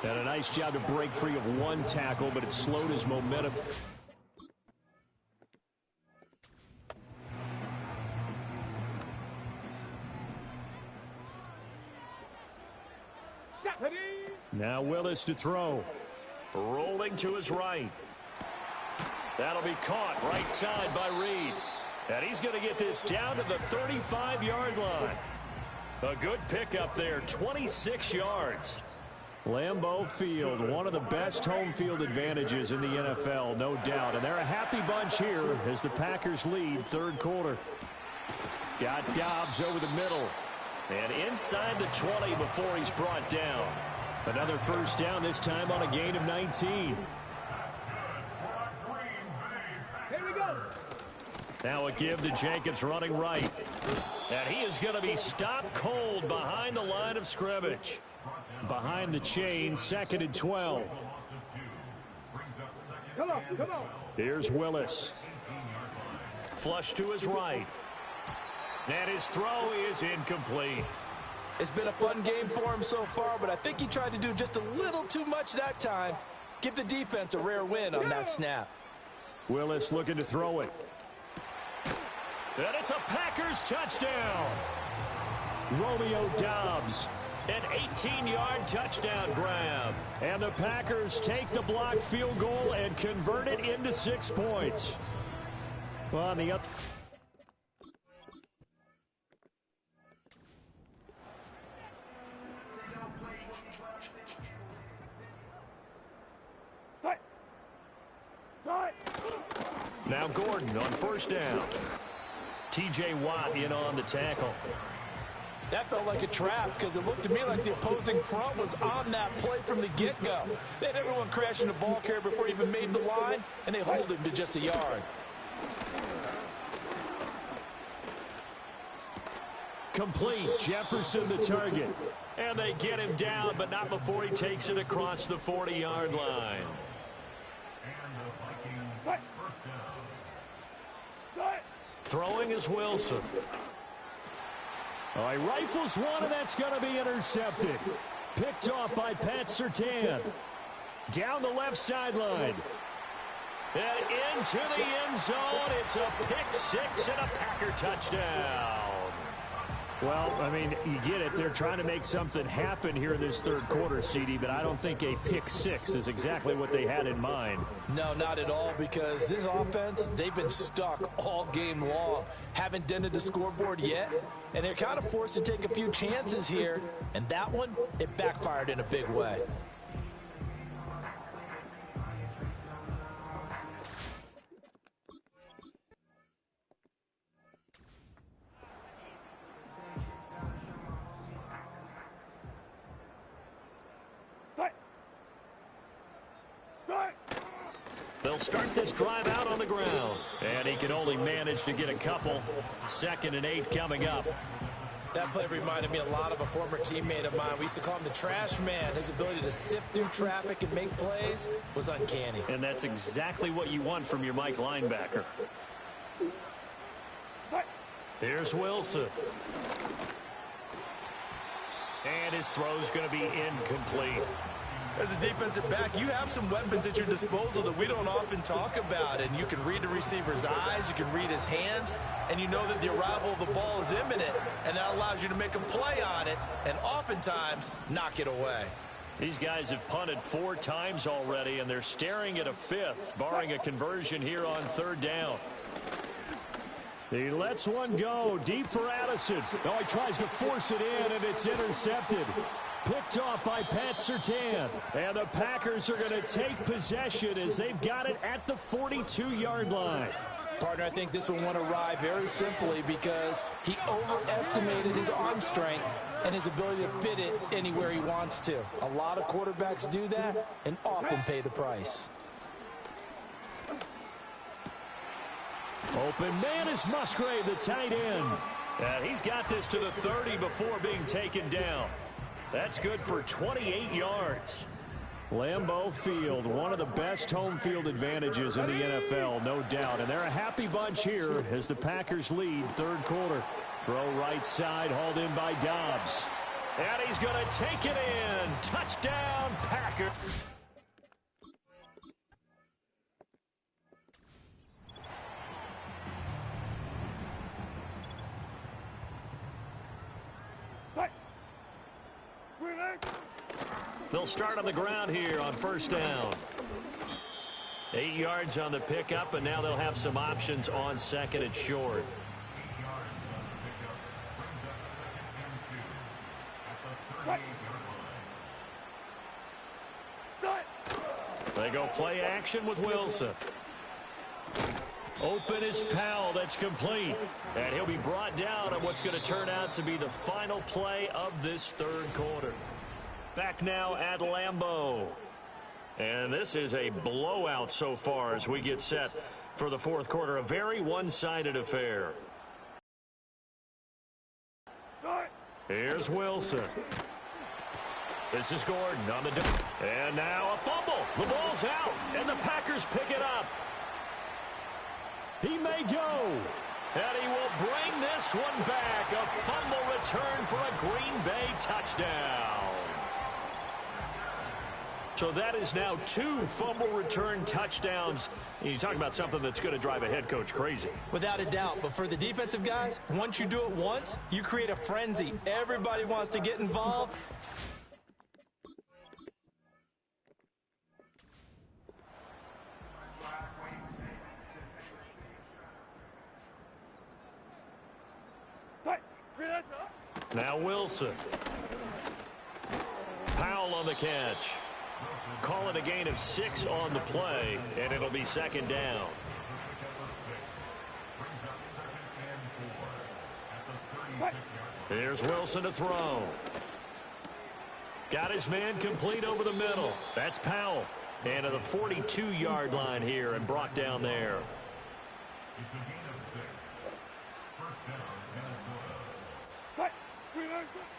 And a nice job to break free of one tackle, but it slowed his momentum. Now Willis to throw. Rolling to his right. That'll be caught right side by Reed. And he's going to get this down to the 35-yard line. A good pickup there, 26 yards. Lambeau Field, one of the best home field advantages in the NFL, no doubt. And they're a happy bunch here as the Packers lead 3rd quarter. Got Dobbs over the middle. And inside the 20 before he's brought down. Another first down, this time on a gain of 19. Here we go. Now a give to Jacobs running right. And he is going to be stopped cold behind the line of scrimmage. Behind the chain, 2nd and 12. Come on, come on. Here's Willis. Flush to his right. And his throw is incomplete. It's been a fun game for him so far, but I think he tried to do just a little too much that time. Give the defense a rare win on that snap. Willis looking to throw it. And it's a Packers touchdown. Romeo Dobbs. An 18-yard touchdown grab. And the Packers take the blocked field goal and convert it into 6 points. On the up. Now Gordon on first down. T.J. Watt in on the tackle. That felt like a trap because it looked to me like the opposing front was on that play from the get-go. They had everyone crashing the ball carrier before he even made the line, and they hold him to just a yard. Complete. Jefferson the target. And they get him down, but not before he takes it across the 40-yard line. Throwing is Wilson. All right, rifles one, and that's going to be intercepted. Picked off by Pat Surtain. Down the left sideline. And into the end zone. It's a pick six and a Packer touchdown. Well, I mean, you get it. They're trying to make something happen here in this third quarter, CD, but I don't think a pick six is exactly what they had in mind. No, not at all, because this offense, they've been stuck all game long. Haven't dented the scoreboard yet, and they're kind of forced to take a few chances here, and that one, it backfired in a big way. They'll start this drive out on the ground. And he can only manage to get a couple. 2nd and 8 coming up. That play reminded me a lot of a former teammate of mine. We used to call him the trash man. His ability to sift through traffic and make plays was uncanny. And that's exactly what you want from your Mike linebacker. Here's Wilson. And his throw's going to be incomplete. As a defensive back, you have some weapons at your disposal that we don't often talk about. And you can read the receiver's eyes, you can read his hands, and you know that the arrival of the ball is imminent, and that allows you to make a play on it and oftentimes knock it away. These guys have punted 4 times already, and they're staring at a 5th, barring a conversion here on 3rd down. He lets one go deep for Addison. Oh, he tries to force it in, and it's intercepted. Picked off by Pat Surtain. And the Packers are going to take possession as they've got it at the 42-yard line. Partner, I think this one won't arrive very simply because he overestimated his arm strength and his ability to fit it anywhere he wants to. A lot of quarterbacks do that and often pay the price. Open man is Musgrave, the tight end. And he's got this to the 30 before being taken down. That's good for 28 yards. Lambeau Field, one of the best home field advantages in the NFL, no doubt. And they're a happy bunch here as the Packers lead 3rd quarter. Throw right side, hauled in by Dobbs. And he's going to take it in. Touchdown, Packers. They'll start on the ground here on 1st down. 8 yards on the pickup, and now they'll have some options on 2nd and short. They go play action with Wilson. Open is Powell. That's complete. And he'll be brought down on what's going to turn out to be the final play of this 3rd quarter. Back now at Lambeau. And this is a blowout so far as we get set for the 4th quarter. A very one-sided affair. Here's Wilson. This is Gordon on the... And now a fumble. The ball's out, and the Packers pick it up. He may go. And he will bring this one back. A fumble return for a Green Bay touchdown. So that is now 2 fumble return touchdowns. You talk about something that's going to drive a head coach crazy. Without a doubt. But for the defensive guys, once you do it once, you create a frenzy. Everybody wants to get involved. Now Wilson. Powell on the catch. Call it a gain of 6 on the play, and it'll be 2nd down. Here's Wilson to throw. Got his man complete over the middle. That's Powell. And to the 42-yard line here and brought down there.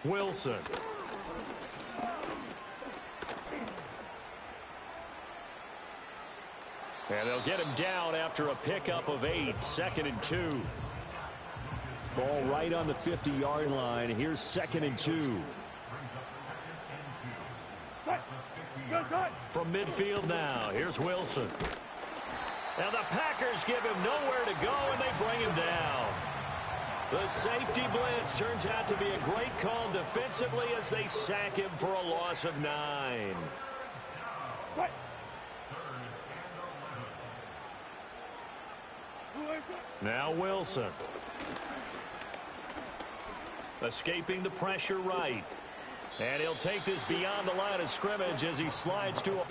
Wilson. And they'll get him down after a pickup of 8. 2nd and 2. Ball right on the 50-yard line. Here's 2nd and 2. From midfield now, here's Wilson. Now the Packers give him nowhere to go, and they bring him down. The safety blitz turns out to be a great call defensively as they sack him for a loss of 9. Now Wilson. Escaping the pressure right. And he'll take this beyond the line of scrimmage as he slides to a...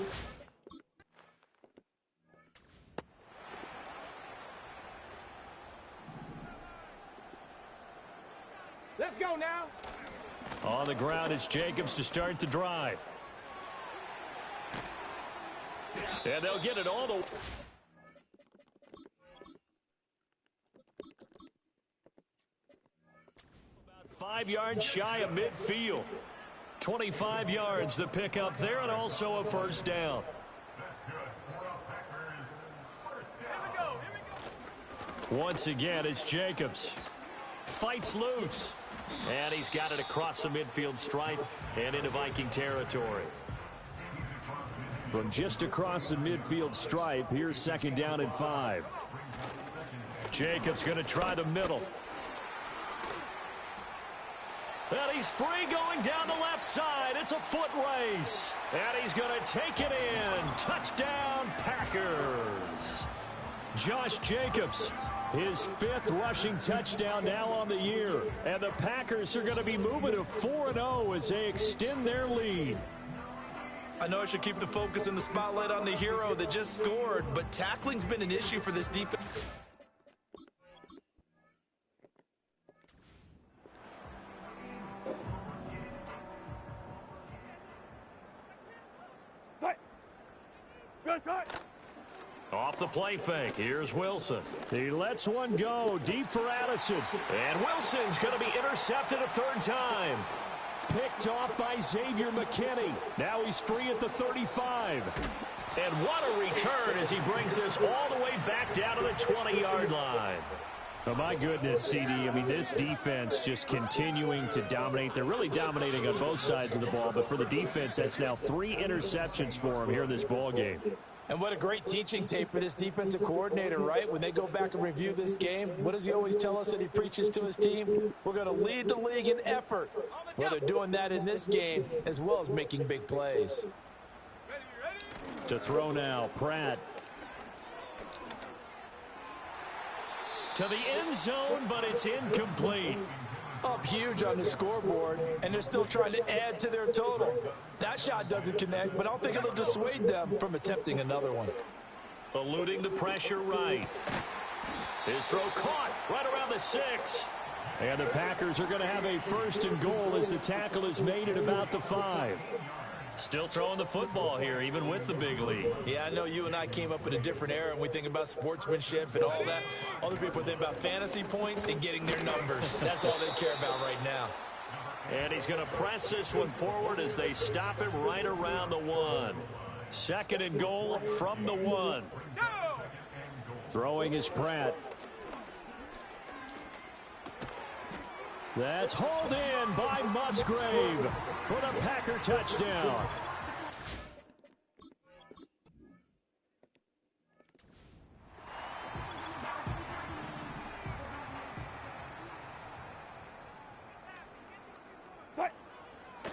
Let's go now. On the ground, it's Jacobs to start the drive. And they'll get it all the... 5 yards shy of midfield. 25 yards the pickup there, and also a first down. Once again, it's Jacobs. Fights loose. And he's got it across the midfield stripe and into Viking territory. From just across the midfield stripe, here's 2nd down and 5. Jacobs going to try the middle. And he's free going down the left side. It's a foot race. And he's going to take it in. Touchdown, Packers. Josh Jacobs, his 5th rushing touchdown now on the year. And the Packers are going to be moving to 4-0 as they extend their lead. I know I should keep the focus and the spotlight on the hero that just scored, but tackling's been an issue for this defense. Off the play fake. Here's Wilson. He lets one go deep for Addison. And Wilson's going to be intercepted a 3rd time. Picked off by Xavier McKinney. Now he's free at the 35. And what a return as he brings this all the way back down to the 20-yard line. Oh, my goodness, CD. I mean, this defense just continuing to dominate. They're really dominating on both sides of the ball. But for the defense, that's now 3 interceptions for them here in this ball game. And what a great teaching tape for this defensive coordinator, right? When they go back and review this game, what does he always tell us that he preaches to his team? We're going to lead the league in effort. Well, they're doing that in this game as well as making big plays. To throw now, Pratt. To the end zone, but it's incomplete. Up huge on the scoreboard, and they're still trying to add to their total. That shot doesn't connect, but I don't think it'll dissuade them from attempting another one. Eluding the pressure right. His throw caught right around the 6. And the Packers are going to have a 1st and goal as the tackle is made at about the 5. Still throwing the football here, even with the big lead. Yeah, I know you and I came up in a different era, and we think about sportsmanship and all that. Other people think about fantasy points and getting their numbers. That's all they care about right now. And he's going to press this one forward as they stop him right around the 1. 2nd and goal from the 1. Throwing is Pratt. That's hauled in by Musgrave for the Packer touchdown.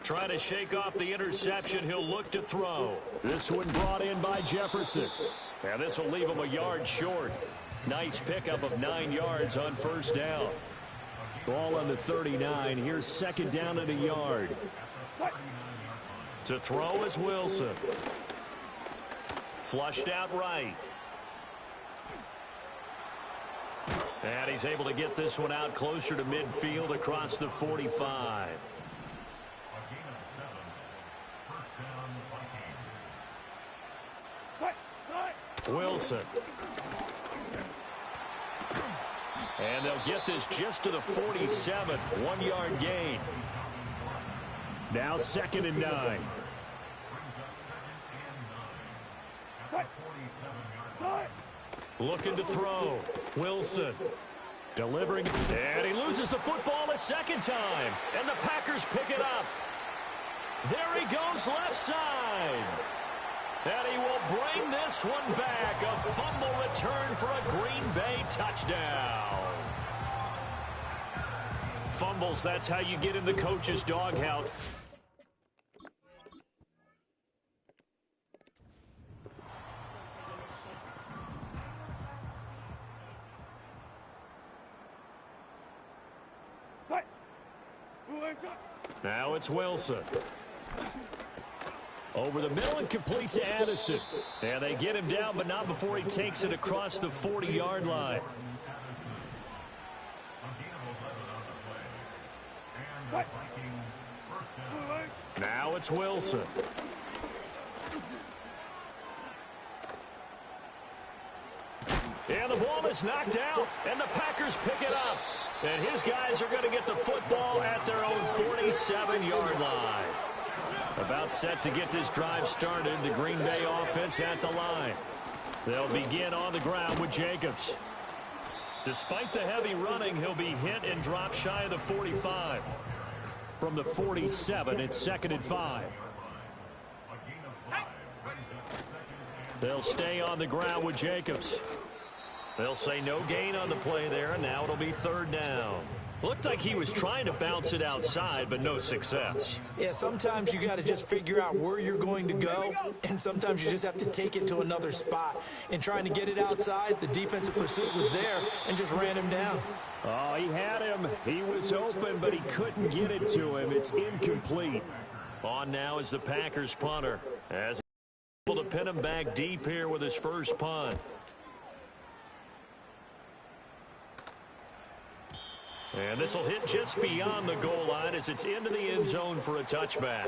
Trying to shake off the interception. He'll look to throw. This one brought in by Jefferson. And this will leave him a yard short. Nice pickup of 9 yards on 1st down. Ball on the 39. Here's 2nd down and a yard. To throw is Wilson. Flushed out right. And he's able to get this one out closer to midfield across the 45. Wilson. And they'll get this just to the 47. 1-yard gain. Now 2nd and 9. Looking to throw. Wilson. Delivering. And he loses the football a 2nd time. And the Packers pick it up. There he goes left side. And he will bring this one back. A fumble return for a Green Bay touchdown. Fumbles, that's how you get in the coach's doghouse. Now it's Wilson. Over the middle and complete to Addison. And they get him down, but not before he takes it across the 40-yard line. Now it's Wilson. And the ball is knocked out, and the Packers pick it up. And his guys are going to get the football at their own 47-yard line. About set to get this drive started, the Green Bay offense at the line. They'll begin on the ground with Jacobs. Despite the heavy running, he'll be hit and dropped shy of the 45. From the 47, it's 2nd and 5. They'll stay on the ground with Jacobs. They'll say no gain on the play there, and now it'll be 3rd down. Looked like he was trying to bounce it outside, but no success. Yeah, sometimes you got to just figure out where you're going to go, and sometimes you just have to take it to another spot. In trying to get it outside, the defensive pursuit was there and just ran him down. Oh, he had him. He was open, but he couldn't get it to him. It's incomplete. On now is the Packers punter, as he's able to pin him back deep here with his first punt. And this will hit just beyond the goal line as it's into the end zone for a touchback.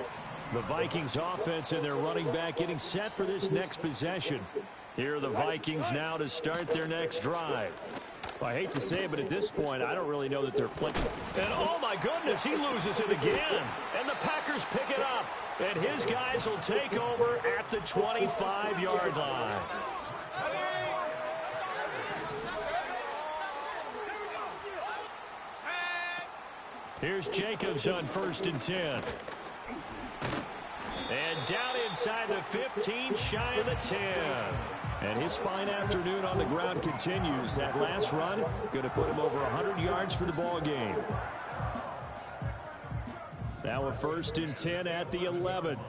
The Vikings offense and their running back getting set for this next possession. Here are the Vikings now to start their next drive. Well, I hate to say it, but at this point, I don't really know that they're playing. And oh my goodness, he loses it again. And the Packers pick it up. And his guys will take over at the 25-yard line. Here's Jacobs on 1st and 10. And down inside the 15, shy of the 10. And his fine afternoon on the ground continues. That last run going to put him over 100 yards for the ball game. Now a 1st and 10 at the 11.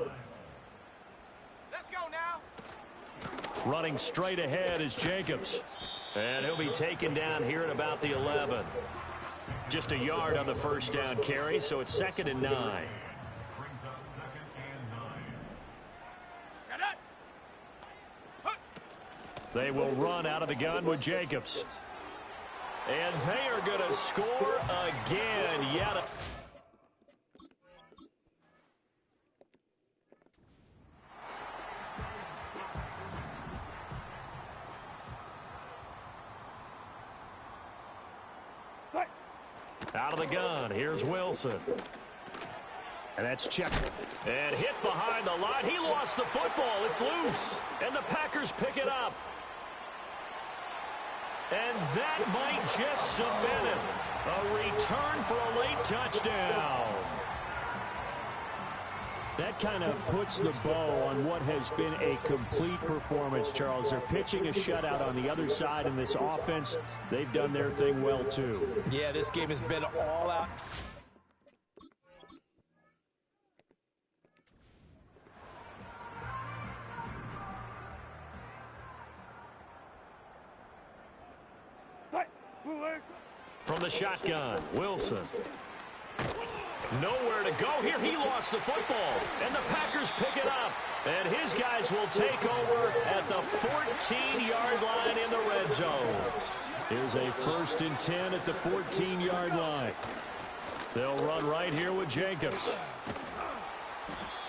Let's go now. Running straight ahead is Jacobs. And he'll be taken down here at about the 11. Just a yard on the first down carry, so it's 2nd and 9. They will run out of the gun with Jacobs. And they are going to score again. Yet out of the gun, here's Wilson. And that's checked. And hit behind the line. He lost the football. It's loose. And the Packers pick it up. And that might just submit it. A return for a late touchdown. That kind of puts the bow on what has been a complete performance, Charles. They're pitching a shutout on the other side in this offense. They've done their thing well, too. Yeah, this game has been all out. From the shotgun, Wilson. Nowhere to go here. He lost the football. And the Packers pick it up. And his guys will take over at the 14-yard line in the red zone. Here's a 1st and 10 at the 14-yard line. They'll run right here with Jacobs.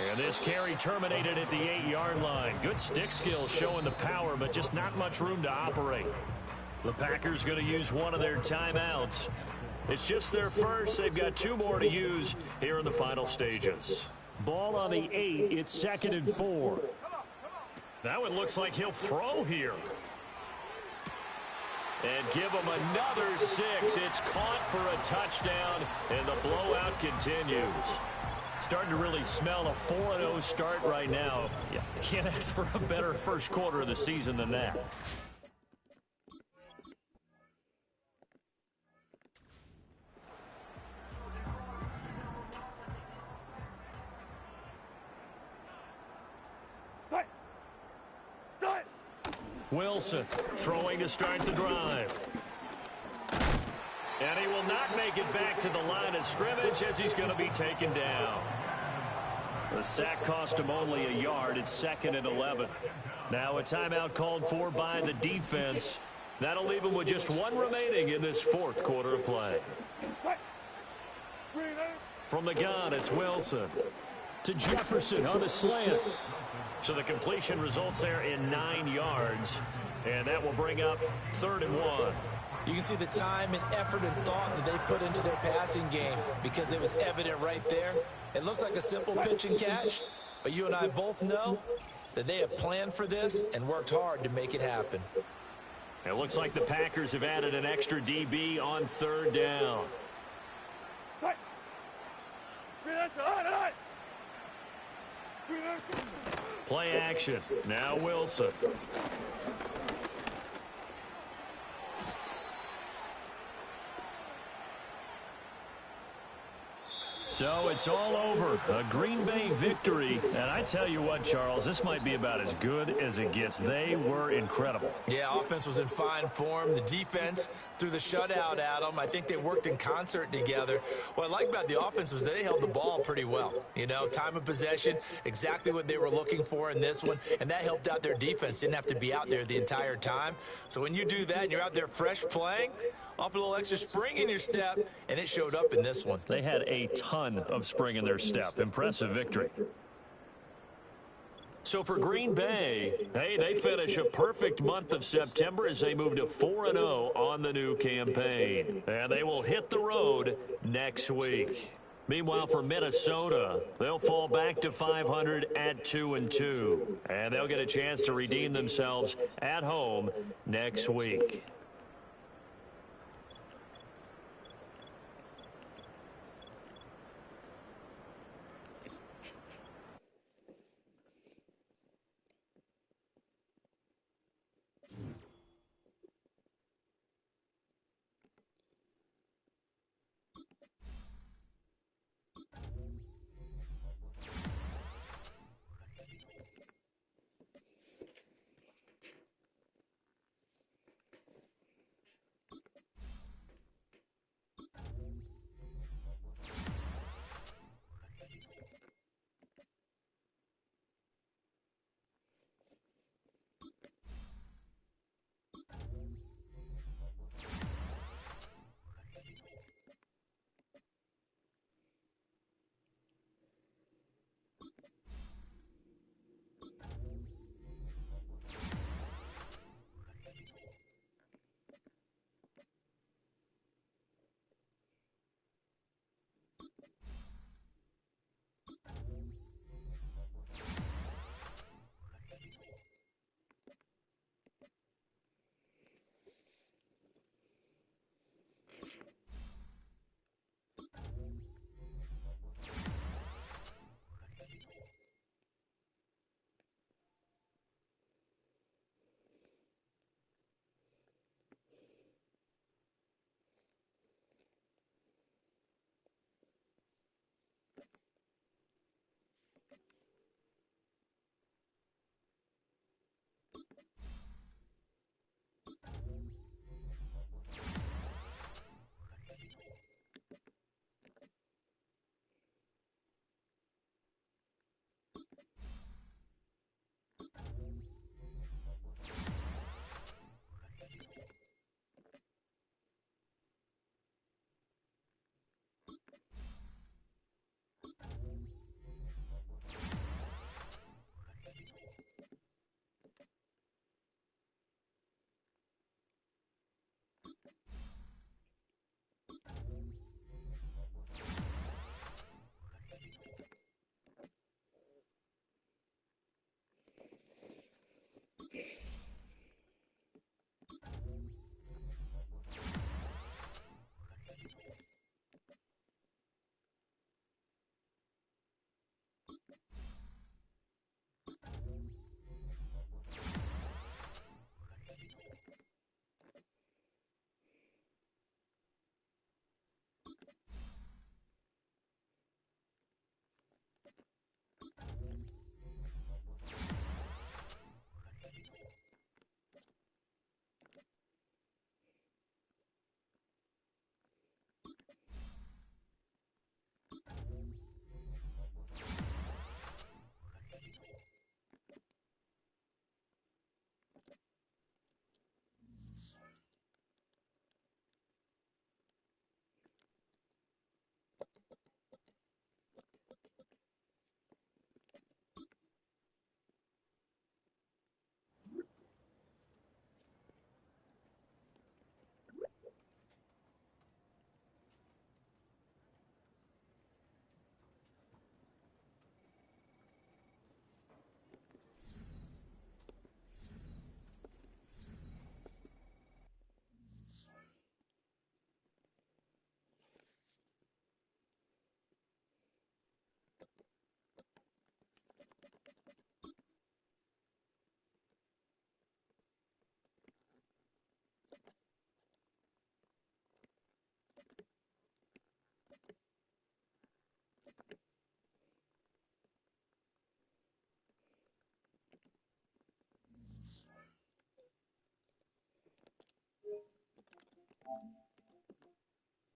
And this carry terminated at the 8-yard line. Good stick skill showing the power, but just not much room to operate. The Packers going to use one of their timeouts. It's just their first. They've got 2 more to use here in the final stages. Ball on the 8. It's 2nd and 4. Now it looks like he'll throw here. And give him another 6. It's caught for a touchdown, and the blowout continues. Starting to really smell a 4-0 start right now. Yeah, can't ask for a better first quarter of the season than that. Wilson throwing to start the drive. And he will not make it back to the line of scrimmage as he's going to be taken down. The sack cost him only a yard. It's 2nd and 11. Now a timeout called for by the defense. That'll leave him with just 1 remaining in this 4th quarter of play. From the gun, it's Wilson. To Jefferson on the slant. So the completion results there in 9 yards. And that will bring up 3rd and 1. You can see the time and effort and thought that they put into their passing game because it was evident right there. It looks like a simple pitch and catch, but you and I both know that they have planned for this and worked hard to make it happen. It looks like the Packers have added an extra DB on third down. Play action. Now Wilson. So it's all over. A Green Bay victory. And I tell you what, Charles, this might be about as good as it gets. They were incredible. Yeah, offense was in fine form. The defense threw the shutout at them. I think they worked in concert together. What I like about the offense was they held the ball pretty well. You know, time of possession, exactly what they were looking for in this one. And that helped out their defense. Didn't have to be out there the entire time. So when you do that and you're out there fresh playing, off a little extra spring in your step, and it showed up in this one. They had a ton of spring in their step. Impressive victory. So for Green Bay, hey, they finish a perfect month of September as they move to 4-0 on the new campaign. And they will hit the road next week. Meanwhile, for Minnesota, they'll fall back to 500 at 2-2. And they'll get a chance to redeem themselves at home next week.